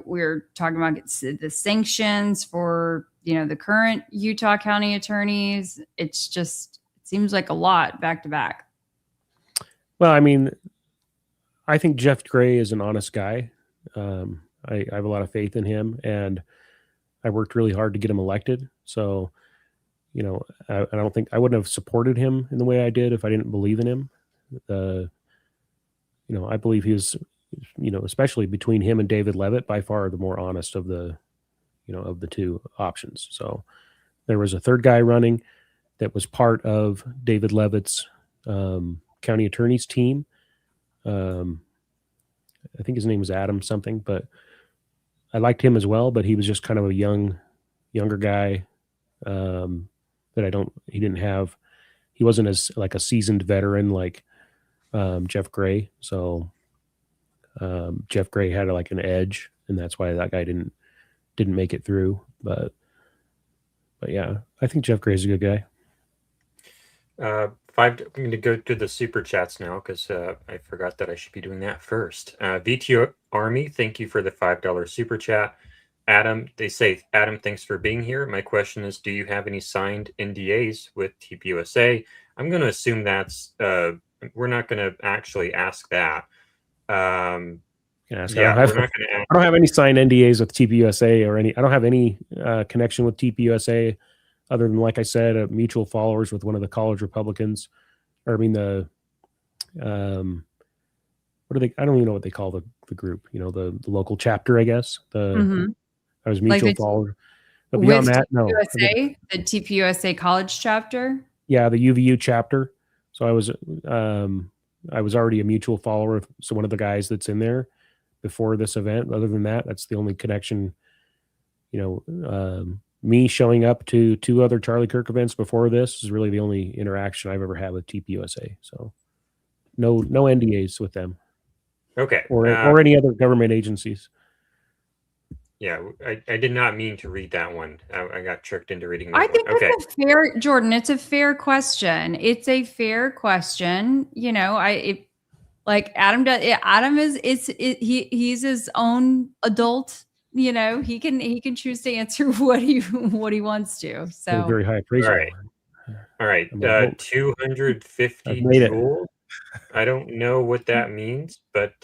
S3: we're talking about the sanctions for, the current Utah County attorneys. It seems like a lot back to back.
S6: Well, I mean, I think Jeff Gray is an honest guy. I have a lot of faith in him, and I worked really hard to get him elected. So, I don't think I wouldn't have supported him in the way I did if I didn't believe in him. I believe he was, especially between him and David Levitt, by far the more honest of the two options. So there was a third guy running that was part of David Levitt's county attorney's team. I think his name was Adam something, but I liked him as well, but he was just kind of a younger guy he wasn't as like a seasoned veteran like Jeff Gray. So Jeff Gray had like an edge, and that's why that guy didn't make it through. But yeah, I think Jeff Gray's a good guy.
S1: I'm going to go to the super chats now because I forgot that I should be doing that first. VTO Army, thank you for the $5 super chat. Adam, they say, Adam, thanks for being here. My question is, do you have any signed NDAs with TPUSA? I'm going to assume that's, we're not going to actually ask that.
S6: I don't have any signed NDAs with TPUSA or I don't have any connection with TPUSA other than, like I said, mutual followers with one of the college Republicans. Or I mean what are they? I don't even know what they call the group. The local chapter, I guess. I was mutual follower. But beyond that, no.
S3: TPUSA, the TPUSA college chapter.
S6: Yeah, the UVU chapter. So I was already a mutual follower of one of the guys that's in there before this event. Other than that, that's the only connection. Me showing up to 2 other Charlie Kirk events before this is really the only interaction I've ever had with TPUSA. So no NDAs with them.
S1: Okay.
S6: Or any other government agencies.
S1: Yeah, I did not mean to read that one. I got tricked into reading that
S3: I think
S1: one. Okay.
S3: it's a fair, Jordan, it's a fair question. It's a fair question. Adam does. Adam he's his own adult. He can choose to answer what he wants to. So
S6: very high praise.
S1: All right. 250 jewels. I don't know what that means, but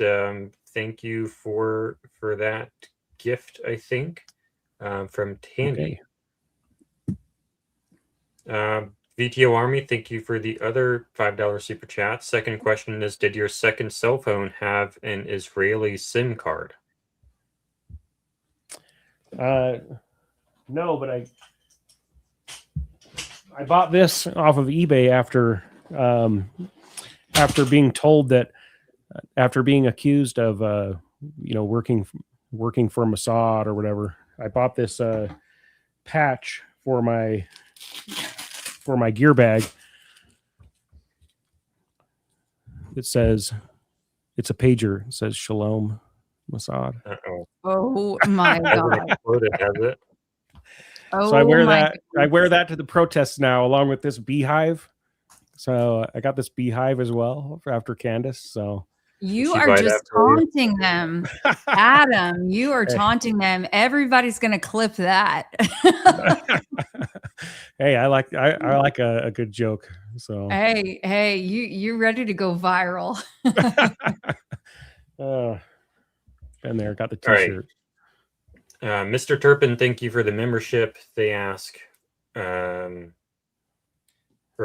S1: thank you for that gift, I think, from Tandy. Okay. VTO Army, thank you for the other $5 super chat. Second question is, did your second cell phone have an Israeli SIM card?
S6: No, but I bought this off of eBay after being told that after being accused of working for Mossad or whatever, I bought this patch for my gear bag. It says, it's a pager. It says Shalom Mossad.
S3: Oh my God.
S6: So I wear that. I wear that to the protests now, along with this beehive. So I got this beehive as well for after Candace. So
S3: you are just taunting them, Adam. You are taunting them. Everybody's gonna clip that.
S6: Hey, I like a good joke. So
S3: hey, you're ready to go viral.
S6: Been there, got the t-shirt.
S1: Mr. Turpin, thank you for the membership. They ask, or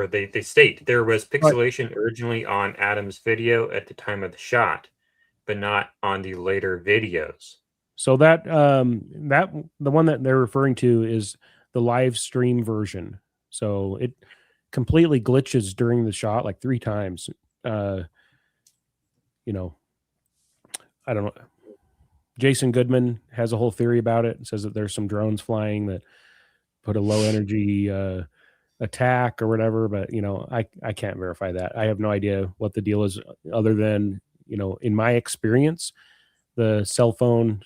S1: they state there was pixelation originally on Adam's video at the time of the shot, but not on the later videos.
S6: So that the one that they're referring to is the live stream version. So it completely glitches during the shot like 3 times. I don't know. Jason Goodman has a whole theory about it. It says that there's some drones flying that put a low energy attack or whatever, but I can't verify that. I have no idea what the deal is, other than in my experience, the cell phone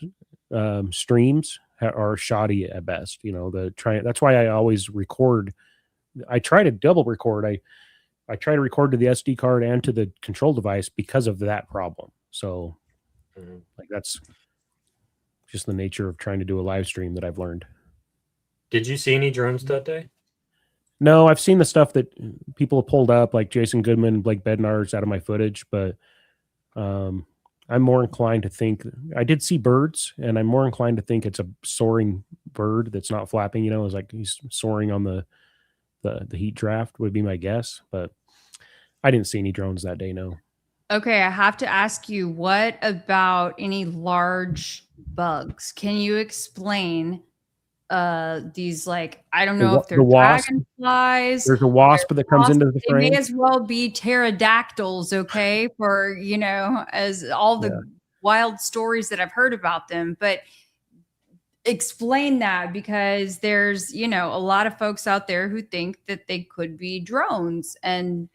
S6: streams are shoddy at best. That's why I always record. I try to double record. I try to record to the SD card and to the control device because of that problem. So that's just the nature of trying to do a live stream that I've learned.
S1: Did you see any drones that day?
S6: No, I've seen the stuff that people have pulled up, like Jason Goodman and Blake Bednar's out of my footage, but I'm more inclined to think I did see birds, and I'm more inclined to think it's a soaring bird that's not flapping. It's like he's soaring on the heat draft would be my guess, but I didn't see any drones that day. No.
S3: Okay, I have to ask you, what about any large bugs? Can you explain these, like, I don't know if they're dragonflies.
S6: There's a wasp that comes into the frame.
S3: They may as well be pterodactyls, okay, for as all the wild stories that I've heard about them. But explain that, because there's a lot of folks out there who think that they could be drones. And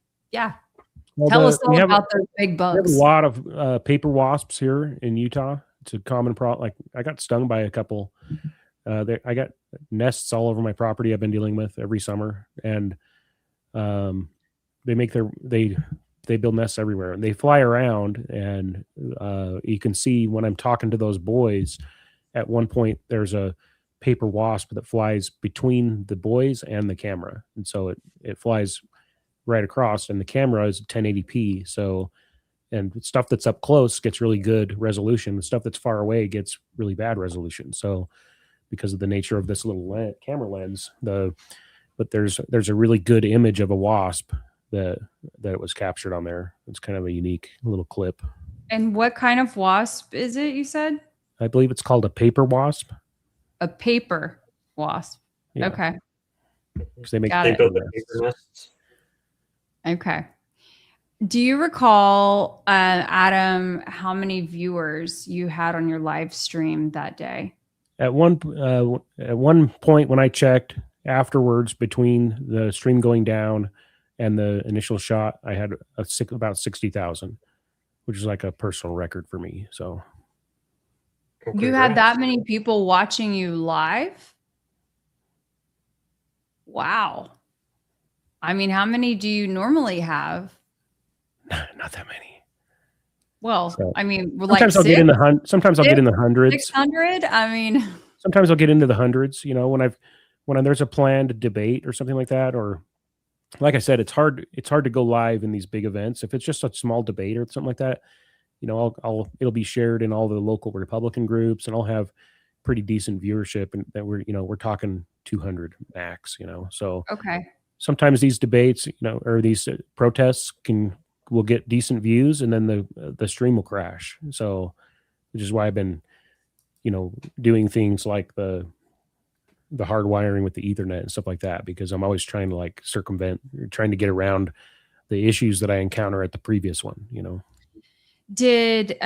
S3: tell us all about those big bugs.
S6: We have a lot of paper wasps here in Utah. It's a common problem. Like, I got stung by a couple. I got nests all over my property I've been dealing with every summer, and they build nests everywhere, and they fly around, and you can see when I'm talking to those boys, at one point there's a paper wasp that flies between the boys and the camera, and so it flies right across, and the camera is 1080p. So, and stuff that's up close gets really good resolution. The stuff that's far away gets really bad resolution. So, because of the nature of this little camera lens, but there's a really good image of a wasp that was captured on there. It's kind of a unique little clip.
S3: And what kind of wasp is it, you said?
S6: I believe it's called a paper wasp.
S3: A paper wasp. Yeah. Okay.
S6: Because they build the paper nests.
S3: Okay. Do you recall, Adam, how many viewers you had on your live stream that day?
S6: At one point when I checked afterwards, between the stream going down and the initial shot, I had about 60,000, which is like a personal record for me. So
S3: you had that many people watching you live? Wow. I mean, how many do you normally have?
S6: Not that many.
S3: Well, so, I mean,
S6: sometimes I'll get in the sometimes I'll get in the hundreds.
S3: 600. I mean,
S6: sometimes I'll get into the hundreds. When there's a planned debate or something like that, or like I said, it's hard to go live in these big events. If it's just a small debate or something like that, it'll be shared in all the local Republican groups, and I'll have pretty decent viewership, and that we're talking 200 max. So
S3: okay.
S6: Sometimes these debates, or these protests will get decent views, and then the stream will crash. So, which is why I've been, doing things like the hard wiring with the Ethernet and stuff like that, because I'm always trying to trying to get around the issues that I encounter at the previous one.
S3: Did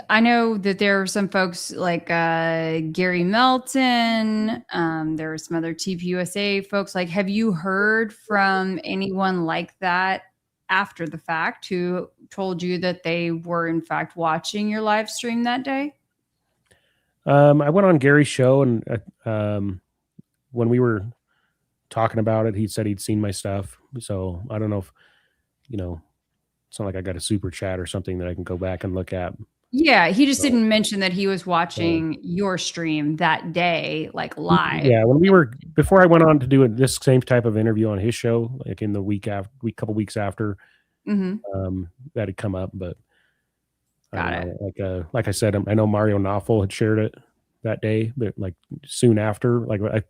S3: I know that there are some folks like Gary Melton. There are some other TPUSA folks. Like, have you heard from anyone like that after the fact who told you that they were in fact watching your live stream that day?
S6: I went on Gary's show, and when we were talking about it, he said he'd seen my stuff. So I don't know if, it's not like I got a super chat or something that I can go back and look at.
S3: Yeah, he just didn't mention that he was watching your stream that day, like live.
S6: Yeah, before I went on to do this same type of interview on his show, like in the couple weeks after, that had come up. But
S3: Got it.
S6: Like I said, I know Mario Knopfel had shared it that day, but like soon after, I think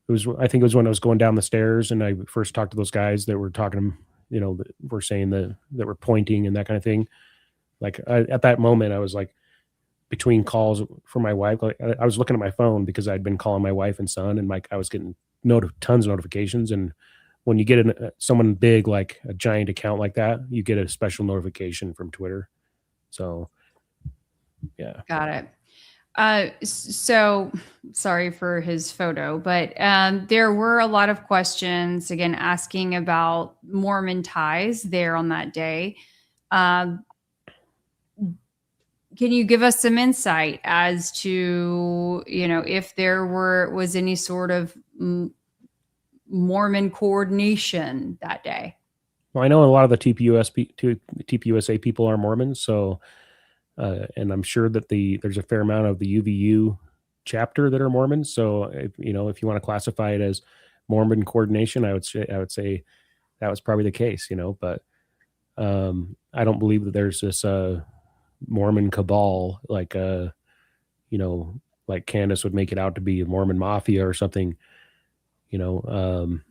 S6: it was when I was going down the stairs and I first talked to those guys that were talking, that were saying that were pointing and that kind of thing. Like at that moment, I was like between calls for my wife. Like, I was looking at my phone because I'd been calling my wife and son, and I was getting tons of notifications. And when you get someone big, like a giant account like that, you get a special notification from Twitter. So, yeah.
S3: Got it. So sorry for his photo, but there were a lot of questions again asking about Mormon ties there on that day. Can you give us some insight as to, if there was any sort of Mormon coordination that day?
S6: Well, I know a lot of the TPUSA people are Mormons, so and I'm sure that there's a fair amount of the UVU chapter that are Mormons. So if you want to classify it as Mormon coordination, I would say that was probably the case. But I don't believe that there's this Mormon cabal like like Candace would make it out to be a Mormon mafia or something. Do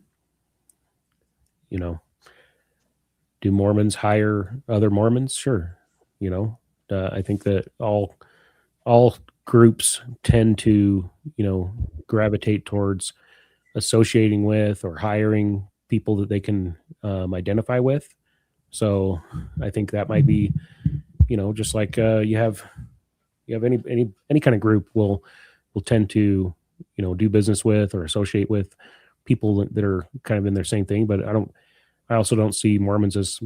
S6: Mormons hire other Mormons? Sure. I think that all groups tend to, gravitate towards associating with or hiring people that they can identify with. So I think that might be, just like you have any kind of group will tend to, do business with or associate with people that are kind of in their same thing. But I also don't see Mormons as,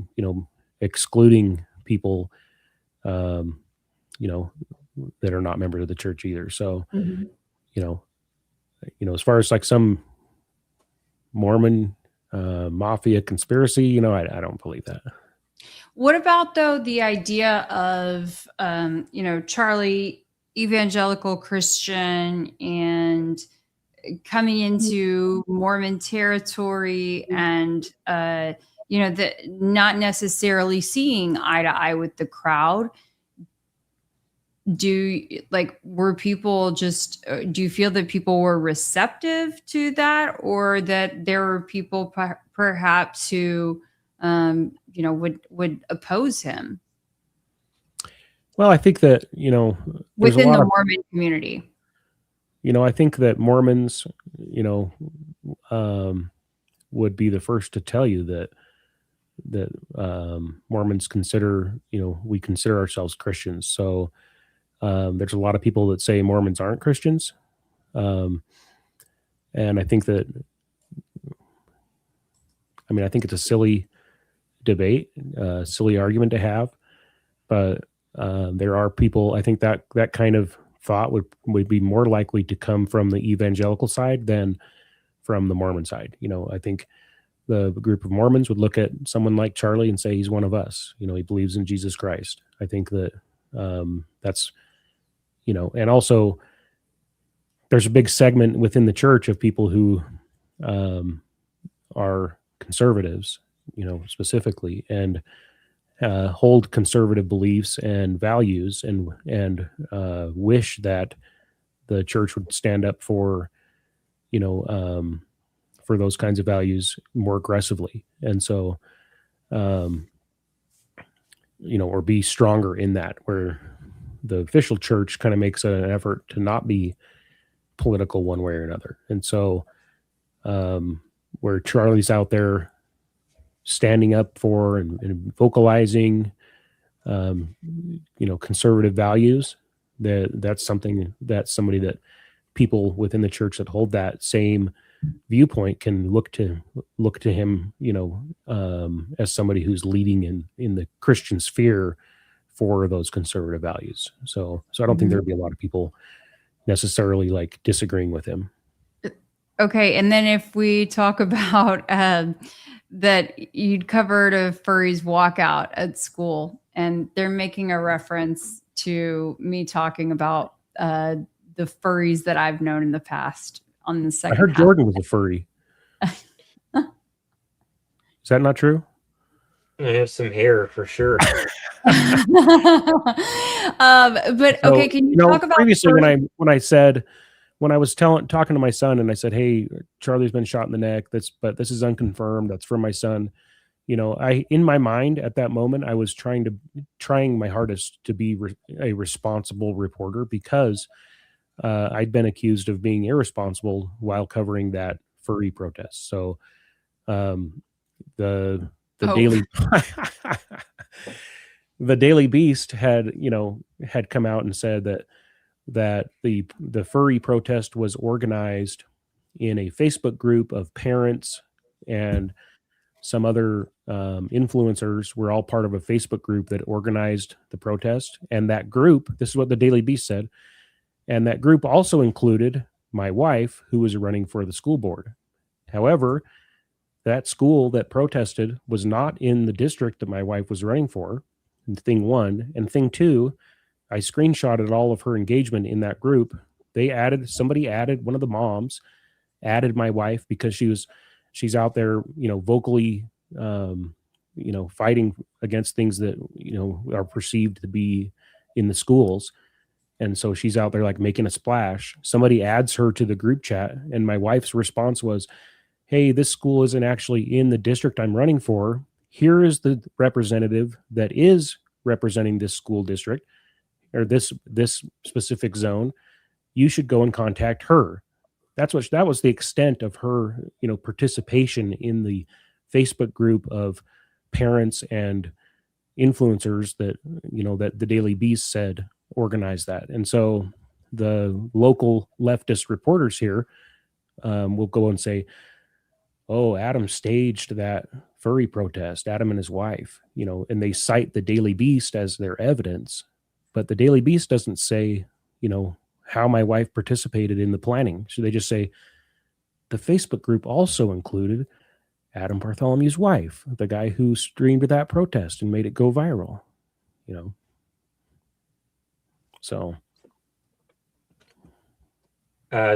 S6: excluding people, that are not members of the church either. So, as far as like some Mormon mafia conspiracy, I don't believe that.
S3: What about though the idea of, Charlie, evangelical Christian, and coming into Mormon territory and, not necessarily seeing eye to eye with the crowd? Do you feel that people were receptive to that, or that there were people perhaps who, would oppose him?
S6: Well, I think that,
S3: within the Mormon community,
S6: I think that Mormons, would be the first to tell you that Mormons consider, we consider ourselves Christians. So there's a lot of people that say Mormons aren't Christians. And I think that, I think it's a silly debate, silly argument to have, but there are people, I think that kind of thought would be more likely to come from the evangelical side than from the Mormon side. I think the group of Mormons would look at someone like Charlie and say he's one of us. He believes in Jesus Christ. I think that that's, and also there's a big segment within the church of people who are conservatives, specifically, and hold conservative beliefs and values and wish that the church would stand up for, for those kinds of values more aggressively. And so, or be stronger in that, where the official church kind of makes an effort to not be political one way or another. And so, where Charlie's out there standing up for and vocalizing conservative values, that's something that somebody that people within the church that hold that same viewpoint can look to him, as somebody who's leading in the Christian sphere for those conservative values. So I don't think there'd be a lot of people necessarily like disagreeing with him.
S3: Okay, and then if we talk about that you'd covered a furries walkout at school, and they're making a reference to me talking about the furries that I've known in the past on the second.
S6: I heard
S3: half.
S6: Jordan was a furry. Is that not true?
S1: I have some hair for sure.
S3: But
S6: So,
S3: okay, can you talk about
S6: previously
S3: furry-
S6: when I was talking to my son and I said, "Hey, Charlie's been shot in the neck. But this is unconfirmed. That's from my son." In my mind at that moment, I was trying my hardest to be a responsible reporter, because I'd been accused of being irresponsible while covering that furry protest. So the daily the Daily Beast had come out and said that the furry protest was organized in a Facebook group of parents, and some other influencers were all part of a Facebook group that organized the protest. And that group, this is what the Daily Beast said, and that group also included my wife, who was running for the school board. However, that school that protested was not in the district that my wife was running for, thing one. And thing two, I screenshotted all of her engagement in that group. Somebody added, one of the moms added my wife because she's out there, vocally, fighting against things that, are perceived to be in the schools. And so she's out there like making a splash. Somebody adds her to the group chat, and my wife's response was, "Hey, this school isn't actually in the district I'm running for. Here is the representative that is representing this school district or this specific zone. You should go and contact her." That was the extent of her, participation in the Facebook group of parents and influencers that the Daily Beast said organized that. And so the local leftist reporters here will go and say, "Oh, Adam staged that furry protest, Adam and his wife," and they cite the Daily Beast as their evidence. But the Daily Beast doesn't say, how my wife participated in the planning. So they just say the Facebook group also included Adam Bartholomew's wife, the guy who streamed that protest and made it go viral, So.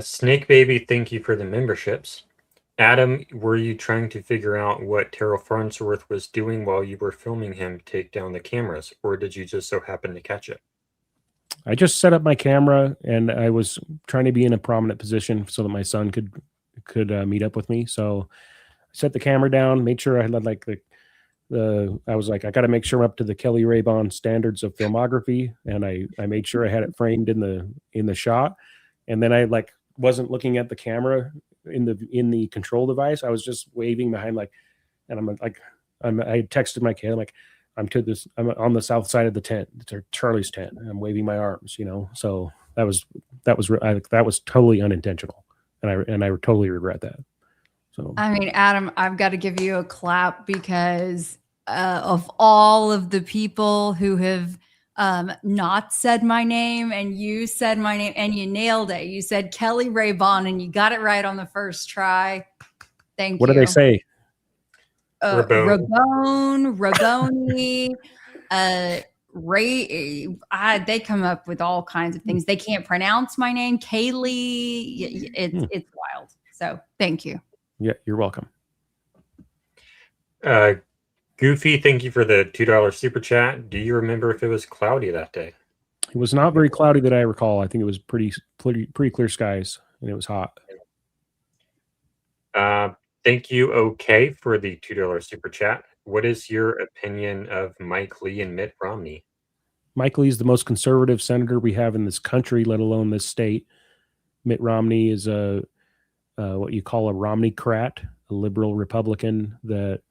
S1: Snake Baby, thank you for the memberships. Adam, were you trying to figure out what Terrell Farnsworth was doing while you were filming him take down the cameras, or did you just so happen to catch it?
S6: I just set up my camera, and I was trying to be in a prominent position so that my son could meet up with me. So I set the camera down, made sure I had like I was like, I got to make sure I'm up to the Kelly Raybon standards of filmography, and I made sure I had it framed in the shot, and then I wasn't looking at the camera in the control device. I was just waving behind and I texted my kid, I'm like, I'm on the south side of the tent, Charlie's tent, and I'm waving my arms, So that was totally unintentional, and I totally regret that. So
S3: I mean, Adam, I've got to give you a clap because of all of the people who have not said my name, and you said my name and you nailed it. You said Kelly Raybon and you got it right on the first try. Thank you.
S6: What do they say?
S3: Raboni, they come up with all kinds of things. They can't pronounce my name, Kaylee. It's wild. So thank you.
S6: Yeah, you're welcome.
S1: Goofy, thank you for the $2 super chat. Do you remember if it was cloudy that day?
S6: It was not very cloudy that I recall. I think it was pretty clear skies, and it was hot.
S1: Thank you, OK, for the $2 super chat. What is your opinion of Mike Lee and Mitt Romney?
S6: Mike Lee is the most conservative senator we have in this country, let alone this state. Mitt Romney is what you call a Romney-crat, a liberal Republican that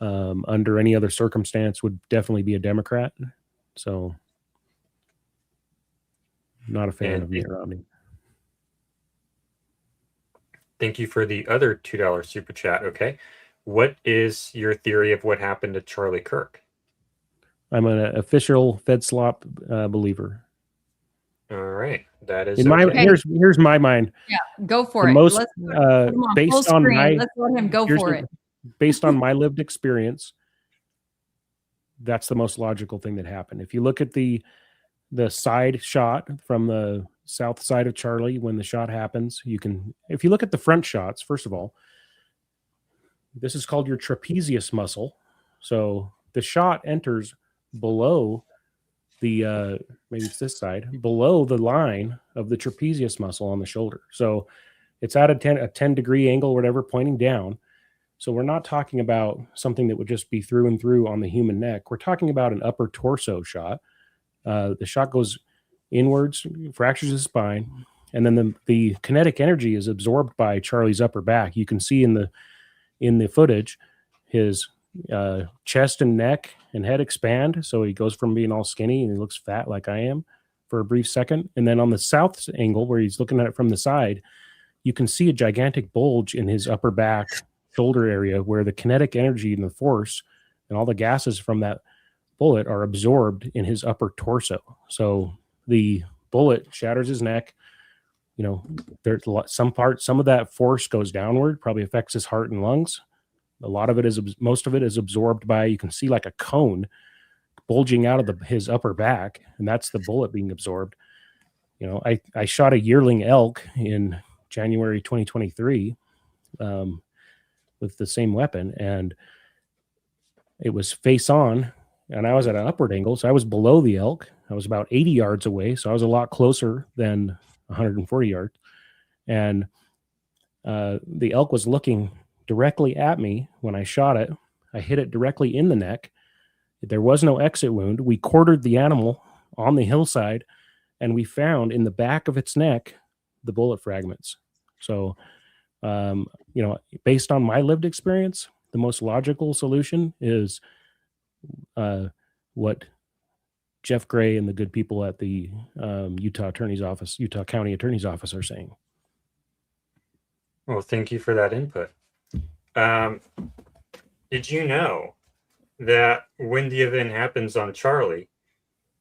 S6: under any other circumstance would definitely be a Democrat. So not a fan of Mitt Romney.
S1: Thank you for the other $2 super chat. Okay. What is your theory of what happened to Charlie Kirk?
S6: I'm an official FedSlop believer.
S1: All right. That is
S6: in my here's my mind.
S3: Yeah, go for
S6: the
S3: it.
S6: Most
S3: Let's put him on
S6: based
S3: full
S6: on
S3: screen.
S6: my
S3: Let's let him go for it.
S6: Based on my lived experience, that's the most logical thing that happened. If you look at the side shot from the south side of Charlie when the shot happens, you can, if you look at the front shots, first of all, this is called your trapezius muscle. So the shot enters below the maybe it's this side, below the line of the trapezius muscle on the shoulder. So it's at a 10 degree angle, whatever, pointing down. So we're not talking about something that would just be through and through on the human neck. We're talking about an upper torso shot. The shot goes inwards, fractures his spine, and then the kinetic energy is absorbed by Charlie's upper back. You can see in the footage his chest and neck and head expand, so he goes from being all skinny and he looks fat like I am for a brief second. And then on the south angle, where he's looking at it from the side, you can see a gigantic bulge in his upper back shoulder area where the kinetic energy and the force and all the gases from that bullet are absorbed in his upper torso. So the bullet shatters his neck. You know, there's some of that force goes downward, probably affects his heart and lungs. Most of it is absorbed by, you can see like a cone bulging out of his upper back, and that's the bullet being absorbed. You know, I shot a yearling elk in January 2023 with the same weapon, and it was face on, and I was at an upward angle, so I was below the elk. I was about 80 yards away, so I was a lot closer than 140 yards, and the elk was looking directly at me when I shot it. I hit it directly in the neck. There was no exit wound. We quartered the animal on the hillside, and we found in the back of its neck the bullet fragments. So, you know, based on my lived experience, the most logical solution is what Jeff Gray and the good people at the Utah County Attorney's Office are saying.
S1: Well, thank you for that input. Did you know that when the event happens on Charlie,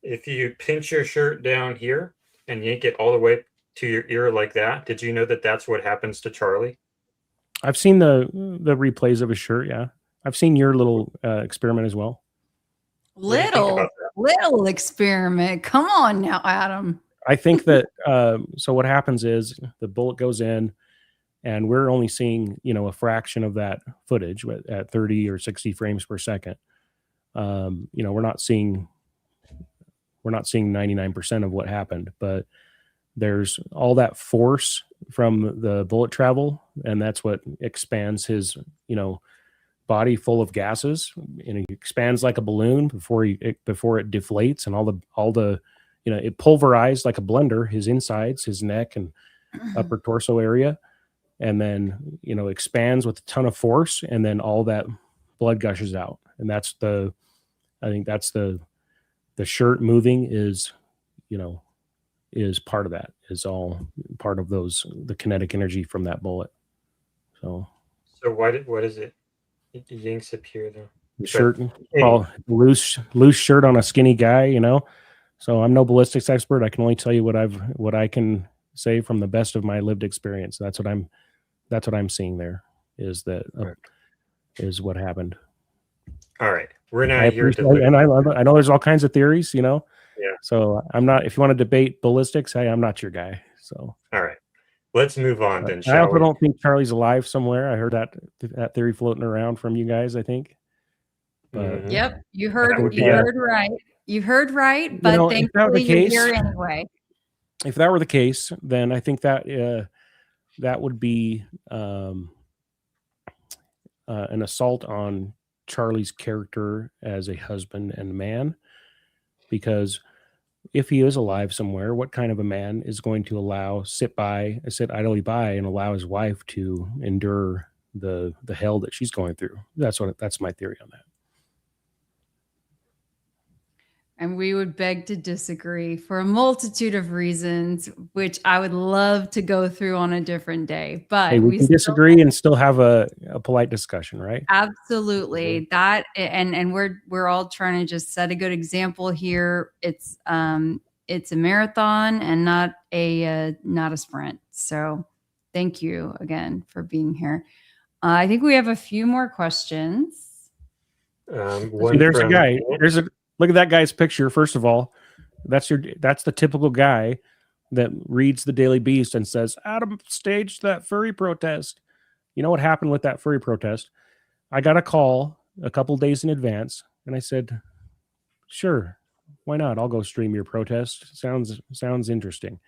S1: if you pinch your shirt down here and yank it all the way to your ear like that, did you know that that's what happens to Charlie?
S6: I've seen the replays of his shirt. Yeah, I've seen your little experiment as well.
S3: Little experiment. Come on now, Adam.
S6: I think that so what happens is the bullet goes in, and we're only seeing, you know, a fraction of that footage at 30 or 60 frames per second. You know, we're not seeing 99% of what happened, but there's all that force from the bullet travel, and that's what expands his, you know, body full of gases, and it expands like a balloon before it deflates, and all the you know, it pulverized like a blender, his insides, his neck and upper torso area, and then, you know, expands with a ton of force, and then all that blood gushes out. And I think that's the shirt moving is, you know, is part of that, is all part of the kinetic energy from that bullet. So
S1: what is it? It yanks up here though.
S6: The shirt, well, loose shirt on a skinny guy, you know. So I'm no ballistics expert. I can only tell you what I can say from the best of my lived experience. That's what I'm seeing there, is that is what happened.
S1: All right, we're not here to,
S6: and I know there's all kinds of theories, you know.
S1: Yeah.
S6: So I'm not. If you want to debate ballistics, hey, I'm not your guy. So
S1: all right, let's move on then.
S6: I also don't think Charlie's alive somewhere. I heard that theory floating around from you guys, I think. But,
S3: yep, you heard right. You heard right, but thankfully you're here anyway.
S6: If that were the case, then I think that that would be an assault on Charlie's character as a husband and man, because if he is alive somewhere, what kind of a man is going to sit idly by and allow his wife to endure the hell that she's going through. That's my theory on that.
S3: And we would beg to disagree for a multitude of reasons, which I would love to go through on a different day. But
S6: Hey, we can disagree and still have a polite discussion, right?
S3: Absolutely. That and we're all trying to just set a good example here. It's a marathon and not a sprint. So thank you again for being here. I think we have a few more questions.
S6: There's a guy. Look at that guy's picture. First of all, that's the typical guy that reads the Daily Beast and says, Adam staged that furry protest. You know what happened with that furry protest? I got a call a couple days in advance, and I said, sure, why not? I'll go stream your protest. Sounds interesting.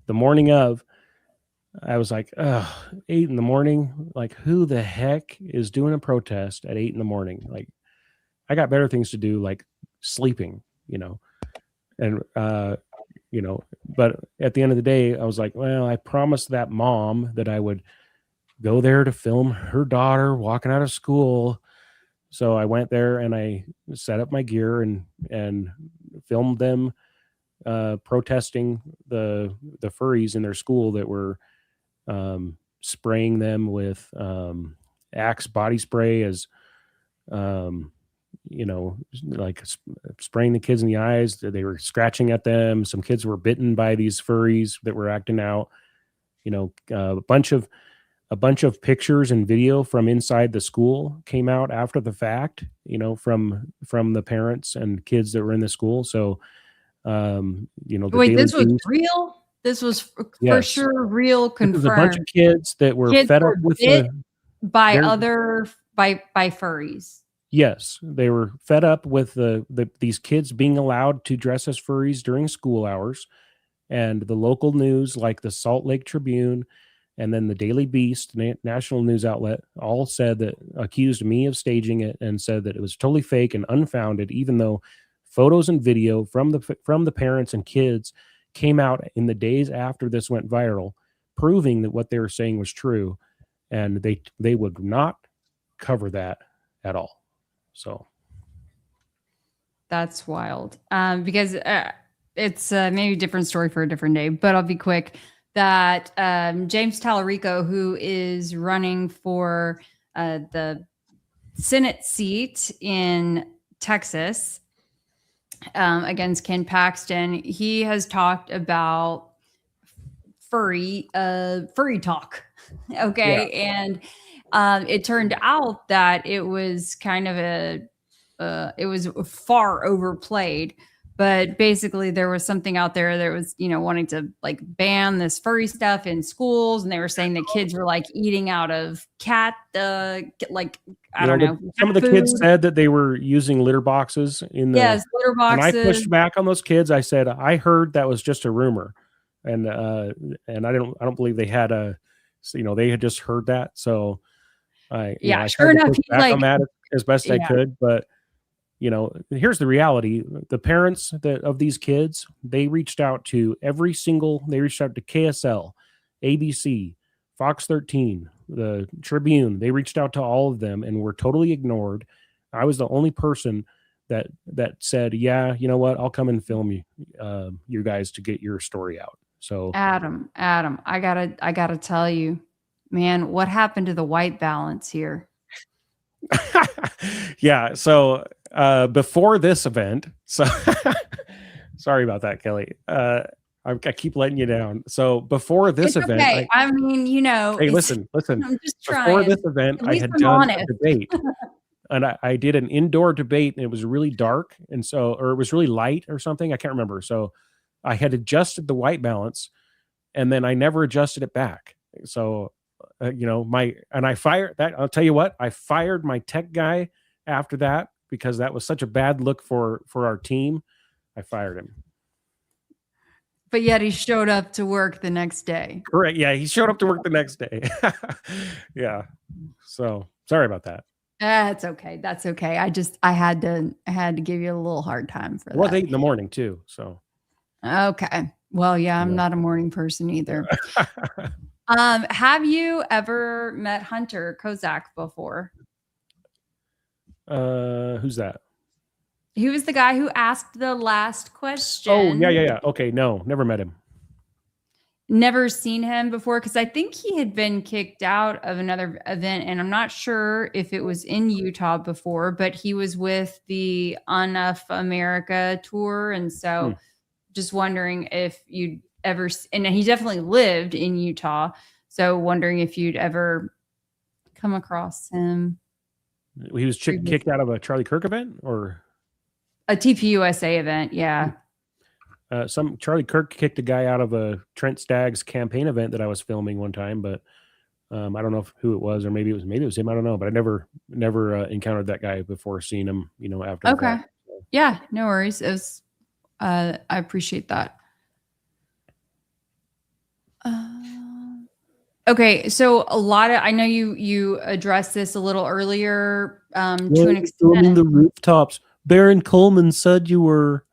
S6: The morning of, I was like, 8 a.m. Like, who the heck is doing a protest at 8 a.m? Like, I got better things to do, like sleeping, and but at the end of the day, I was like, well, I promised that mom that I would go there to film her daughter walking out of school. So I went there and I set up my gear and filmed them protesting the furries in their school that were spraying them with Axe body spray as like spraying the kids in the eyes. They were scratching at them. Some kids were bitten by these furries that were acting out. A bunch of pictures and video from inside the school came out after the fact, from the parents and kids that were in the school. So,
S3: wait, this was real? This was for sure real, confirmed.
S6: A bunch of kids that were fed up with
S3: by furries.
S6: Yes, they were fed up with these kids being allowed to dress as furries during school hours, and the local news, like the Salt Lake Tribune, and then the Daily Beast, national news outlet, all accused me of staging it and said that it was totally fake and unfounded, even though photos and video from the parents and kids came out in the days after this went viral, proving that what they were saying was true, and they would not cover that at all. So
S3: that's wild. Because it's maybe a different story for a different day, but I'll be quick. That James Tallarico, who is running for the Senate seat in Texas against Ken Paxton, he has talked about furry talk. Okay. Yeah. And it turned out that it was kind of it was far overplayed, but basically there was something out there that was, wanting to like ban this furry stuff in schools. And they were saying that kids were like eating out of cat, I don't know.
S6: Some of the kids said that they were using litter boxes
S3: litter boxes.
S6: And I pushed back on those kids. I said, I heard that was just a rumor. And I don't believe they had they had just heard that. So
S3: sure enough,
S6: he's like on that as best I could, but here's the reality. The parents of these kids, they reached out to KSL, ABC, Fox 13, the Tribune. They reached out to all of them and were totally ignored. I was the only person that said, yeah, you know what? I'll come and film you guys to get your story out. So
S3: Adam, I gotta tell you, man, what happened to the white balance here?
S6: Yeah. So before this event, so sorry about that, Kelly. I keep letting you down. So before this event,
S3: okay. I mean,
S6: hey, listen.
S3: I'm just trying.
S6: Before this event, I had done a debate, and I did an indoor debate, and it was really dark, or it was really light or something. I can't remember. So I had adjusted the white balance, and then I never adjusted it back. So I fired that. I'll tell you what, I fired my tech guy after that because that was such a bad look for our team. I fired him.
S3: But yet he showed up to work the next day.
S6: Correct. Yeah, he showed up to work the next day. Yeah. So sorry about that.
S3: That's okay. That's okay. I had to give you a little hard time for that.
S6: It was 8 a.m. too. So
S3: okay. Well, yeah, I'm not a morning person either. Have you ever met Hunter Kozak before?
S6: Who's that?
S3: He was the guy who asked the last question.
S6: Oh, yeah. Okay, no, never met him.
S3: Never seen him before, because I think he had been kicked out of another event, and I'm not sure if it was in Utah before, but he was with the Enough America tour, and so just wondering if you'd ever, and he definitely lived in Utah, so wondering if you'd ever come across him.
S6: He was kicked out of a Charlie Kirk event, or
S3: a TPUSA event, yeah.
S6: Some Charlie Kirk kicked a guy out of a Trent Stagg's campaign event that I was filming one time, but I don't know who it was, or maybe it was him. I don't know, but I never encountered that guy before seeing him, after.
S3: Okay.
S6: That, so.
S3: Yeah, no worries. It was, I appreciate that. Okay, so I know you addressed this a little earlier to an extent.
S6: Filming the rooftops. Baron Coleman said you were.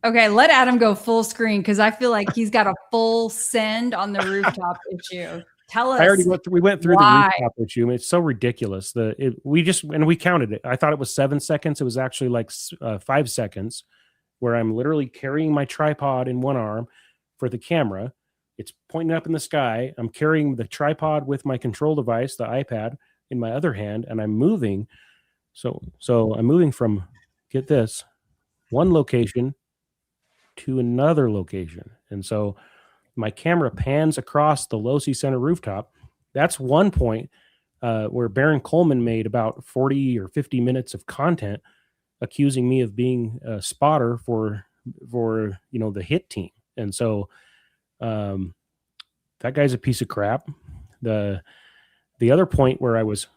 S3: Okay, let Adam go full screen, because I feel like he's got a full send on the rooftop issue. Tell us.
S6: We went through the rooftop issue. It's so ridiculous. We counted it. I thought it was 7 seconds. It was actually like 5 seconds, where I'm literally carrying my tripod in one arm for the camera. It's pointing up in the sky. I'm carrying the tripod with my control device, the iPad, in my other hand, and I'm moving. So I'm moving from, get this, one location to another location. And so my camera pans across the Losi Center rooftop. That's one point where Baron Coleman made about 40 or 50 minutes of content accusing me of being a spotter for the hit team. And so that guy's a piece of crap. The other point where I was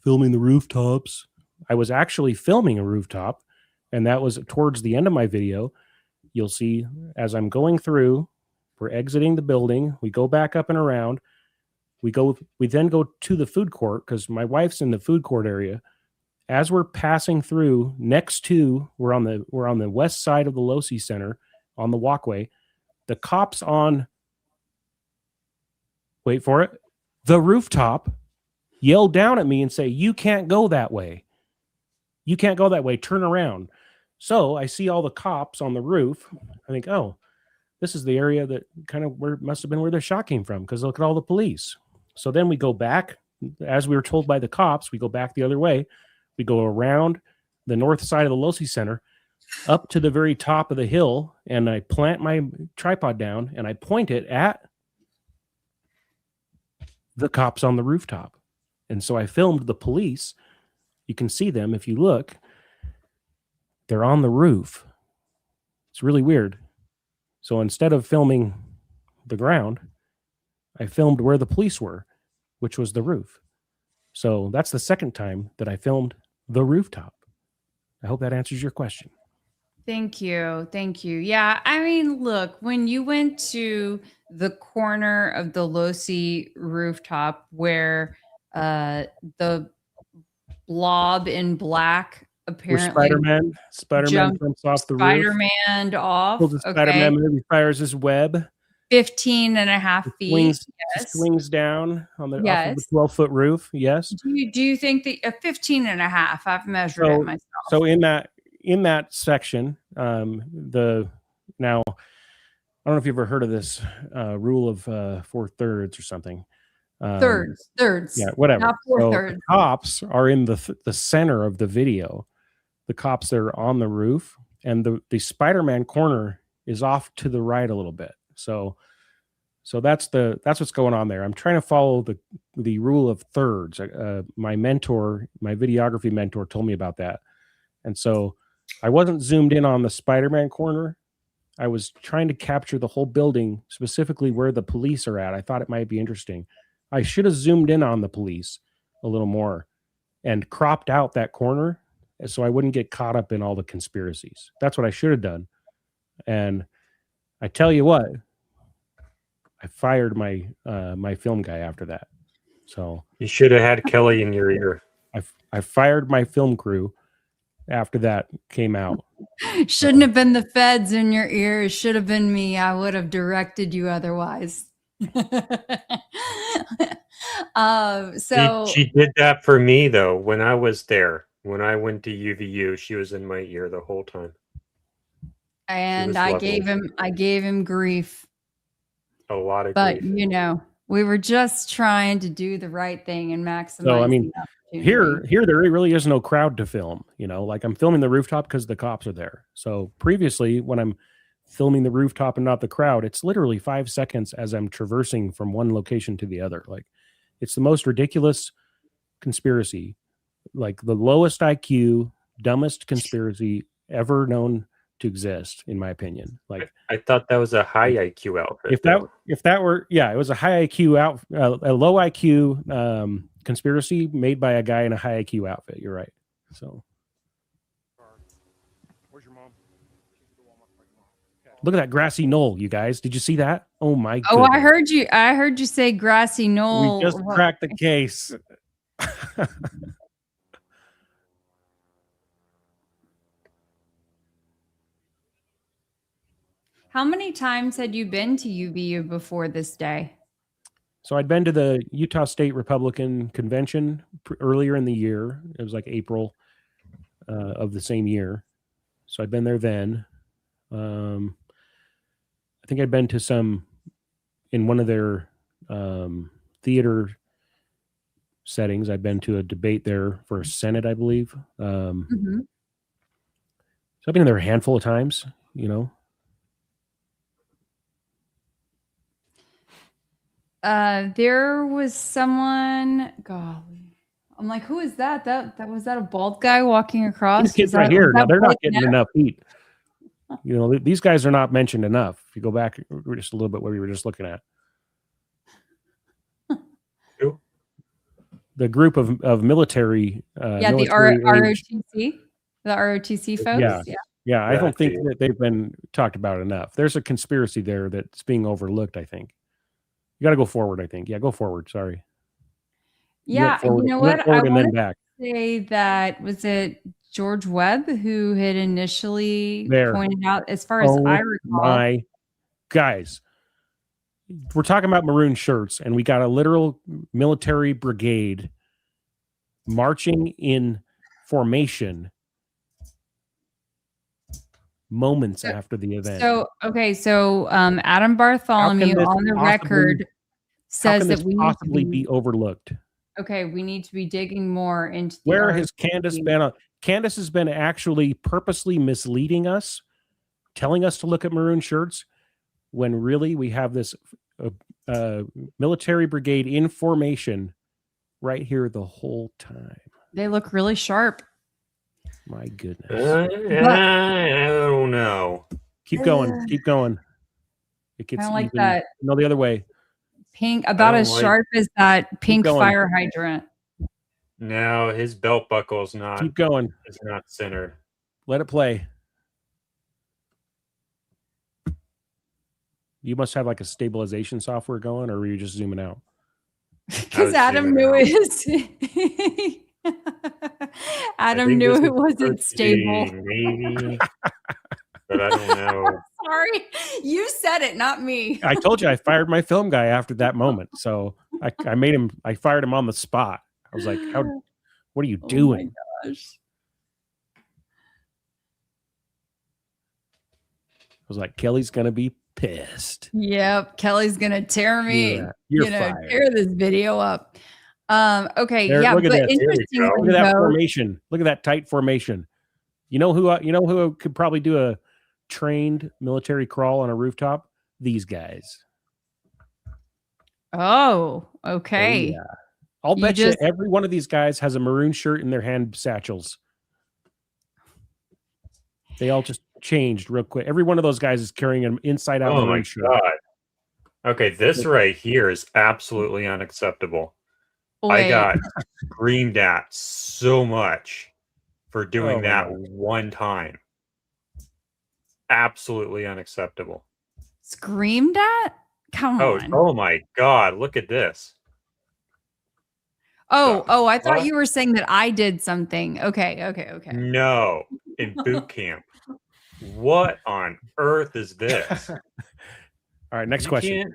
S6: filming the rooftops, I was actually filming a rooftop, and that was towards the end of my video. You'll see as I'm going through, we're exiting the building. We go back up and around. We then go to the food court, because my wife's in the food court area. As we're passing through, we're on the west side of the Losi Center on the walkway. The cops on, wait for it, the rooftop yell down at me and say, "You can't go that way. You can't go that way. Turn around." So I see all the cops on the roof. I think, oh, this is the area that kind of must have been where the shot came from, because look at all the police. So then we go back, as we were told by the cops, we go back the other way. We go around the north side of the Losi Center up to the very top of the hill, and I plant my tripod down and I point it at the cops on the rooftop. And so I filmed the police. You can see them if you look. They're on the roof. It's really weird. So instead of filming the ground, I filmed where the police were, which was the roof. So that's the second time that I filmed the rooftop. I hope that answers your question.
S3: Thank you. Yeah, I mean, look, when you went to the corner of the Losi rooftop where the blob in black apparently
S6: Spider-Man jumps off the roof.
S3: Spider-Man off.
S6: Pulls the Spider-Man movie, fires his web.
S3: 15 and a half feet.
S6: Swings down on the,
S3: yes.
S6: off of the 12-foot roof. Yes.
S3: Do you think that a 15 and a half? I've measured it myself.
S6: So in that section, now I don't know if you've ever heard of this rule of 4/3 or something.
S3: Thirds.
S6: Yeah, whatever.
S3: Not 4/3.
S6: The cops are in the center of the video. The cops that are on the roof, and the Spider-Man corner is off to the right a little bit. So that's what's going on there. I'm trying to follow the rule of thirds. My videography mentor told me about that. And so I wasn't zoomed in on the Spider-Man corner. I was trying to capture the whole building, specifically where the police are at. I thought it might be interesting. I should have zoomed in on the police a little more and cropped out that corner so I wouldn't get caught up in all the conspiracies. That's what I should have done. And I tell you what, I fired my my film guy after that. So
S1: you should have had Kelly in your ear.
S6: I fired my film crew after that came out.
S3: Shouldn't have been the feds in your ear. It should have been me. I would have directed you otherwise. So
S1: She did that for me though when I was there. When I went to UVU, she was in my ear the whole time.
S3: and
S1: lovely.
S3: I gave him grief.
S1: A lot of
S3: But
S1: grief.
S3: you know, we were just trying to do the right thing and maximize
S6: So I mean,
S3: the opportunity.
S6: here there really is no crowd to film. You know, like I'm filming the rooftop because the cops are there. So previously, when I'm filming the rooftop and not the crowd, it's literally 5 seconds as I'm traversing from one location to the other. Like, it's the most ridiculous conspiracy, like the lowest IQ, dumbest conspiracy ever known to exist, in my opinion. Like,
S1: I thought that was a high IQ outfit.
S6: if that were, yeah, it was a high IQ a low IQ conspiracy made by a guy in a high IQ outfit. You're right. So
S9: Where's your mom?
S6: look at that grassy knoll, you guys. Did you see that? Oh my god.
S3: Oh, I heard you say grassy knoll.
S6: We just cracked the case.
S3: How many times had you been to UVU before this day?
S6: So I'd been to the Utah State Republican Convention earlier in the year. It was like April of the same year. So I'd been there then. I think I'd been to some in one of their theater settings. I'd been to a debate there for a Senate, I believe. So I've been there a handful of times, you know.
S3: There was someone. Golly, I'm like, who is that? That was that a bald guy walking across?
S6: These kids right here. Now they're not getting enough heat. You know, these guys are not mentioned enough. If you go back just a little bit, what we were just looking at.
S1: Who?
S6: The group of military.
S3: Yeah,
S6: military
S3: the ROTC, the ROTC folks.
S6: Yeah. I don't think that they've been talked about enough. There's a conspiracy there that's being overlooked, I think. You got to go forward, I think. Yeah, go forward. Sorry.
S3: Yeah,
S6: forward,
S3: you know what? I
S6: and then
S3: want
S6: back.
S3: to say that was it George Webb who had initially pointed out, as far as I recall.
S6: My guys, we're talking about maroon shirts, and we got a literal military brigade marching in formation moments after the event.
S3: So Adam Bartholomew on the record says that we
S6: possibly be overlooked.
S3: Okay, we need to be digging more into
S6: where has Candace been? Candace has been actually purposely misleading us, telling us to look at maroon shirts, when really we have this military brigade in formation right here the whole time.
S3: They look really sharp.
S6: My goodness.
S1: I don't know.
S6: Keep going. Keep going. It gets
S3: like
S6: even.
S3: that.
S6: No, the other way.
S3: Pink, about as sharp as that pink fire hydrant.
S1: No, his belt buckle's not.
S6: Keep going.
S1: It's not centered.
S6: Let it play. You must have like a stabilization software going, or were you just zooming out?
S3: Because Adam knew it. Adam knew it wasn't stable.
S1: Maybe, but I don't know.
S3: Sorry, you said it, not me.
S6: I told you I fired my film guy after that moment. So I fired him on the spot. I was like, what are you doing?
S3: Oh my gosh.
S6: I was like, Kelly's going to be pissed.
S3: Yep. Kelly's going to tear me,
S6: you're fired.
S3: tear this video up. Okay.
S6: There,
S3: yeah.
S6: look at
S3: But
S6: this.
S3: interestingly,
S6: Look at that formation. Look at that tight formation. You know who could probably do a trained military crawl on a rooftop? These guys.
S3: Oh, okay.
S6: Oh, yeah. I'll bet you every one of these guys has a maroon shirt in their hand satchels. They all just changed real quick. Every one of those guys is carrying an inside out maroon shirt.
S1: God. Okay, this right here is absolutely unacceptable.
S3: Wait.
S1: I got screamed at so much for doing that one time. Absolutely unacceptable.
S3: Screamed at? Come on.
S1: Oh my God, look at this.
S3: Oh, I thought you were saying that I did something. Okay.
S1: No, in boot camp. What on earth is this?
S6: All right, next question.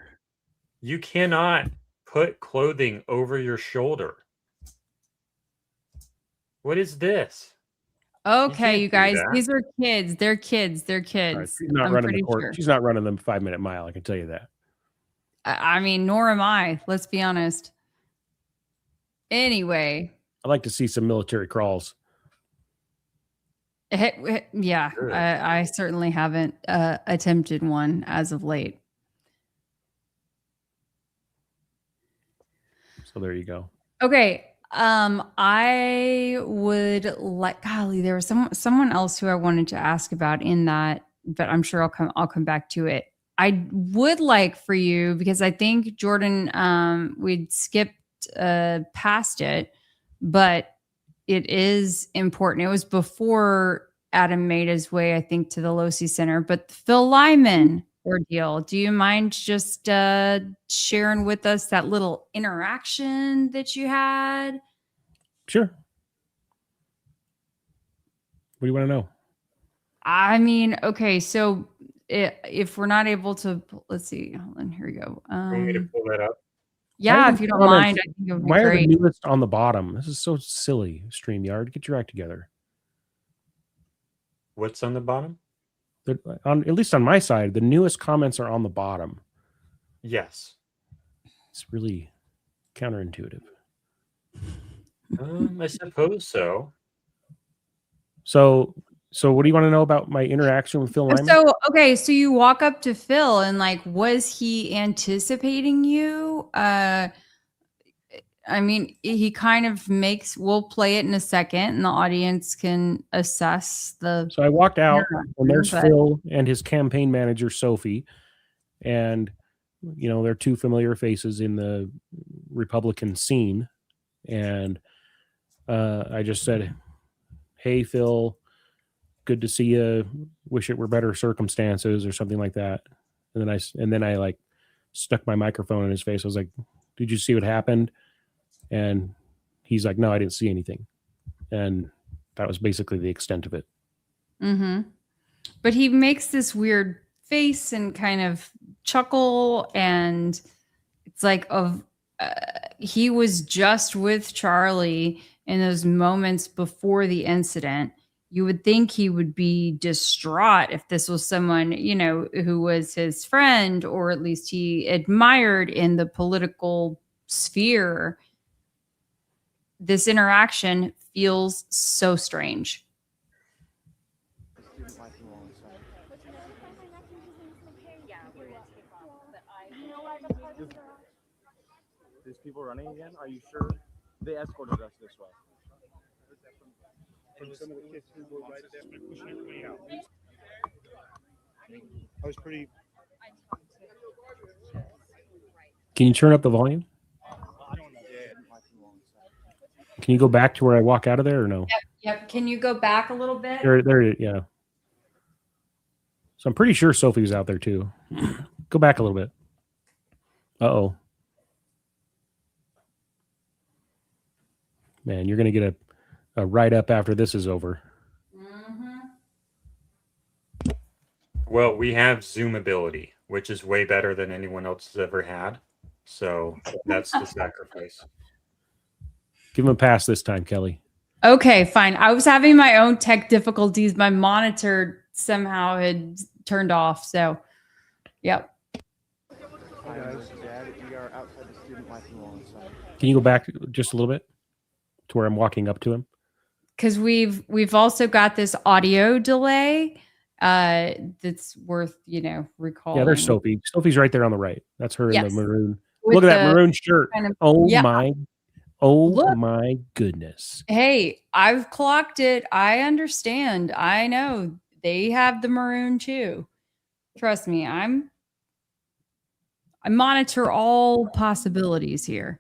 S1: You cannot put clothing over your shoulder. What is this?
S3: Okay, you
S1: can't do
S3: guys,
S1: that.
S3: these are kids. They're kids. They're
S6: All right,
S3: kids.
S6: she's not
S3: I'm
S6: running the
S3: pretty
S6: court.
S3: sure.
S6: She's not running the 5-minute mile. I can tell you that.
S3: I mean, nor am I. Let's be honest. Anyway,
S6: I like to see some military crawls.
S3: yeah,
S1: Good.
S3: I certainly haven't attempted one as of late.
S6: So there you go.
S3: Okay. I would like, golly, there was someone else who I wanted to ask about in that, but I'm sure I'll come back to it. I would like for you, because I think Jordan, we'd skipped past it, but it is important. It was before Adam made his way, I think, to the Losi Center, but Phil Lyman ordeal. Do you mind just sharing with us that little interaction that you had?
S6: Sure. What do you want to know?
S3: I mean, okay, so if we're not able to, let's see. Hold on, here we go.
S1: You want me to pull that up?
S3: Yeah, if you don't mind, I think it would be
S6: Why
S3: great.
S6: are the newest on the bottom? This is so silly, StreamYard. Get your act together.
S1: What's on the bottom?
S6: At least on my side, the newest comments are on the bottom.
S1: Yes.
S6: It's really counterintuitive.
S1: I suppose so.
S6: So what do you want to know about my interaction with Phil Lyman?
S3: So, okay, so you walk up to Phil and like, was he anticipating you? I mean, he kind of we'll play it in a second and the audience can assess the.
S6: So I walked out and there's
S3: but-
S6: Phil and his campaign manager, Sophie. And, you know, they're two familiar faces in the Republican scene. And I just said, hey, Phil, good to see you. Wish it were better circumstances or something like that. And then I like stuck my microphone in his face. I was like, did you see what happened? And he's like, no, I didn't see anything. And that was basically the extent of it.
S3: Mm-hmm. But he makes this weird face and kind of chuckle. And it's like, he was just with Charlie in those moments before the incident. You would think he would be distraught if this was someone, you know, who was his friend, or at least he admired in the political sphere. This interaction feels so strange.
S12: There's people running again? Are you sure? They escorted us this way.
S7: Some of the kids who were right there pushing everybody out. I was pretty.
S6: Can you turn up the volume? Can you go back to where I walk out of there or no?
S3: Yep. Can you go back a little bit?
S6: There, yeah. So I'm pretty sure Sophie was out there too. Go back a little bit. Uh-oh. Man, you're going to get a write-up after this is over.
S1: Well, we have Zoom ability, which is way better than anyone else has ever had. So that's the sacrifice.
S6: Give him a pass this time, Kelly.
S3: Okay, fine. I was having my own tech difficulties. My monitor somehow had turned off. So, yep.
S7: Hi guys, Dad, we are outside the student life wall inside.
S6: Can you go back just a little bit to where I'm walking up to him?
S3: Because we've also got this audio delay that's worth, you know, recalling.
S6: Yeah, there's Sophie. Sophie's right there on the right. That's her in
S3: Yes.
S6: the maroon.
S3: With
S6: Look at that
S3: the
S6: maroon shirt.
S3: kind of-
S6: Oh
S3: yeah. Look.
S6: my goodness.
S3: Hey, I've clocked it. I understand. I know they have the maroon too. Trust me, I monitor all possibilities here.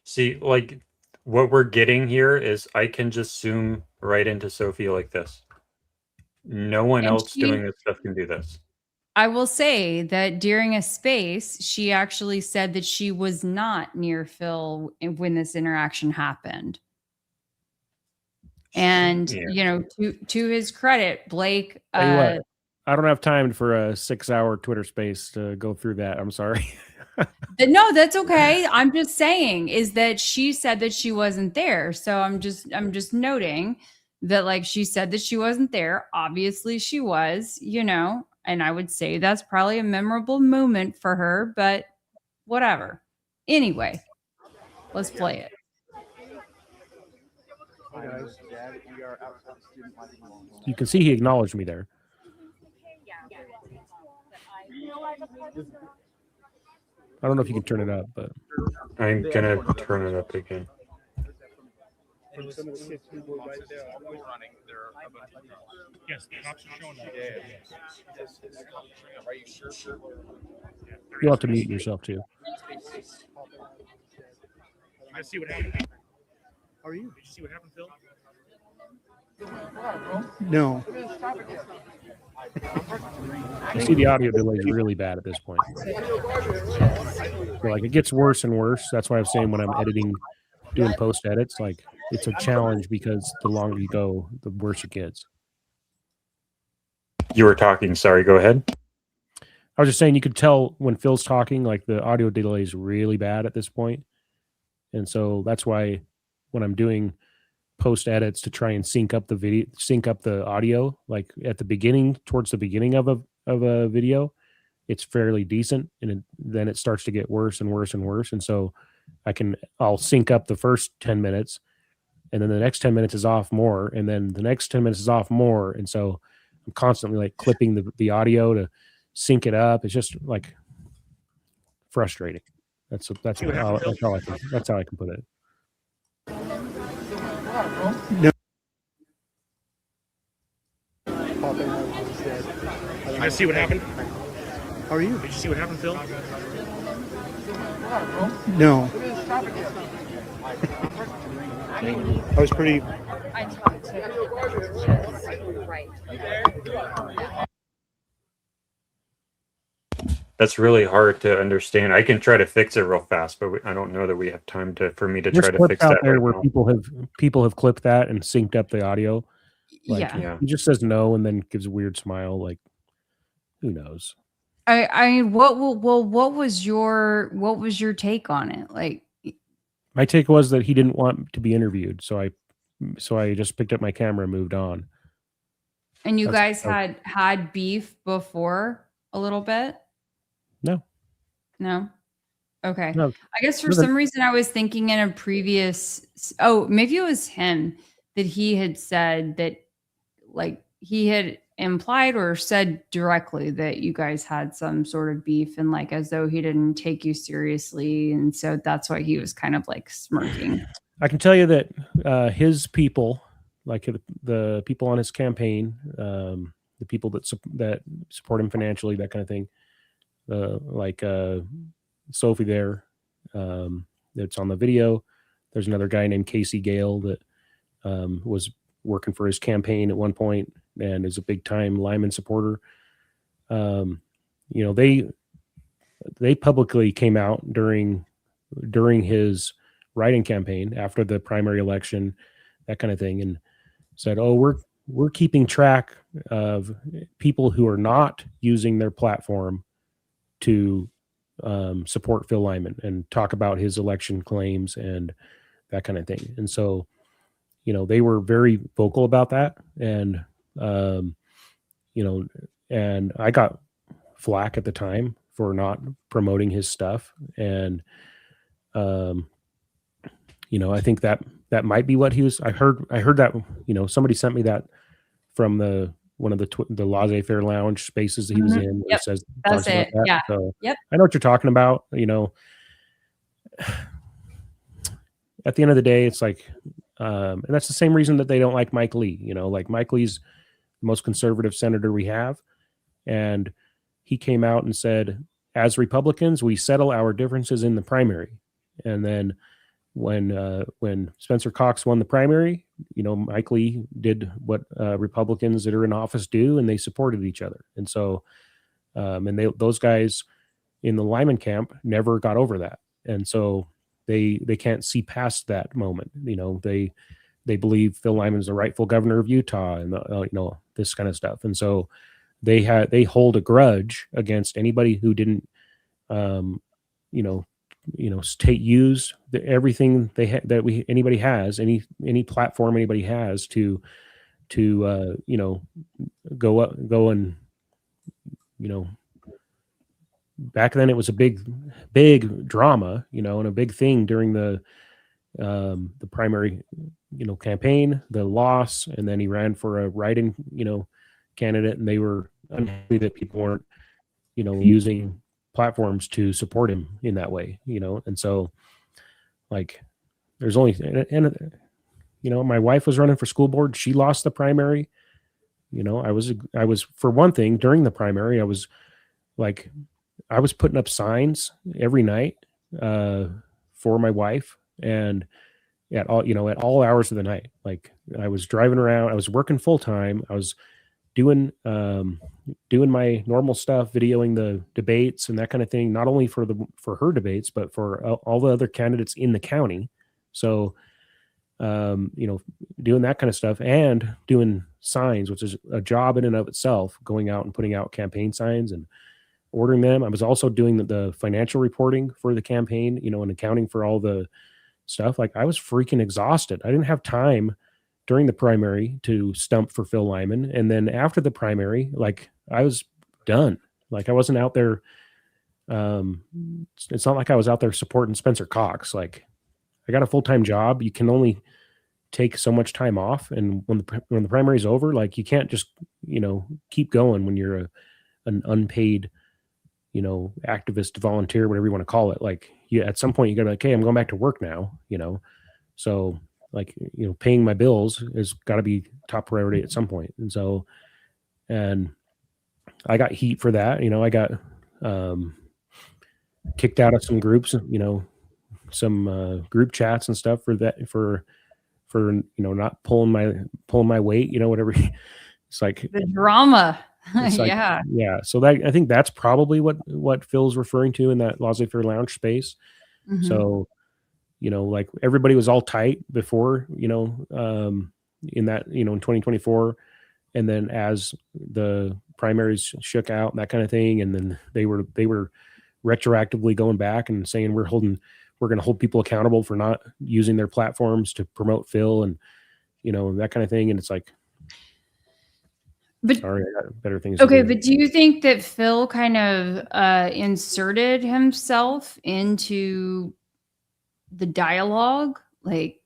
S1: See, like what we're getting here is I can just zoom right into Sophie like this. No one
S3: And
S1: else
S3: she-
S1: doing this stuff can do this.
S3: I will say that during a space, she actually said that she was not near Phil when this interaction happened. And
S1: Yeah.
S3: you know, to his credit, Blake,
S6: Tell you what, I don't have time for a 6-hour Twitter space to go through that. I'm sorry.
S3: No, that's okay. I'm just saying is that she said that she wasn't there. So I'm just noting that like she said that she wasn't there. Obviously she was, and I would say that's probably a memorable moment for her, but whatever. Anyway, let's play it.
S6: You can see he acknowledged me there. I don't know if you can turn it up, but
S1: I'm gonna turn it up again.
S6: Yes, the cops are showing that. You'll have to mute yourself too.
S9: I see what happened. How are you? Did you see what happened, Phil?
S13: No.
S6: I see the audio delay is really bad at this point. So, like, it gets worse and worse. That's why I'm saying when I'm editing, doing post edits, like it's a challenge because the longer you go, the worse it gets.
S1: You were talking. Sorry, go ahead.
S6: I was just saying you could tell when Phil's talking, like the audio delay is really bad at this point. And so that's why when I'm doing post edits to try and sync up the audio, like at the beginning, towards the beginning of a video, it's fairly decent, and then it starts to get worse and worse and worse. And so I'll sync up the first 10 minutes, and then the next 10 minutes is off more, and then the next 10 minutes is off more. And so I'm constantly like clipping the audio to sync it up. It's just like frustrating. That's how I can put it.
S13: No.
S9: I see what happened.
S13: How are you?
S9: Did you see what happened, Phil?
S13: No. I was pretty.
S14: I talked to right.
S1: That's really hard to understand. I can try to fix it real fast, but I don't know that we have time for me to try to fix that
S6: there
S1: right
S6: where
S1: now.
S6: people have clipped that and synced up the audio. Like,
S3: Yeah.
S6: He just says no and then gives a weird smile. Like, who knows?
S3: I mean, what was your take on it? Like,
S6: My take was that he didn't want to be interviewed, so I just picked up my camera and moved on.
S3: and you guys had beef before a little bit? No. Okay.
S6: No.
S3: I guess for some reason I was thinking in a previous, maybe it was him that he had said that, like, he had implied or said directly that you guys had some sort of beef, and like as though he didn't take you seriously, and so that's why he was kind of like smirking.
S6: I can tell you that his people, like the people on his campaign, the people that support him financially, that kind of thing, like Sophie there, that's on the video. There's another guy named Casey Gale that was working for his campaign at one point and is a big time Lyman supporter. They publicly came out during his write-in campaign after the primary election, that kind of thing, and said, we're keeping track of people who are not using their platform to support Phil Lyman and talk about his election claims and that kind of thing. And so, they were very vocal about that. And, and I got flack at the time for not promoting his stuff. And, I think that might be what he was. I heard that, somebody sent me that from one of the laissez-faire lounge spaces that he was in.
S3: Yep.
S6: Says,
S3: That's it.
S6: that.
S3: Yeah.
S6: So
S3: Yep.
S6: I know what you're talking about. At the end of the day, it's like, and that's the same reason that they don't like Mike Lee. Like Mike Lee's the most conservative senator we have. And he came out and said, as Republicans, we settle our differences in the primary. And then when Spencer Cox won the primary, Mike Lee did what Republicans that are in office do, and they supported each other. And so, those guys in the Lyman camp never got over that. And so they can't see past that moment. They believe Phil Lyman is the rightful governor of Utah and this kind of stuff. And so they hold a grudge against anybody who didn't, use everything anybody has, any platform anybody has to go and, back then it was a big drama, and a big thing during the primary, campaign, the loss, and then he ran for a write-in, candidate, and they were unhappy that people weren't, using platforms to support him in that way, and so like there's only, and my wife was running for school board. She lost the primary. I was, for one thing, during the primary, I was putting up signs every night for my wife, and at all hours of the night. Like I was driving around, I was working full time. I was doing my normal stuff, videoing the debates and that kind of thing, not only for her debates, but for all the other candidates in the county. So, doing that kind of stuff and doing signs, which is a job in and of itself, going out and putting out campaign signs and ordering them. I was also doing the financial reporting for the campaign, and accounting for all the stuff. Like I was freaking exhausted. I didn't have time during the primary to stump for Phil Lyman. And then after the primary, like I was done. Like I wasn't out there. It's not like I was out there supporting Spencer Cox. Like I got a full-time job. You can only take so much time off. And when the primary is over, like you can't just, keep going when you're an unpaid, activist, volunteer, whatever you want to call it. Like at some point you gotta be like, hey, I'm going back to work now, so like, paying my bills has got to be top priority at some point. And so, and I got heat for that. I got kicked out of some groups, some group chats and stuff for that, for not pulling my weight, whatever. It's like
S3: the drama.
S6: Like, yeah. So I think that's probably what Phil's referring to in that laissez-faire lounge space.
S3: Mm-hmm.
S6: So, like everybody was all tight before, in that, in 2024. And then as the primaries shook out and that kind of thing, and then they were retroactively going back and saying we're going to hold people accountable for not using their platforms to promote Phil and, that kind of thing. And it's like,
S3: but
S6: sorry, I got better things.
S3: Okay, but do you think that Phil kind of inserted himself into the dialogue, like,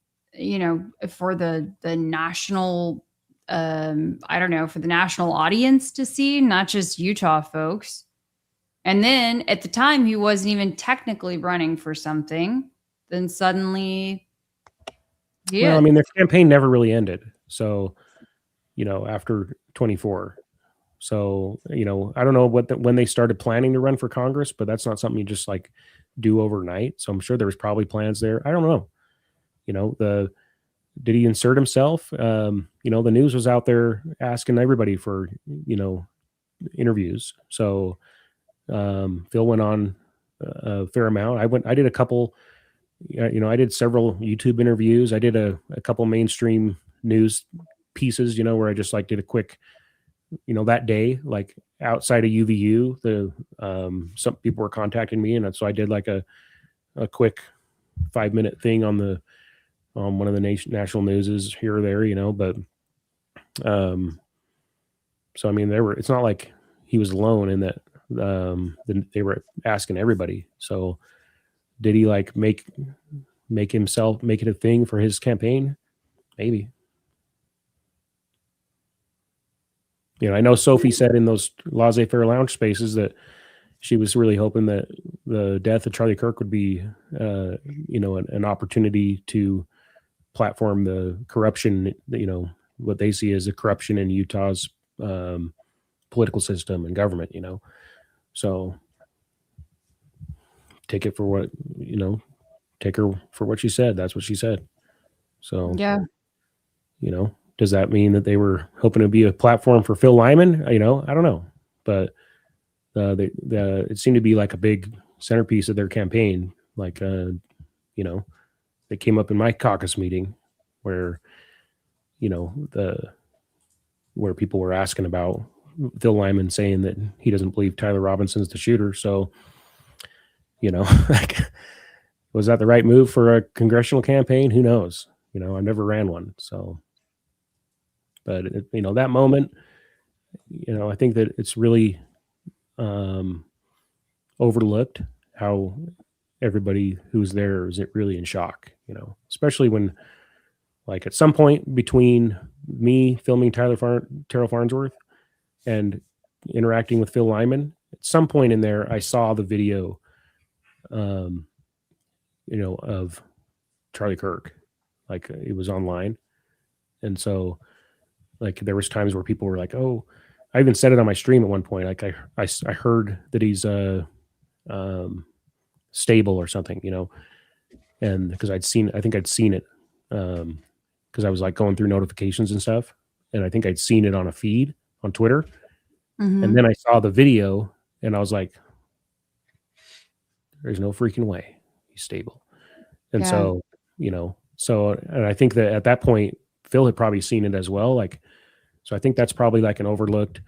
S3: for the national, I don't know, for the national audience to see, not just Utah folks? And then at the time, he wasn't even technically running for something. Then suddenly,
S6: well, I mean, their campaign never really ended. So, after 24. So, I don't know when they started planning to run for Congress, but that's not something you just like do overnight. So I'm sure there was probably plans there. I don't know. Did he insert himself? The news was out there asking everybody for, interviews. So Phil went on a fair amount. I did a couple, I did several YouTube interviews. I did a couple mainstream news pieces, where I just like did a quick, that day, like outside of UVU, some people were contacting me, and so I did like a quick 5-minute thing on one of the national newses here or there, but so I mean it's not like he was alone in that. They were asking everybody. So did he like make it a thing for his campaign? Maybe. I know Sophie said in those laissez-faire lounge spaces that she was really hoping that the death of Charlie Kirk would be, an opportunity to platform the corruption, what they see as the corruption in Utah's political system and government, So take it for what, take her for what she said. That's what she said. So,
S3: yeah.
S6: Does that mean that they were hoping to be a platform for Phil Lyman? I don't know, but it seemed to be like a big centerpiece of their campaign. Like, they came up in my caucus meeting where, where people were asking about, Phil Lyman saying that he doesn't believe Tyler Robinson's the shooter. So, like, was that the right move for a congressional campaign? Who knows? I never ran one. So, but that moment, I think that it's really overlooked how everybody who's there is really in shock, especially when, like, at some point between me filming Terrell Farnsworth and interacting with Phil Lyman, at some point in there, I saw the video, of Charlie Kirk, like, it was online. And so, like, there was times where people were like, "Oh," I even said it on my stream at one point. Like, I heard that he's stable or something, and because I think I'd seen it, because I was like going through notifications and stuff, and I think I'd seen it on a feed on Twitter, and then I saw the video, and I was like, "There's no freaking way he's stable." And so, and I think that at that point, Phil had probably seen it as well. Like, so I think that's probably like an overlooked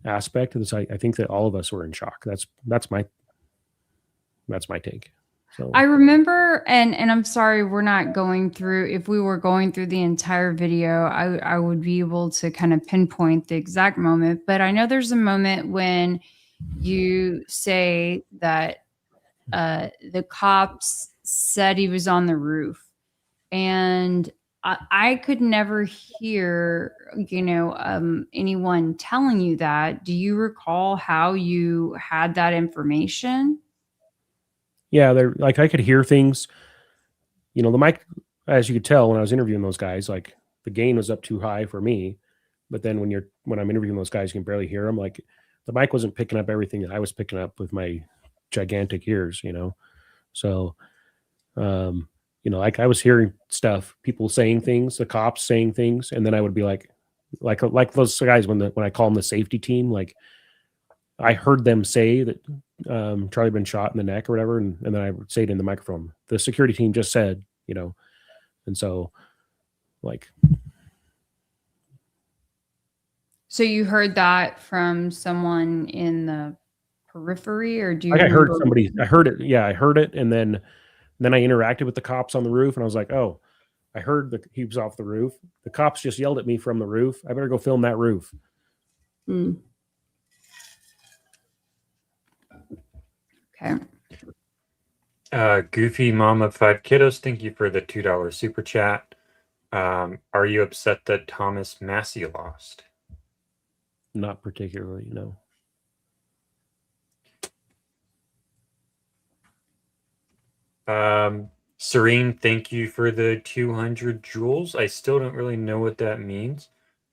S6: aspect of this. I think that all of us were in shock. That's my take. So
S3: I remember, and I'm sorry, we're not going through. If we were going through the entire video, I would be able to kind of pinpoint the exact moment. But I know there's a moment when you say that the cops said he was on the roof, and I could never hear, anyone telling you that. Do you recall how you had that information?
S6: Yeah, they're like, I could hear things, the mic, as you could tell when I was interviewing those guys, like, the gain was up too high for me. But then when I'm interviewing those guys, you can barely hear them. Like, the mic wasn't picking up everything that I was picking up with my gigantic ears, So, like, I was hearing stuff, people saying things, the cops saying things, and then I would be like those guys when I call them the safety team, like, I heard them say that Charlie had been shot in the neck or whatever, and then I would say it in the microphone. The security team just said, and so, like.
S3: So you heard that from someone in the periphery, or do you?
S6: Like, I heard somebody. I heard it. Yeah, I heard it, and then I interacted with the cops on the roof, and I was like, "Oh, I heard he was off the roof. The cops just yelled at me from the roof. I better go film that roof."
S3: Okay.
S1: Goofy Mom of 5 Kiddos, thank you for the $2 super chat. Are you upset that Thomas Massey lost?
S6: Not particularly, no.
S1: Serene, thank you for the 200 joules. I still don't really know what that means,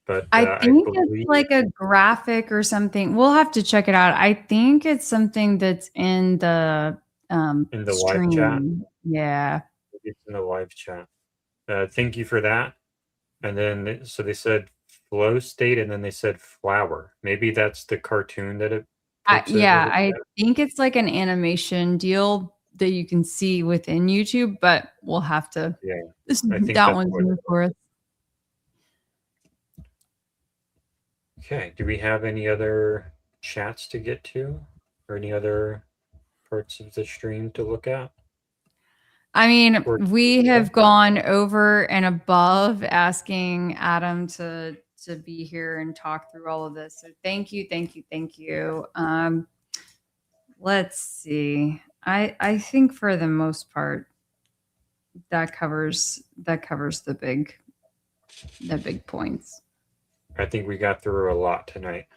S1: but
S3: I think it's like a graphic or something. We'll have to check it out. I think it's something that's in the
S1: live
S3: stream.
S1: chat.
S3: Yeah,
S1: it's in the live chat. Thank you for that. And then so they said flow state, and then they said flower. Maybe that's the cartoon that it.
S3: I think it's like an animation deal that you can see within YouTube, but we'll have to.
S1: Yeah,
S3: I think that one's new for us.
S1: Okay. Do we have any other chats to get to, or any other parts of the stream to look at?
S3: I mean, we have gone over and above asking Adam to be here and talk through all of this. So thank you. Let's see. I think for the most part, that covers the big points.
S1: I think we got through a lot tonight.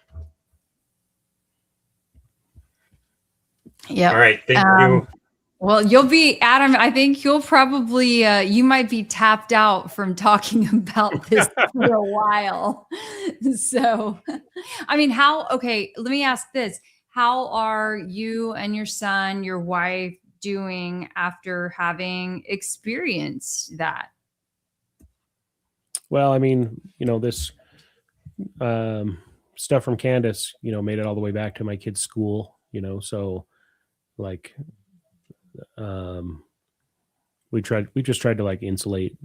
S3: Yeah.
S1: All right. Thank you.
S3: Well, you'll be, Adam, I think you'll probably, you might be tapped out from talking about this for a while. So, I mean, okay, let me ask this. How are you and your son, your wife doing after having experienced that?
S6: Well, I mean, this stuff from Candace, made it all the way back to my kid's school, so, like, we just tried to, like, insulate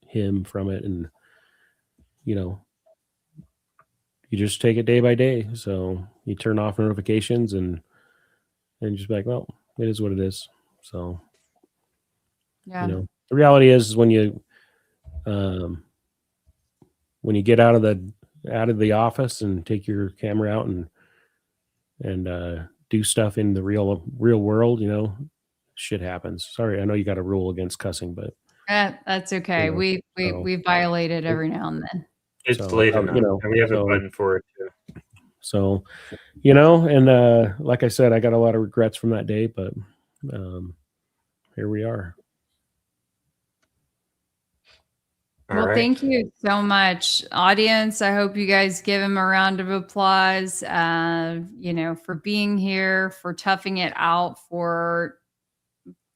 S6: him from it, and you just take it day by day. So you turn off notifications and just be like, well, it is what it is. So,
S3: Yeah.
S6: you know, the reality is when you get out of the office and take your camera out and do stuff in the real world, you know, shit happens. Sorry, I know you got a rule against cussing, but
S3: That's okay.
S6: you know,
S3: We violate it every now and then.
S1: It's late enough,
S6: you know,
S1: and we have a button for it too.
S6: So, you know, and like I said, I got a lot of regrets from that day, but here we are.
S3: Well, thank you so much, audience. I hope you guys give him a round of applause, you know, for being here, for toughing it out for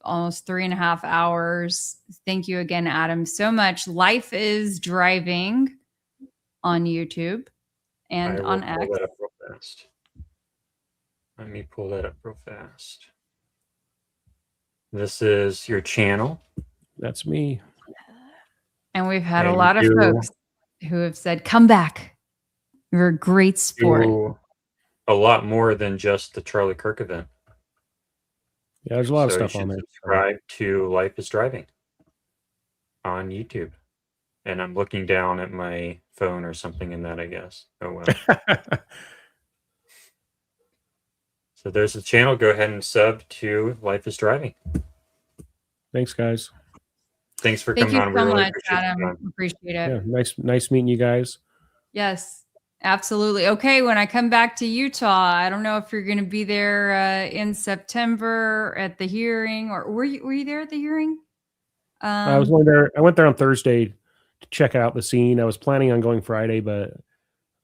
S3: almost 3.5 hours. Thank you again, Adam, so much. Life is Driving on YouTube and on X.
S1: Pull that up real fast. Let me pull that up real fast. This is your channel.
S6: That's me.
S3: And we've had a lot of folks who have said, come back. You're a great sport.
S1: A lot more than just the Charlie Kirk event.
S6: Yeah, there's a lot of stuff on there.
S1: Subscribe to Life is Driving on YouTube. And I'm looking down at my phone or something in that, I guess. Oh, well. So there's the channel. Go ahead and sub to Life is Driving.
S6: Thanks, guys.
S1: Thanks for
S3: Thank
S1: coming
S3: you
S1: on.
S3: so
S1: We really
S3: much, Adam. Appreciate it.
S6: Yeah, nice meeting you guys.
S3: Yes, absolutely. Okay, when I come back to Utah, I don't know if you're going to be there in September at the hearing, or were you there at the hearing?
S6: I was only there. I went there on Thursday to check out the scene. I was planning on going Friday, but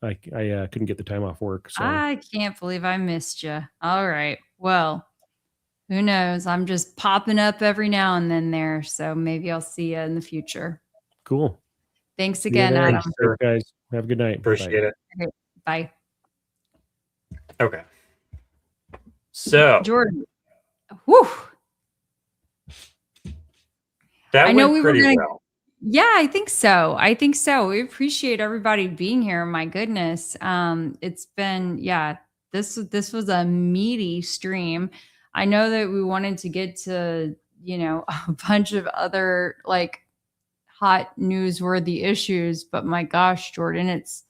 S6: I couldn't get the time off work. So
S3: I can't believe I missed you. All right. Well, who knows? I'm just popping up every now and then there. So maybe I'll see you in the future.
S6: Cool.
S3: Thanks again, Adam.
S6: Thanks, guys. Have a good night.
S1: Appreciate it.
S3: Okay, bye.
S1: Okay. So,
S3: Jordan. Whew.
S1: That went pretty well.
S3: Yeah, I think so. We appreciate everybody being here. My goodness. It's been, this was a meaty stream. I know that we wanted to get to, you know, a bunch of other like hot newsworthy issues, but my gosh, Jordan, it's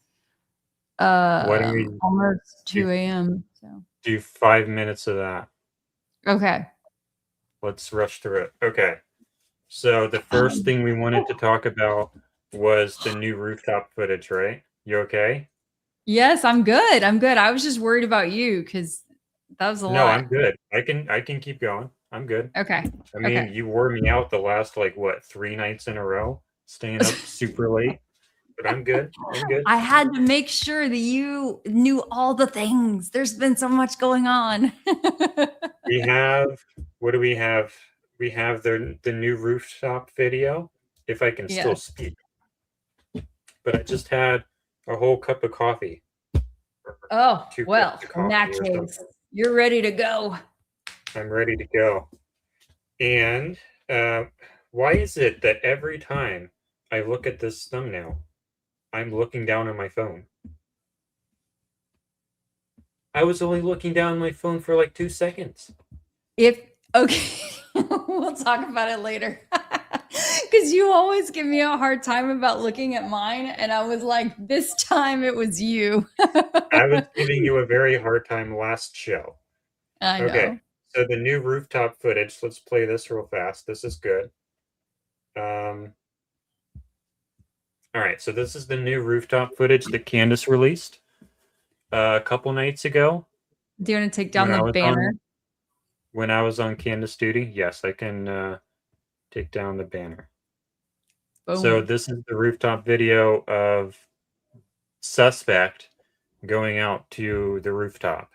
S1: Why don't we
S3: almost 2 a.m. So
S1: do 5 minutes of that?
S3: Okay.
S1: Let's rush through it. Okay. So the first thing we wanted to talk about was the new rooftop footage, right? You okay?
S3: Yes, I'm good. I was just worried about you because that was a lot.
S1: No, I'm good. I can keep going. I'm good.
S3: Okay.
S1: I mean, you wore me out the last 3 nights in a row, staying up super late. But I'm good.
S3: I had to make sure that you knew all the things. There's been so much going on.
S1: We have, what do we have? We have the new rooftop video, if I can still speak. But I just had a whole cup of coffee.
S3: Oh, well, in that case, you're ready to go.
S1: I'm ready to go. And why is it that every time I look at this thumbnail, I'm looking down on my phone? I was only looking down on my phone for 2 seconds.
S3: Okay, we'll talk about it later. Because you always give me a hard time about looking at mine. And I was like, this time it was you.
S1: I was giving you a very hard time last show.
S3: I know.
S1: Okay, so the new rooftop footage. Let's play this real fast. This is good. All right, so this is the new rooftop footage that Candace released a couple nights ago.
S3: Do you want to take down the banner?
S1: When I was on Candace duty, yes, I can take down the banner.
S3: Boom.
S1: So this is the rooftop video of suspect going out to the rooftop.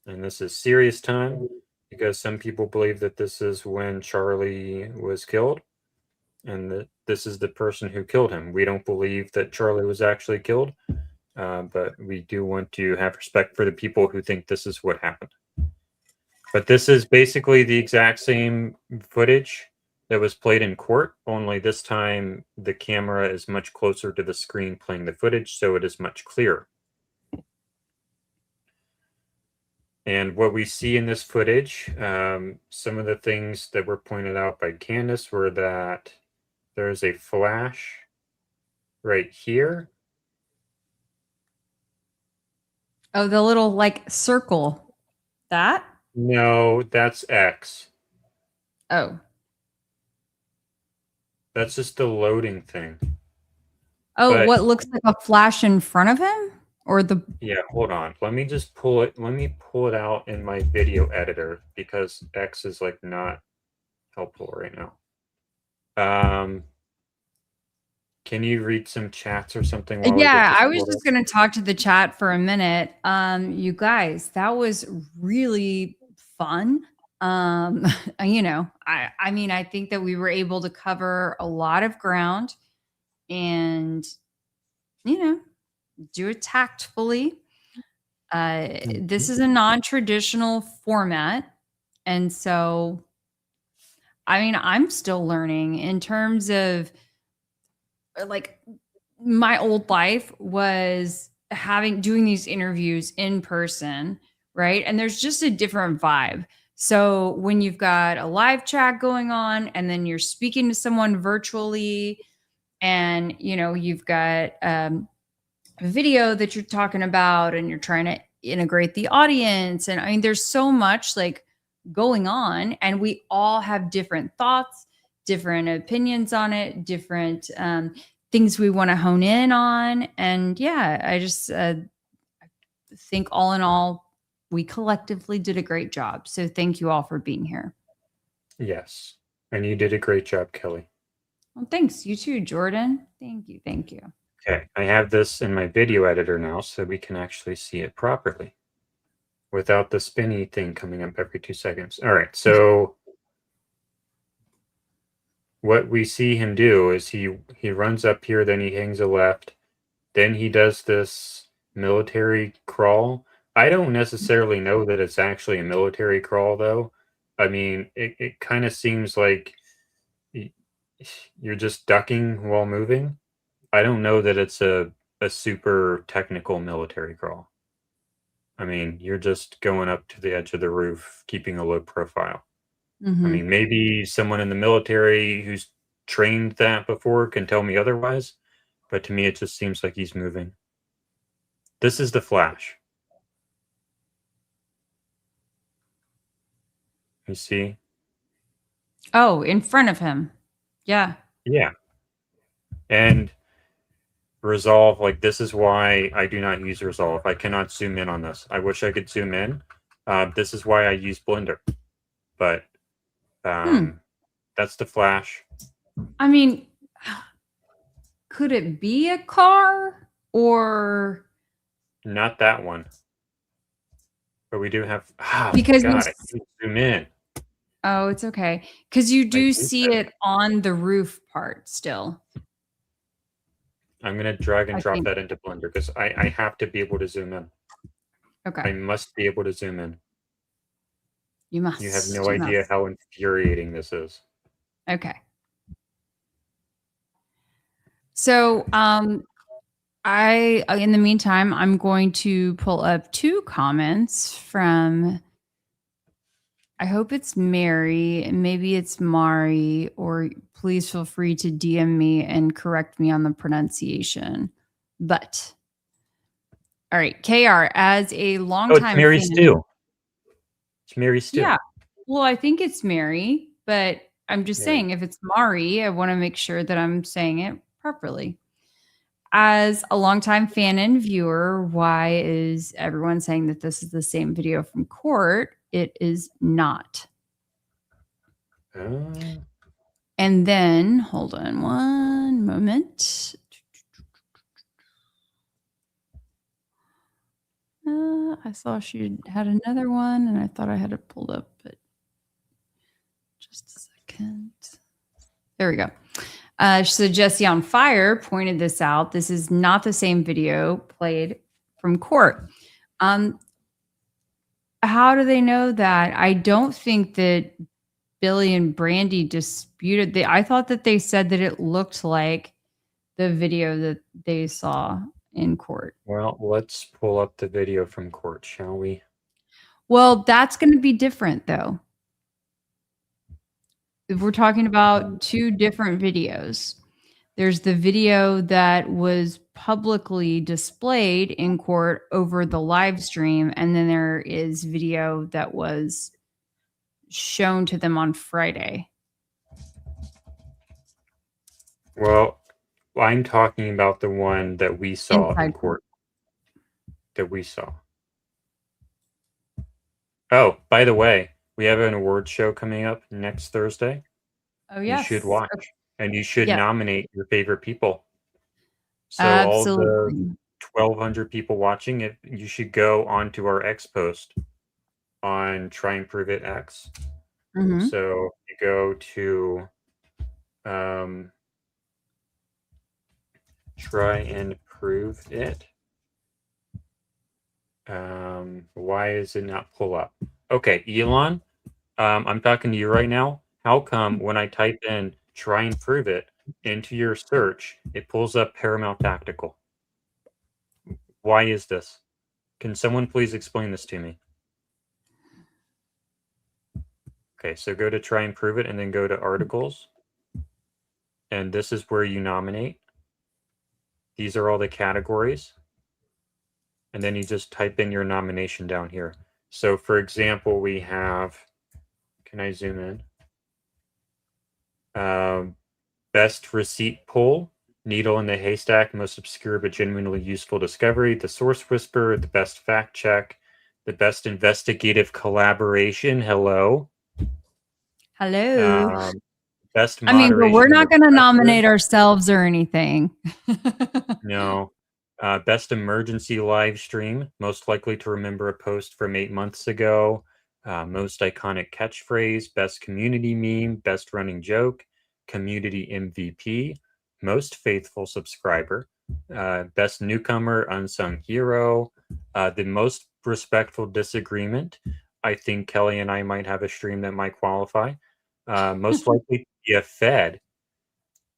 S1: And this is serious time because some people believe that this is when Charlie was killed and that this is the person who killed him. We don't believe that Charlie was actually killed, but we do want to have respect for the people who think this is what happened. But this is basically the exact same footage that was played in court, only this time the camera is much closer to the screen playing the footage, so it is much clearer. And what we see in this footage, some of the things that were pointed out by Candace were that there's a flash right here.
S3: Oh, the little like circle. That?
S1: No, that's X.
S3: Oh.
S1: That's just the loading thing.
S3: Oh,
S1: But-
S3: what looks like a flash in front of him? Or the
S1: Yeah, hold on. Let me just pull it. Let me pull it out in my video editor because X is like not helpful right now. Can you read some chats or something? While
S3: Yeah, I was
S1: pulled
S3: just
S1: up?
S3: going to talk to the chat for a minute. You guys, that was really fun. You know, I mean, I think that we were able to cover a lot of ground and, you know, do it tactfully. This is a non-traditional format. And so, I mean, I'm still learning in terms of like my old life was doing these interviews in person, right? And there's just a different vibe. So when you've got a live chat going on and then you're speaking to someone virtually and, you know, you've got a video that you're talking about and you're trying to integrate the audience. And I mean, there's so much like going on and we all have different thoughts, different opinions on it, different things we want to hone in on. And yeah, I just think all in all, we collectively did a great job. So thank you all for being here.
S1: Yes. And you did a great job, Kelly.
S3: Well, thanks. You too, Jordan. Thank you. Thank you.
S1: Okay, I have this in my video editor now so we can actually see it properly without the spinny thing coming up every 2 seconds. All right, so what we see him do is he runs up here, then he hangs a left, then he does this military crawl. I don't necessarily know that it's actually a military crawl, though. I mean, it kind of seems like you're just ducking while moving. I don't know that it's a super technical military crawl. I mean, you're just going up to the edge of the roof, keeping a low profile.
S3: Mm-hmm.
S1: I mean, maybe someone in the military who's trained that before can tell me otherwise, but to me, it just seems like he's moving. This is the flash. You see?
S3: Oh, in front of him. Yeah.
S1: Yeah. And Resolve, like this is why I do not use Resolve. I cannot zoom in on this. I wish I could zoom in. This is why I use Blender. But that's the flash.
S3: I mean, could it be a car or
S1: not that one? But we do have
S3: because
S1: God, I can't zoom in.
S3: Oh, it's okay. Because you do see it on the roof part still.
S1: I'm going to drag and drop that into Blender because I have to be able to zoom in.
S3: Okay.
S1: I must be able to zoom in.
S3: You must.
S1: You have no idea how infuriating this is.
S3: Okay. So, in the meantime, I'm going to pull up 2 comments from, I hope it's Mary, maybe it's Mari, or please feel free to DM me and correct me on the pronunciation. But, all right, KR, as a longtime
S1: it's Mary Stu. It's Mary Stu.
S3: Yeah. Well, I think it's Mary, but I'm just saying if it's Mari, I want to make sure that I'm saying it properly. As a longtime fan and viewer, why is everyone saying that this is the same video from court? It is not. And then, hold on one moment. I saw she had another one, and I thought I had it pulled up, but just a second. There we go. So Jesse on Fire pointed this out. This is not the same video played from court. How do they know that? I don't think that Billy and Brandy disputed. I thought that they said that it looked like the video that they saw in court.
S1: Well, let's pull up the video from court, shall we?
S3: Well, that's going to be different though. If we're talking about two different videos, there's the video that was publicly displayed in court over the live stream, and then there is video that was shown to them on Friday.
S1: Well, I'm talking about the one that we saw in
S3: Inside
S1: court. That we saw. Oh, by the way, we have an award show coming up next Thursday.
S3: Oh, yes.
S1: You should watch.
S3: Okay.
S1: And you should
S3: Yeah.
S1: nominate your favorite people. So all the
S3: Absolutely.
S1: 1,200 people watching it, you should go onto our X post on Try and Prove It X.
S3: Mhm.
S1: So you go to Try and Prove It. Why is it not pull up? Okay, Elon, I'm talking to you right now. How come when I type in Try and Prove It into your search, it pulls up Paramount Tactical? Why is this? Can someone please explain this to me? Okay, so go to Try and Prove It and then go to Articles. And this is where you nominate. These are all the categories. And then you just type in your nomination down here. So for example, we have, can I zoom in? Best receipt pull, needle in the haystack, most obscure but genuinely useful discovery, the source whisperer, the best fact check, the best investigative collaboration. Hello.
S3: Hello.
S1: Best
S3: I mean, but we're
S1: moderation
S3: not going to
S1: of
S3: nominate ourselves or anything.
S1: No. Best emergency live stream, most likely to remember a post from 8 months ago. Most iconic catchphrase, best community meme, best running joke, community MVP, most faithful subscriber, best newcomer, unsung hero, the most respectful disagreement. I think Kelly and I might have a stream that might qualify. Most likely to be a fed.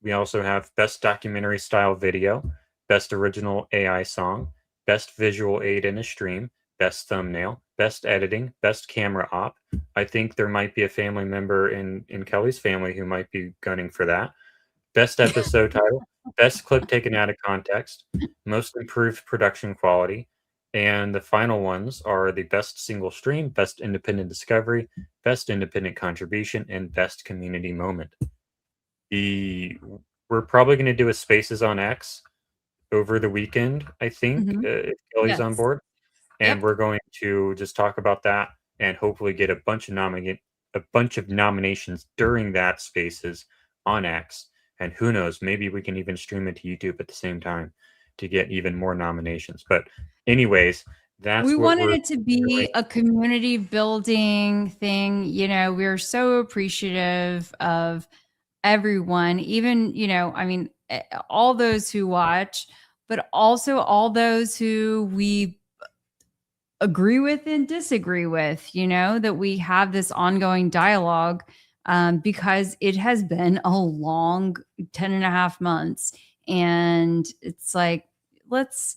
S1: We also have best documentary style video, best original AI song, best visual aid in a stream, best thumbnail, best editing, best camera op. I think there might be a family member in Kelly's family who might be gunning for that. Best episode title, best clip taken out of context, most improved production quality, and the final ones are the best single stream, best independent discovery, best independent contribution, and best community moment. We're probably going to do a Spaces on X over the weekend, I think, if Kelly's on
S3: Yes.
S1: board. And
S3: Yep.
S1: we're going to just talk about that and hopefully get a bunch of nominations during that Spaces on X. And who knows, maybe we can even stream it to YouTube at the same time to get even more nominations. But anyways, that's
S3: We
S1: what
S3: wanted
S1: we're
S3: it to be
S1: doing.
S3: a community building thing. You know, we're so appreciative of everyone, even, you know, I mean, all those who watch, but also all those who we agree with and disagree with, you know, that we have this ongoing dialogue because it has been a long 10 and a half months. And it's like, let's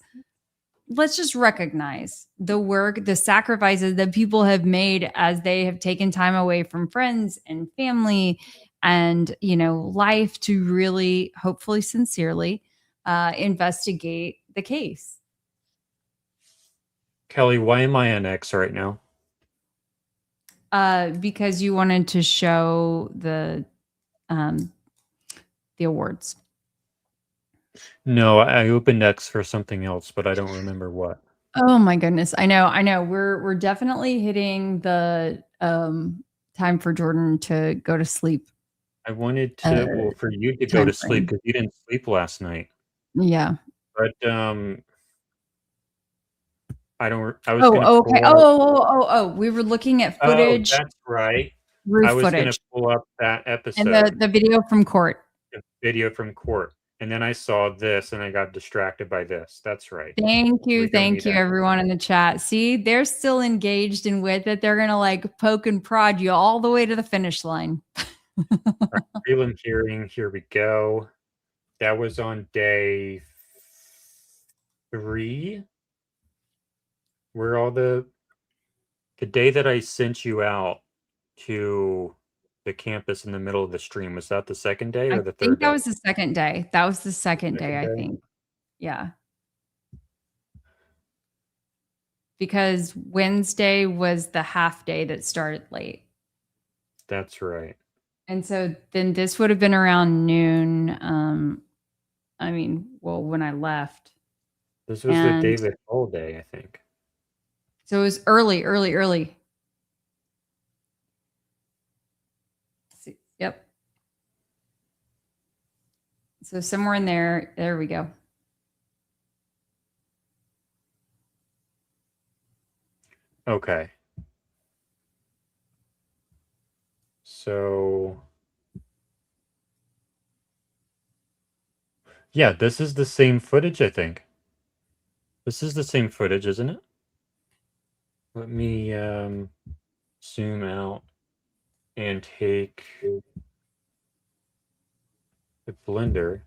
S3: just recognize the work, the sacrifices that people have made as they have taken time away from friends and family and, you know, life to really, hopefully sincerely investigate the case.
S1: Kelly, why am I on X right now?
S3: Because you wanted to show the awards.
S1: No, I opened X for something else, but I don't remember what.
S3: Oh my goodness. I know. We're definitely hitting the time for Jordan to go to sleep.
S1: I wanted to, well, for you to go to sleep because you didn't sleep last night.
S3: Yeah.
S1: But I was
S3: okay. Oh, we were looking at footage.
S1: Oh, that's right.
S3: Roof
S1: I was going
S3: footage.
S1: to pull up that episode.
S3: And the video from court.
S1: The video from court. And then I saw this and I got distracted by this. That's right.
S3: Thank you.
S1: We don't
S3: Thank
S1: need
S3: you,
S1: that.
S3: everyone in the chat. See, they're still engaged and with it. They're going to like poke and prod you all the way to the finish line.
S1: Prelim hearing. Here we go. That was on day 3. Where all the The day that I sent you out to the campus in the middle of the stream, was that the second day or
S3: I
S1: the
S3: think
S1: third
S3: that
S1: day?
S3: was the second day. That was the second day,
S1: Second
S3: I
S1: day?
S3: think. Yeah. Because Wednesday was the half day that started late.
S1: That's right.
S3: And so then this would have been around noon. I mean, well, when I left.
S1: This was the David Hall day, I think.
S3: So it was early. Yep. So somewhere in there, there we go.
S1: Okay. So, yeah, this is the same footage, I think. This is the same footage, isn't it? Let me zoom out and take the blender.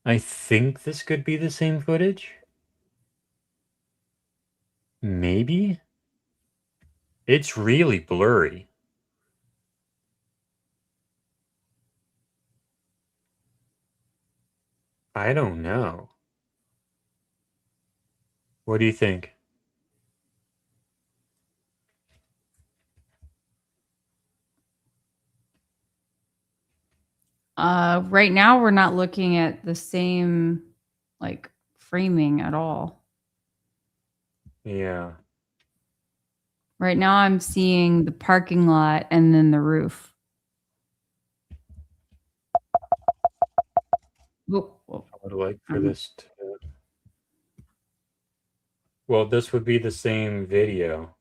S1: I think this could be the same footage. Maybe? It's really blurry. I don't know. What do you think?
S3: Right now we're not looking at the same like framing at all.
S1: Yeah.
S3: Right now I'm seeing the parking lot and then the roof. Whoa.
S1: I would like for this to... Well, this would be the same video.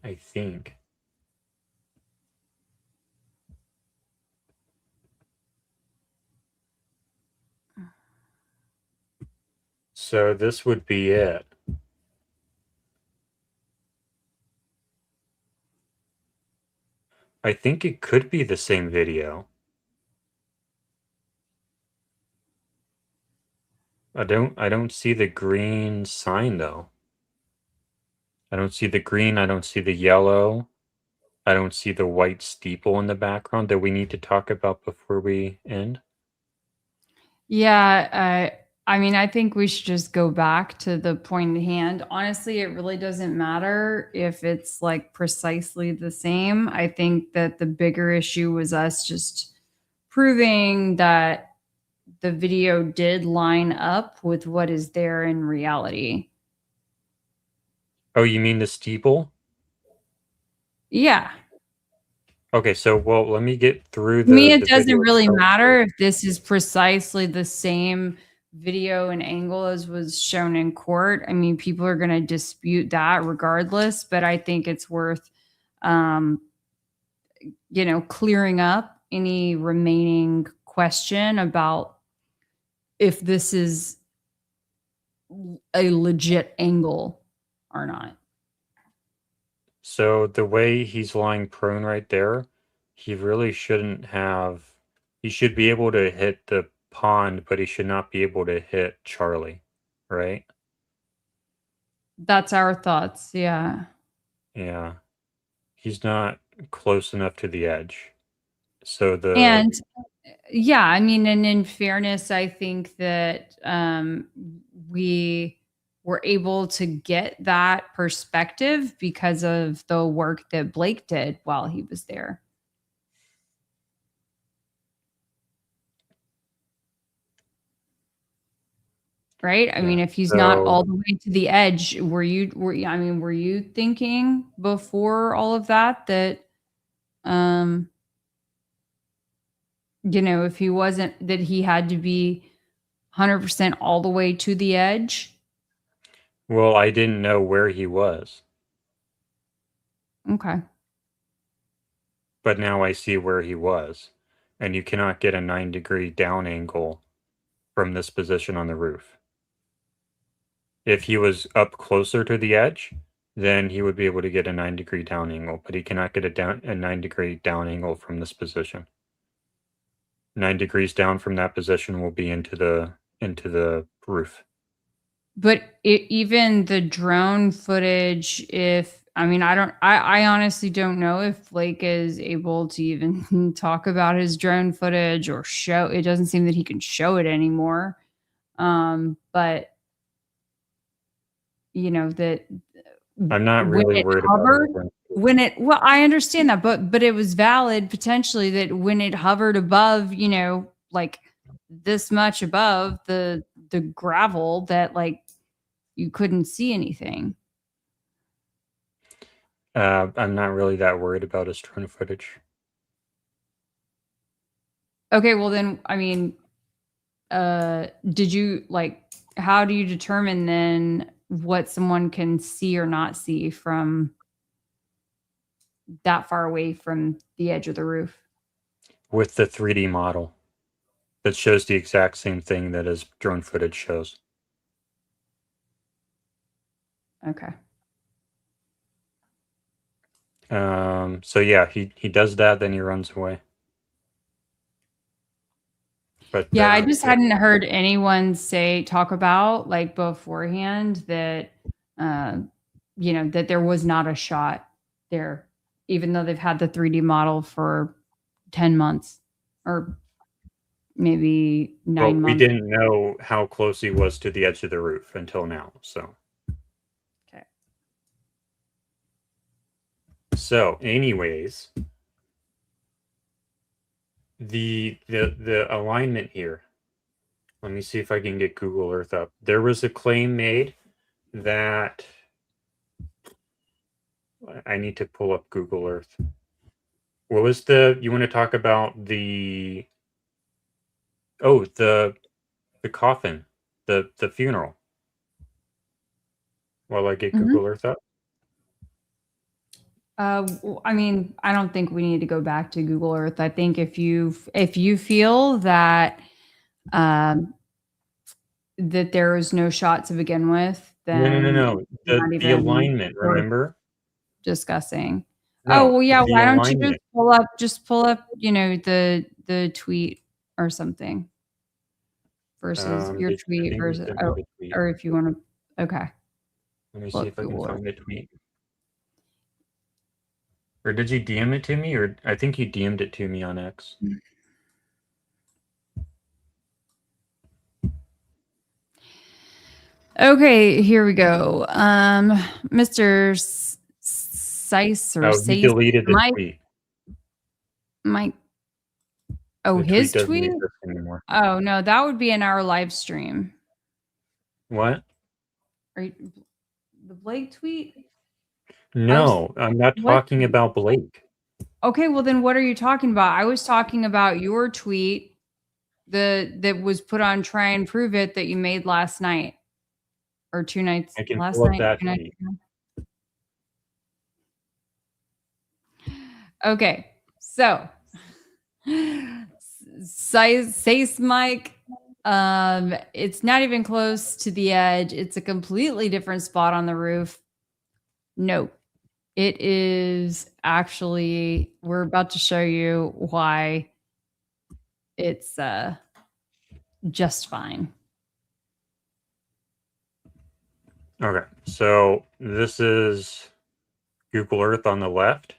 S1: I think. So this would be it. I think it could be the same video. I don't see the green sign though. I don't see the green, I don't see the yellow. I don't see the white steeple in the background that we need to talk about before we end.
S3: Yeah, I mean, I think we should just go back to the point at hand. Honestly, it really doesn't matter if it's like precisely the same. I think that the bigger issue was us just proving that the video did line up with what is there in reality.
S1: Oh, you mean the steeple?
S3: Yeah.
S1: Okay, so well, let me get through
S3: To me, it
S1: the
S3: doesn't
S1: video
S3: really
S1: itself.
S3: matter if this is precisely the same video and angle as was shown in court. I mean, people are going to dispute that regardless, but I think it's worth, clearing up any remaining question about if this is a legit angle or not.
S1: So the way he's lying prone right there, he really shouldn't have... He should be able to hit the pond, but he should not be able to hit Charlie, right?
S3: That's our thoughts. Yeah.
S1: Yeah. He's not close enough to the edge. So
S3: And yeah, I mean, and in fairness, I think that we were able to get that perspective because of the work that Blake did while he was there. Right? I mean, if he's not all the way to the edge, were you thinking before all of that if he wasn't, that he had to be 100% all the way to the edge?
S1: Well, I didn't know where he was.
S3: Okay.
S1: But now I see where he was. And you cannot get a 9-degree down angle from this position on the roof. If he was up closer to the edge, then he would be able to get a 9-degree down angle, but he cannot get a 9-degree down angle from this position. 9 degrees down from that position will be into the roof.
S3: But even the drone footage, I honestly don't know if Blake is able to even talk about his drone footage or show. It doesn't seem that he can show it anymore. But that
S1: I'm not really worried about it.
S3: Well, I understand that, but it was valid potentially that when it hovered above, like this much above the gravel, that like you couldn't see anything.
S1: I'm not really that worried about his drone footage.
S3: Okay, well then, did you how do you determine then what someone can see or not see from that far away from the edge of the roof?
S1: With the 3D model that shows the exact same thing that his drone footage shows.
S3: Okay.
S1: So yeah, he does that, then he runs away. But
S3: yeah, I just hadn't heard anyone talk about like beforehand that that there was not a shot there, even though they've had the 3D model for 10 months or maybe 9 months.
S1: We didn't know how close he was to the edge of the roof until now. So
S3: okay.
S1: So anyways, the alignment here. Let me see if I can get Google Earth up. There was a claim made that I need to pull up Google Earth. What was you want to talk about the coffin, the funeral? While I get Google Earth up.
S3: I don't think we need to go back to Google Earth. I think if you feel that that there is no shot to begin with, then
S1: no. The alignment, remember?
S3: Discussing.
S1: No,
S3: oh well, yeah. Why don't you
S1: alignment.
S3: just pull up, the tweet or something versus your tweet versus or if you want to. Okay.
S1: Let me see if I can find the tweet. Or did you DM it to me? Or I think you DM'd it to me on X.
S3: Okay, here we go. Mr. Sice or
S1: he deleted the tweet.
S3: Mike. Oh, his tweet?
S1: Anymore.
S3: Oh no, that would be in our live stream.
S1: What?
S3: The Blake tweet?
S1: No, I'm not talking about Blake.
S3: Okay, well then what are you talking about? I was talking about your tweet that was put on Try and Prove It that you made last night. Or 2 nights
S1: I can
S3: last
S1: pull up
S3: night.
S1: that tweet.
S3: Okay, so Sace Mike, it's not even close to the edge. It's a completely different spot on the roof. No, it is actually, we're about to show you why it's just fine.
S1: Okay, so this is Google Earth on the left.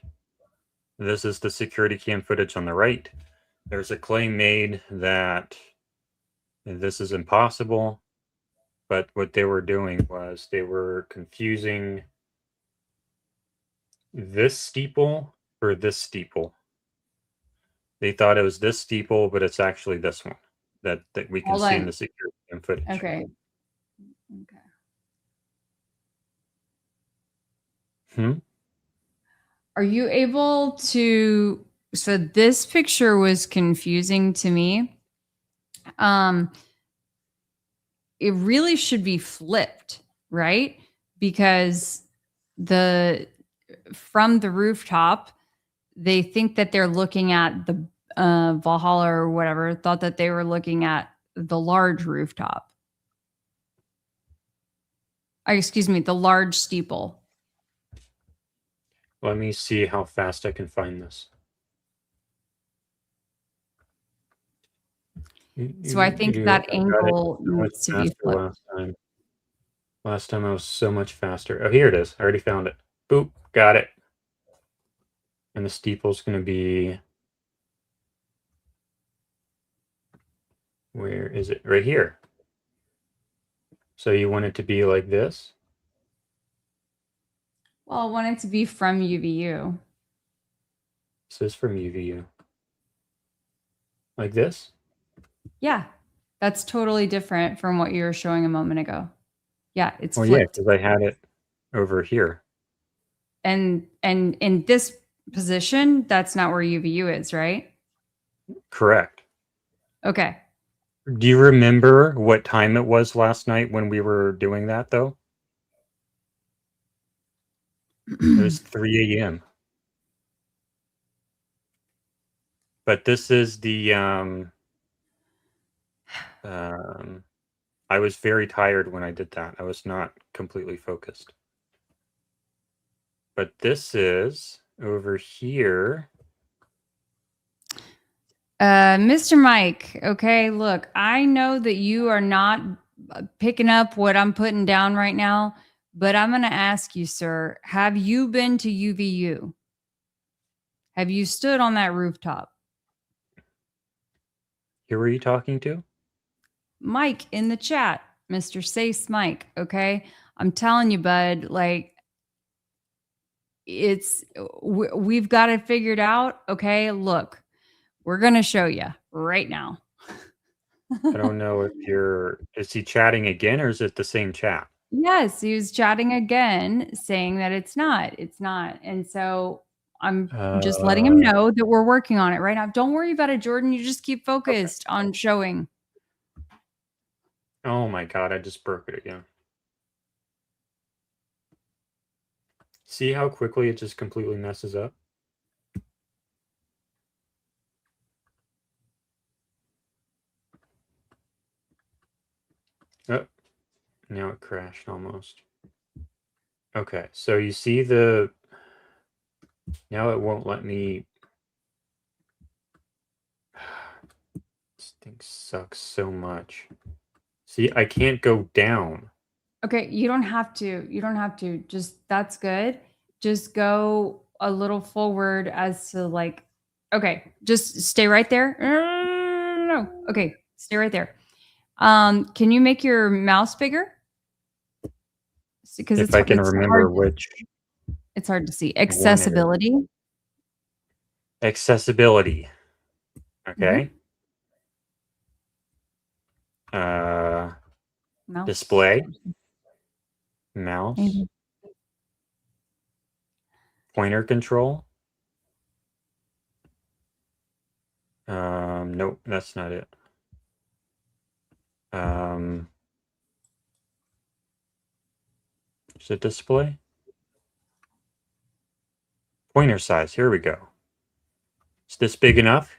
S1: This is the security cam footage on the right. There's a claim made that this is impossible, but what they were doing was they were confusing this steeple for this steeple. They thought it was this steeple, but it's actually this one that we can see in the security cam footage.
S3: Okay. Are you able to, so this picture was confusing to me. It really should be flipped, right? Because from the rooftop, they think that they're looking at the Valhalla or whatever, thought that they were looking at the large rooftop. Excuse me, the large steeple.
S1: Let me see how fast I can find this.
S3: So I think that angle needs to be flipped.
S1: Last time I was so much faster. Oh, here it is. I already found it. Boop, got it. And the steeple's going to be... Where is it? Right here. So you want it to be like this?
S3: Well, I want it to be from UVU.
S1: This is from UVU. Like this?
S3: Yeah, that's totally different from what you were showing a moment ago. Yeah, it's
S1: Well, yeah,
S3: flipped.
S1: because I had it over here.
S3: And in this position, that's not where UVU is, right?
S1: Correct.
S3: Okay.
S1: Do you remember what time it was last night when we were doing that, though? It was 3 a.m. But this is the I was very tired when I did that. I was not completely focused. But this is over here.
S3: Mr. Mike, okay, look, I know that you are not picking up what I'm putting down right now, but I'm going to ask you, sir, have you been to UVU? Have you stood on that rooftop?
S1: Who are you talking to?
S3: Mike in the chat, Mr. Sace Mike, okay? I'm telling you, bud, like, we've got it figured out, okay? Look, we're going to show you right now.
S1: I don't know if is he chatting again or is it the same chat?
S3: Yes, he was chatting again saying that it's not. And so I'm just letting him know that we're working on it right now. Don't worry about it, Jordan. You just keep focused on showing.
S1: Oh my God, I just broke it again. See how quickly it just completely messes up? Oh, now it crashed almost. Okay, so you see now it won't let me. This thing sucks so much. See, I can't go down.
S3: Okay, you don't have to. You don't have to. Just that's good. Just go a little forward as to like, okay, just stay right there. No. Okay, stay right there. Can you make your mouse bigger? Because
S1: if I can remember which.
S3: It's hard to see. Accessibility.
S1: Accessibility. Okay.
S3: Mouse.
S1: Display. Mouse.
S3: Maybe.
S1: Pointer control. Nope, that's not it. Is it display? Pointer size. Here we go. Is this big enough?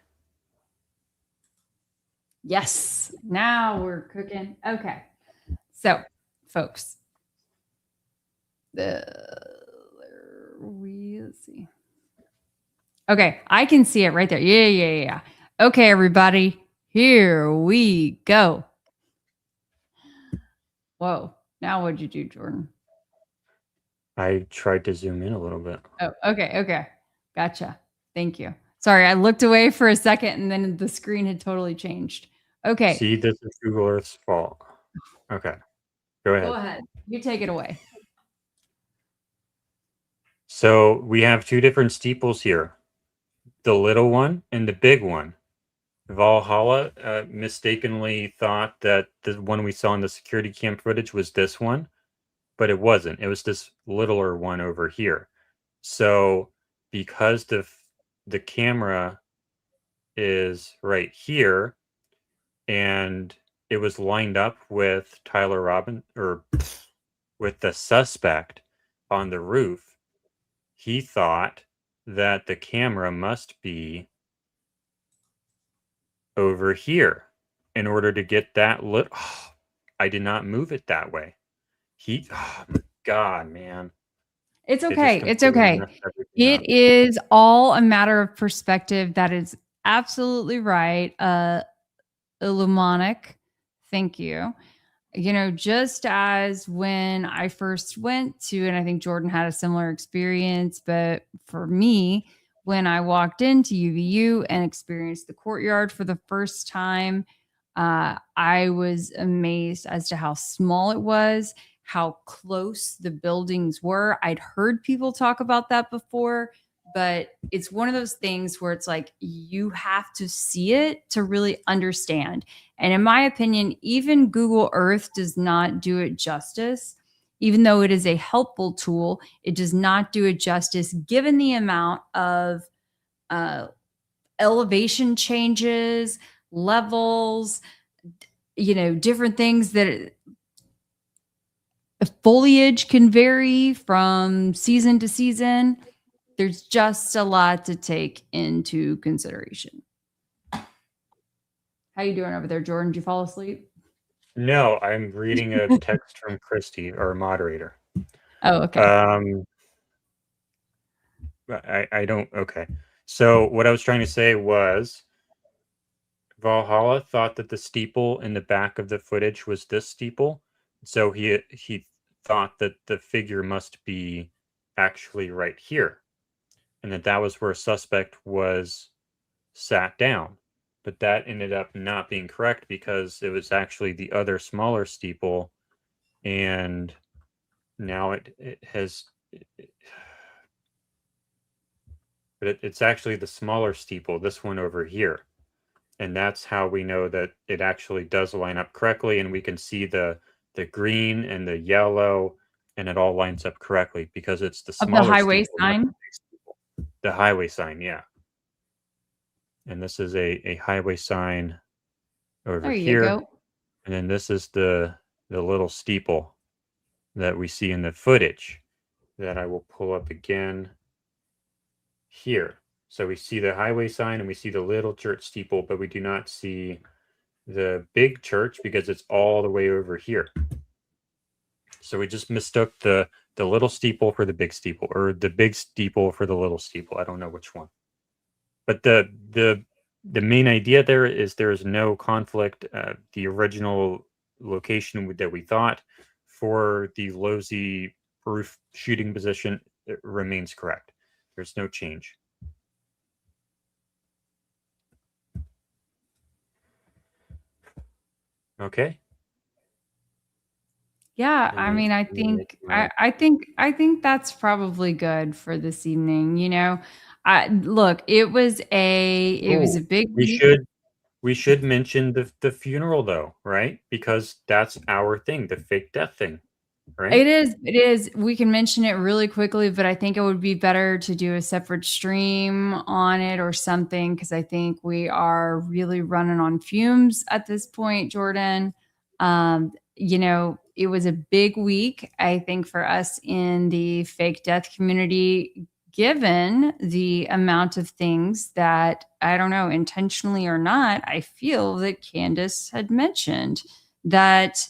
S3: Yes. Now we're cooking. Okay. So, folks, let's see. Okay, I can see it right there. Yeah. Okay, everybody, here we go. Whoa. Now what'd you do, Jordan?
S1: I tried to zoom in a little bit.
S3: Oh, okay. Gotcha. Thank you. Sorry, I looked away for a second and then the screen had totally changed. Okay.
S1: See, this is Google Earth's fault. Okay. Go ahead.
S3: Go ahead. You take it away.
S1: So we have two different steeples here. The little one and the big one. Valhalla mistakenly thought that the one we saw in the security cam footage was this one, but it wasn't. It was this littler one over here. So because the camera is right here and it was lined up with Tyler Robbins or with the suspect on the roof, he thought that the camera must be over here in order to get that lit. Oh, I did not move it that way. Oh my God, man.
S3: It's okay. It's okay. It is all a matter of perspective. That is absolutely right. Illumonic. Thank you. You know, just as when I first went to, and I think Jordan had a similar experience, but for me, when I walked into UVU and experienced the courtyard for the first time, I was amazed as to how small it was, how close the buildings were. I'd heard people talk about that before, but it's one of those things where it's like you have to see it to really understand. And in my opinion, even Google Earth does not do it justice. Even though it is a helpful tool, it does not do it justice given the amount of elevation changes, levels, you know, different things that foliage can vary from season to season. There's just a lot to take into consideration. How you doing over there, Jordan? Did you fall asleep?
S1: No, I'm reading a text from Christy, our moderator.
S3: Oh, okay.
S1: I don't. Okay. So what I was trying to say was Valhalla thought that the steeple in the back of the footage was this steeple. So he thought that the figure must be actually right here, and that was where a suspect was sat down. But that ended up not being correct because it was actually the other smaller steeple, and now it's actually the smaller steeple, this one over here. And that's how we know that it actually does line up correctly, and we can see the green and the yellow, and it all lines up correctly because it's the smaller
S3: the highway
S1: steeple,
S3: sign.
S1: The highway sign, yeah. And this is a highway sign over
S3: There you
S1: here.
S3: go.
S1: And then this is the little steeple that we see in the footage that I will pull up again here. So we see the highway sign and we see the little church steeple, but we do not see the big church because it's all the way over here. So we just mistook the little steeple for the big steeple, or the big steeple for the little steeple. I don't know which one. But the main idea there is no conflict. The original location that we thought for the Losey roof shooting position, it remains correct. There's no change. Okay.
S3: Yeah, I mean, I think that's probably good for this evening. You know, look, it was a big week.
S1: We should mention the funeral though, right? Because that's our thing, the fake death thing, right?
S3: It is. We can mention it really quickly, but I think it would be better to do a separate stream on it or something, because I think we are really running on fumes at this point, Jordan. You know, it was a big week, I think, for us in the fake death community, given the amount of things that, I don't know, intentionally or not, I feel that Candace had mentioned that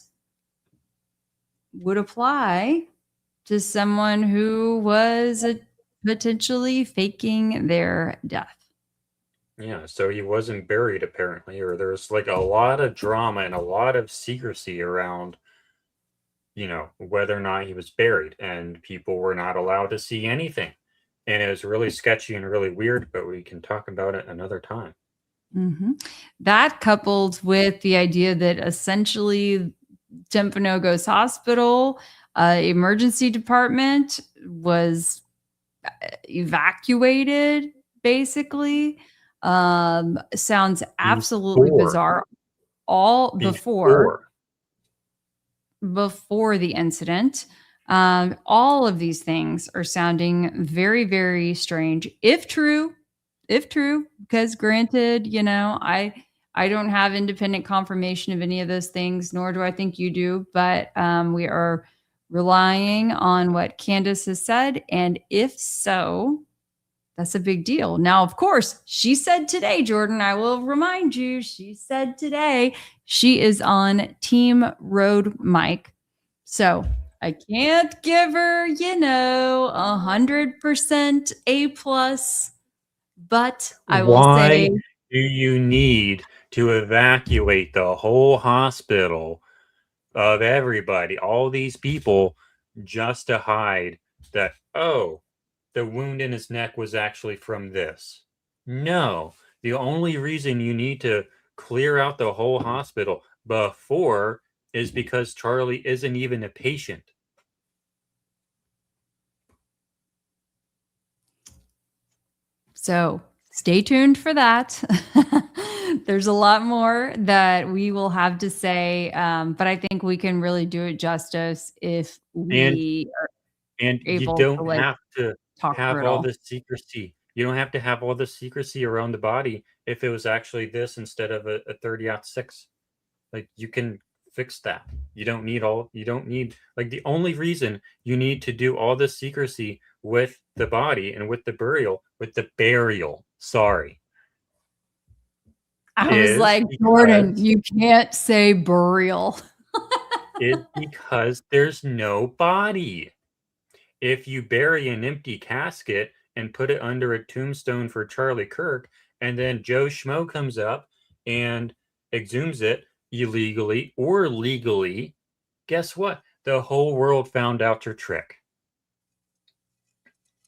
S3: would apply to someone who was potentially faking their death.
S1: Yeah, so he wasn't buried apparently, or there's like a lot of drama and a lot of secrecy around, you know, whether or not he was buried, and people were not allowed to see anything. And it was really sketchy and really weird, but we can talk about it another time.
S3: Mm-hmm. That coupled with the idea that essentially Timpanogos Hospital emergency department was evacuated, basically. Sounds absolutely bizarre. All before the incident. All of these things are sounding very, very strange. If true, because granted, you know, I don't have independent confirmation of any of those things, nor do I think you do, but we are relying on what Candace has said. And if so, that's a big deal. Now, of course, she said today, Jordan, I will remind you, she said today she is on Team Road Mike. So I can't give her, you know, 100% A+, but I will say.
S1: Why do you need to evacuate the whole hospital of everybody, all these people, just to hide that, oh, the wound in his neck was actually from this. No, the only reason you need to clear out the whole hospital before is because Charlie isn't even a patient.
S3: So stay tuned for that. There's a lot more that we will have to say, but I think we can really do it justice if we are
S1: And you
S3: able
S1: don't
S3: to like
S1: have to
S3: talk
S1: have
S3: through it
S1: all
S3: all.
S1: the secrecy. You don't have to have all the secrecy around the body if it was actually this instead of a 30-06. Like, you can fix that. You don't need like, the only reason you need to do all the secrecy with the body and with the burial, sorry.
S3: I was like, Jordan, you can't say burial.
S1: Is because there's no body. If you bury an empty casket and put it under a tombstone for Charlie Kirk, and then Joe Schmo comes up and exhumes it illegally or legally, guess what? The whole world found out your trick.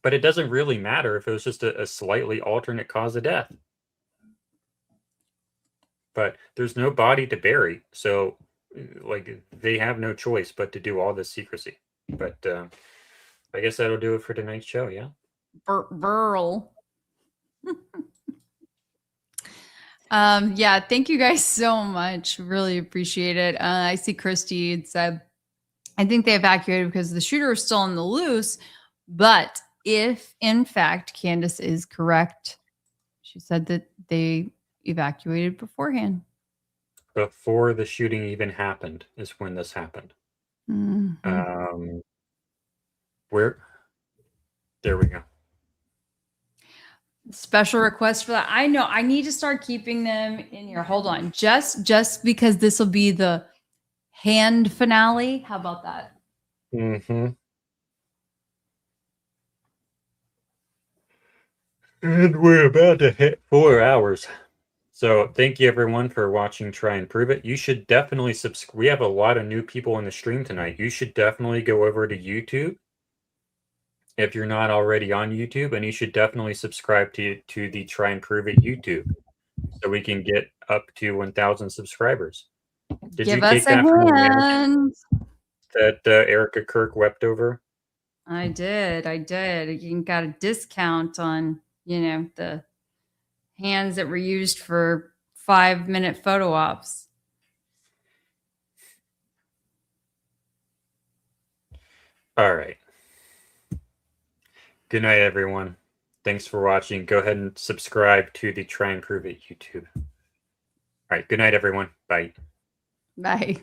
S1: But it doesn't really matter if it was just a slightly alternate cause of death. But there's no body to bury, so like, they have no choice but to do all this secrecy. But I guess that'll do it for tonight's show. Yeah.
S3: Burl. Yeah, thank you guys so much. Really appreciate it. I see Christy had said, I think they evacuated because the shooter is still on the loose. But if in fact Candace is correct, she said that they evacuated beforehand.
S1: Before the shooting even happened is when this happened.
S3: Mm-hmm.
S1: There we go.
S3: Special request for that. I know I need to start keeping them in here. Hold on. Just because this will be the hand finale. How about that?
S1: Mm-hmm. And we're about to hit 4 hours. So thank you everyone for watching Try and Prove It. You should definitely subscribe. We have a lot of new people in the stream tonight. You should definitely go over to YouTube if you're not already on YouTube, and you should definitely subscribe to the Try and Prove It YouTube so we can get up to 1,000 subscribers. Did
S3: Give
S1: you
S3: us
S1: take
S3: a
S1: that from
S3: hand.
S1: that Erica Kirk wept over?
S3: I did. You got a discount on, the hands that were used for 5-minute photo ops.
S1: All right. Good night, everyone. Thanks for watching. Go ahead and subscribe to the Try and Prove It YouTube. All right. Good night, everyone. Bye.
S3: Bye.